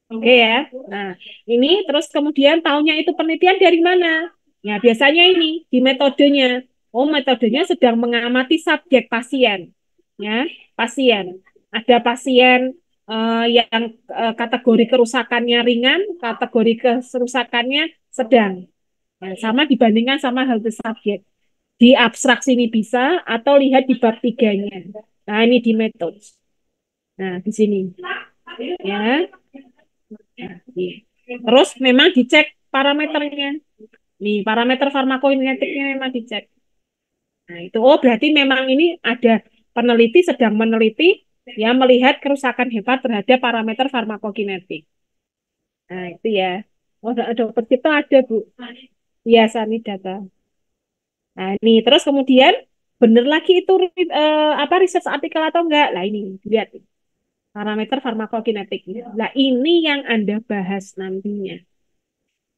Oke ya. Nah, ini terus kemudian tahunya itu penelitian dari mana? Ya, biasanya ini di metodenya. Oh, metodenya sedang mengamati subjek pasien. Ya, pasien. Ada pasien yang kategori kerusakannya ringan, kategori kerusakannya sedang. Nah, sama dibandingkan sama healthy subjek. Di abstraksi ini bisa atau lihat di bab 3-nya. Nah, ini di metode. Nah, di sini. Ya. Terus memang dicek parameternya. Nih, parameter farmakokinetiknya memang dicek. Nah, itu berarti memang ini ada peneliti sedang meneliti ya melihat kerusakan hepat terhadap parameter farmakokinetik. Nah, itu ya. Oh, dokter kita ada, Bu. Biasa nih data. Nah, ini terus kemudian benar lagi itu research artikel atau enggak? Lah ini lihat. Parameter farmakokinetik. Nah, ini yang Anda bahas nantinya.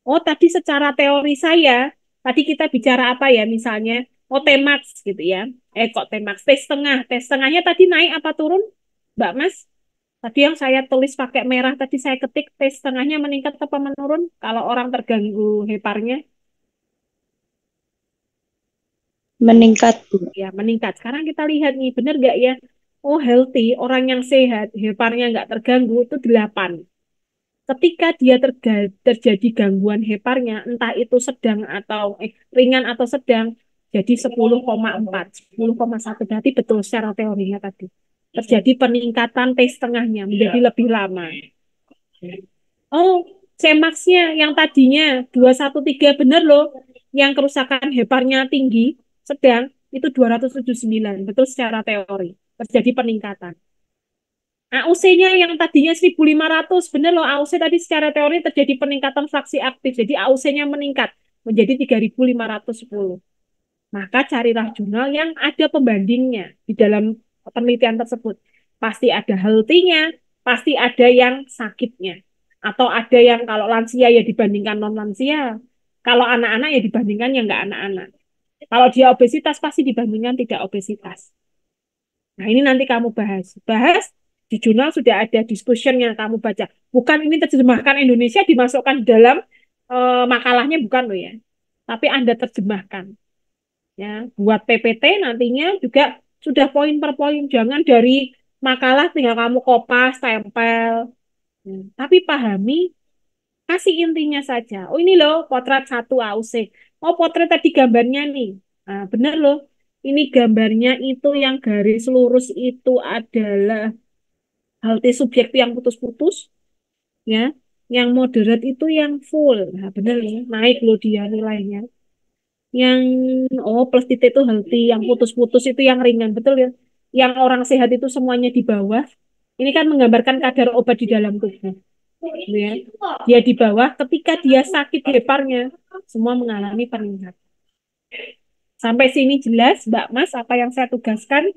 Oh, tadi secara teori tadi kita bicara apa ya, misalnya, oh Tmax gitu ya. Kok Tmax? T setengah. T setengahnya tadi naik apa turun, Mbak Mas? Tadi yang saya tulis pakai merah, tadi saya ketik T setengahnya meningkat apa menurun kalau orang terganggu heparnya? Meningkat, Bu. Ya, meningkat. Sekarang kita lihat nih, benar nggak ya? Oh, healthy, orang yang sehat, heparnya nggak terganggu, itu 8. Ketika dia terjadi gangguan heparnya, entah itu sedang atau ringan atau sedang, jadi 10,4, 10,1. Berarti betul secara teorinya tadi. Terjadi peningkatan T setengahnya menjadi lebih lama. Oh, Cmax-nya yang tadinya 213 benar loh. Yang kerusakan heparnya tinggi, sedang, itu 279. Betul secara teori. Terjadi peningkatan. AUC-nya yang tadinya 1.500, benar loh, AUC tadi secara teori terjadi peningkatan fraksi aktif. Jadi AUC-nya meningkat menjadi 3.510. Maka carilah jurnal yang ada pembandingnya di dalam penelitian tersebut. Pasti ada healthy-nya, pasti ada yang sakitnya. Atau ada yang kalau lansia ya dibandingkan non-lansia. Kalau anak-anak ya dibandingkan yang nggak anak-anak. Kalau dia obesitas pasti dibandingkan tidak obesitas. Nah, ini nanti kamu bahas. Bahas di jurnal sudah ada discussion yang kamu baca. Bukan ini terjemahkan Indonesia dimasukkan dalam makalahnya, bukan loh ya. Tapi Anda terjemahkan. Ya, buat PPT nantinya juga sudah poin per poin. Jangan dari makalah tinggal kamu kopas, tempel. Tapi pahami, kasih intinya saja. Oh ini loh, potret 1 AUC. Oh potret tadi gambarnya nih. Nah, benar loh. Ini gambarnya itu yang garis lurus itu adalah halte subjek yang putus-putus, ya. Yang moderat itu yang full. Nah, benar ya. Naik loh dia nilainya. Yang plus titik itu healthy, yang putus-putus itu yang ringan, betul ya. Yang orang sehat itu semuanya di bawah. Ini kan menggambarkan kadar obat di dalam tubuh. Ya. Dia di bawah, ketika dia sakit heparnya, semua mengalami peningkatan. Sampai sini jelas, Mbak Mas, apa yang saya tugaskan?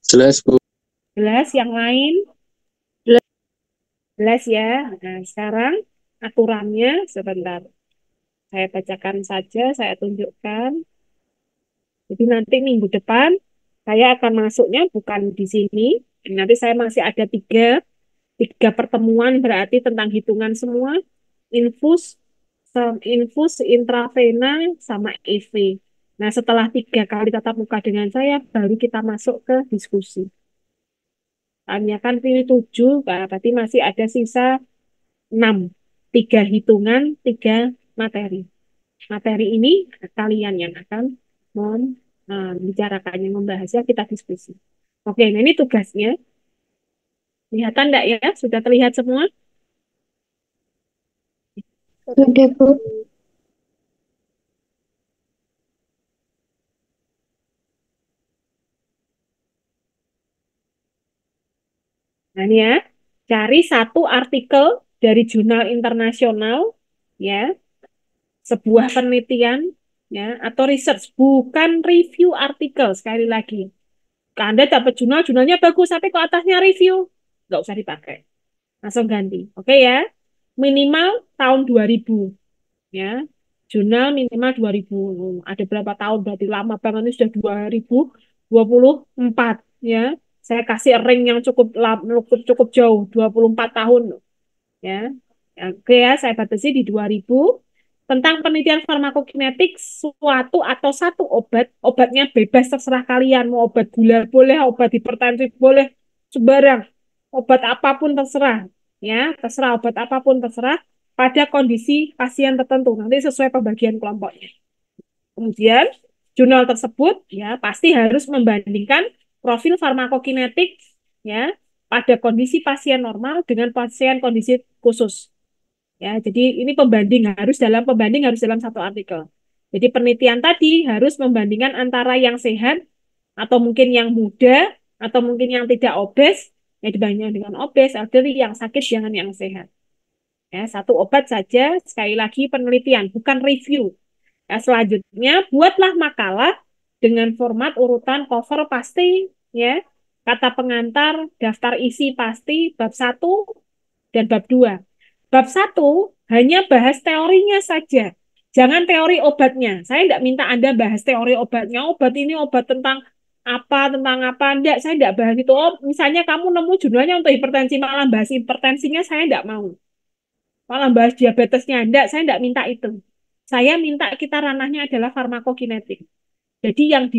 Jelas, Bu. Jelas, yang lain? Jelas ya. Nah, sekarang aturannya sebentar. Saya bacakan saja, saya tunjukkan. Jadi nanti minggu depan saya akan masuknya bukan di sini. Nanti saya masih ada tiga pertemuan berarti tentang hitungan semua. Infus, infus, intravena, sama EV. Nah, setelah 3 kali tatap muka dengan saya, baru kita masuk ke diskusi. Hanya kan pilih 7, berarti masih ada sisa 6. 3 hitungan, 3 materi. Materi ini kalian yang akan membicarakannya, membahasnya, kita diskusi. Oke, nah ini tugasnya. Kelihatan enggak ya? Sudah terlihat semua? Sudah, Bu. Nah, ini ya. Cari satu artikel dari jurnal internasional, ya, sebuah penelitian, ya, atau research, bukan review artikel, sekali lagi. Anda dapat jurnalnya bagus, tapi kok atasnya review, nggak usah dipakai. Langsung ganti. Oke ya? Minimal tahun 2000. Ya. Jurnal minimal 2000. Ada berapa tahun? Berarti lama banget. Ini sudah 2024. Ya. Saya kasih ring yang cukup jauh. 24 tahun. Ya. Oke ya, saya batasi di 2000. Tentang penelitian farmakokinetik suatu atau satu obatnya bebas terserah kalian. Mau obat gula boleh, obat hipertensi boleh, sembarang. Obat apapun terserah. Ya, terserah obat apapun terserah pada kondisi pasien tertentu. Nanti sesuai pembagian kelompoknya. Kemudian jurnal tersebut ya pasti harus membandingkan profil farmakokinetik ya pada kondisi pasien normal dengan pasien kondisi khusus. Ya, jadi ini pembanding harus dalam satu artikel. Jadi penelitian tadi harus membandingkan antara yang sehat atau mungkin yang muda atau mungkin yang tidak obes, ya dibandingkan dengan obes, elderly, yang sakit jangan yang sehat. Ya, satu obat saja, sekali lagi penelitian, bukan review. Ya, selanjutnya buatlah makalah dengan format urutan cover pasti, ya. kata pengantar, daftar isi pasti, bab 1 dan bab 2. Bab 1 hanya bahas teorinya saja. Jangan teori obatnya. Saya tidak minta Anda bahas teori obatnya. Obat ini obat tentang apa. Enggak, saya tidak bahas itu. Oh, misalnya kamu nemu judulnya untuk hipertensi, malah bahas hipertensinya saya tidak mau. Malah bahas diabetesnya. Enggak, saya tidak minta itu. Saya minta kita ranahnya adalah farmakokinetik. Jadi yang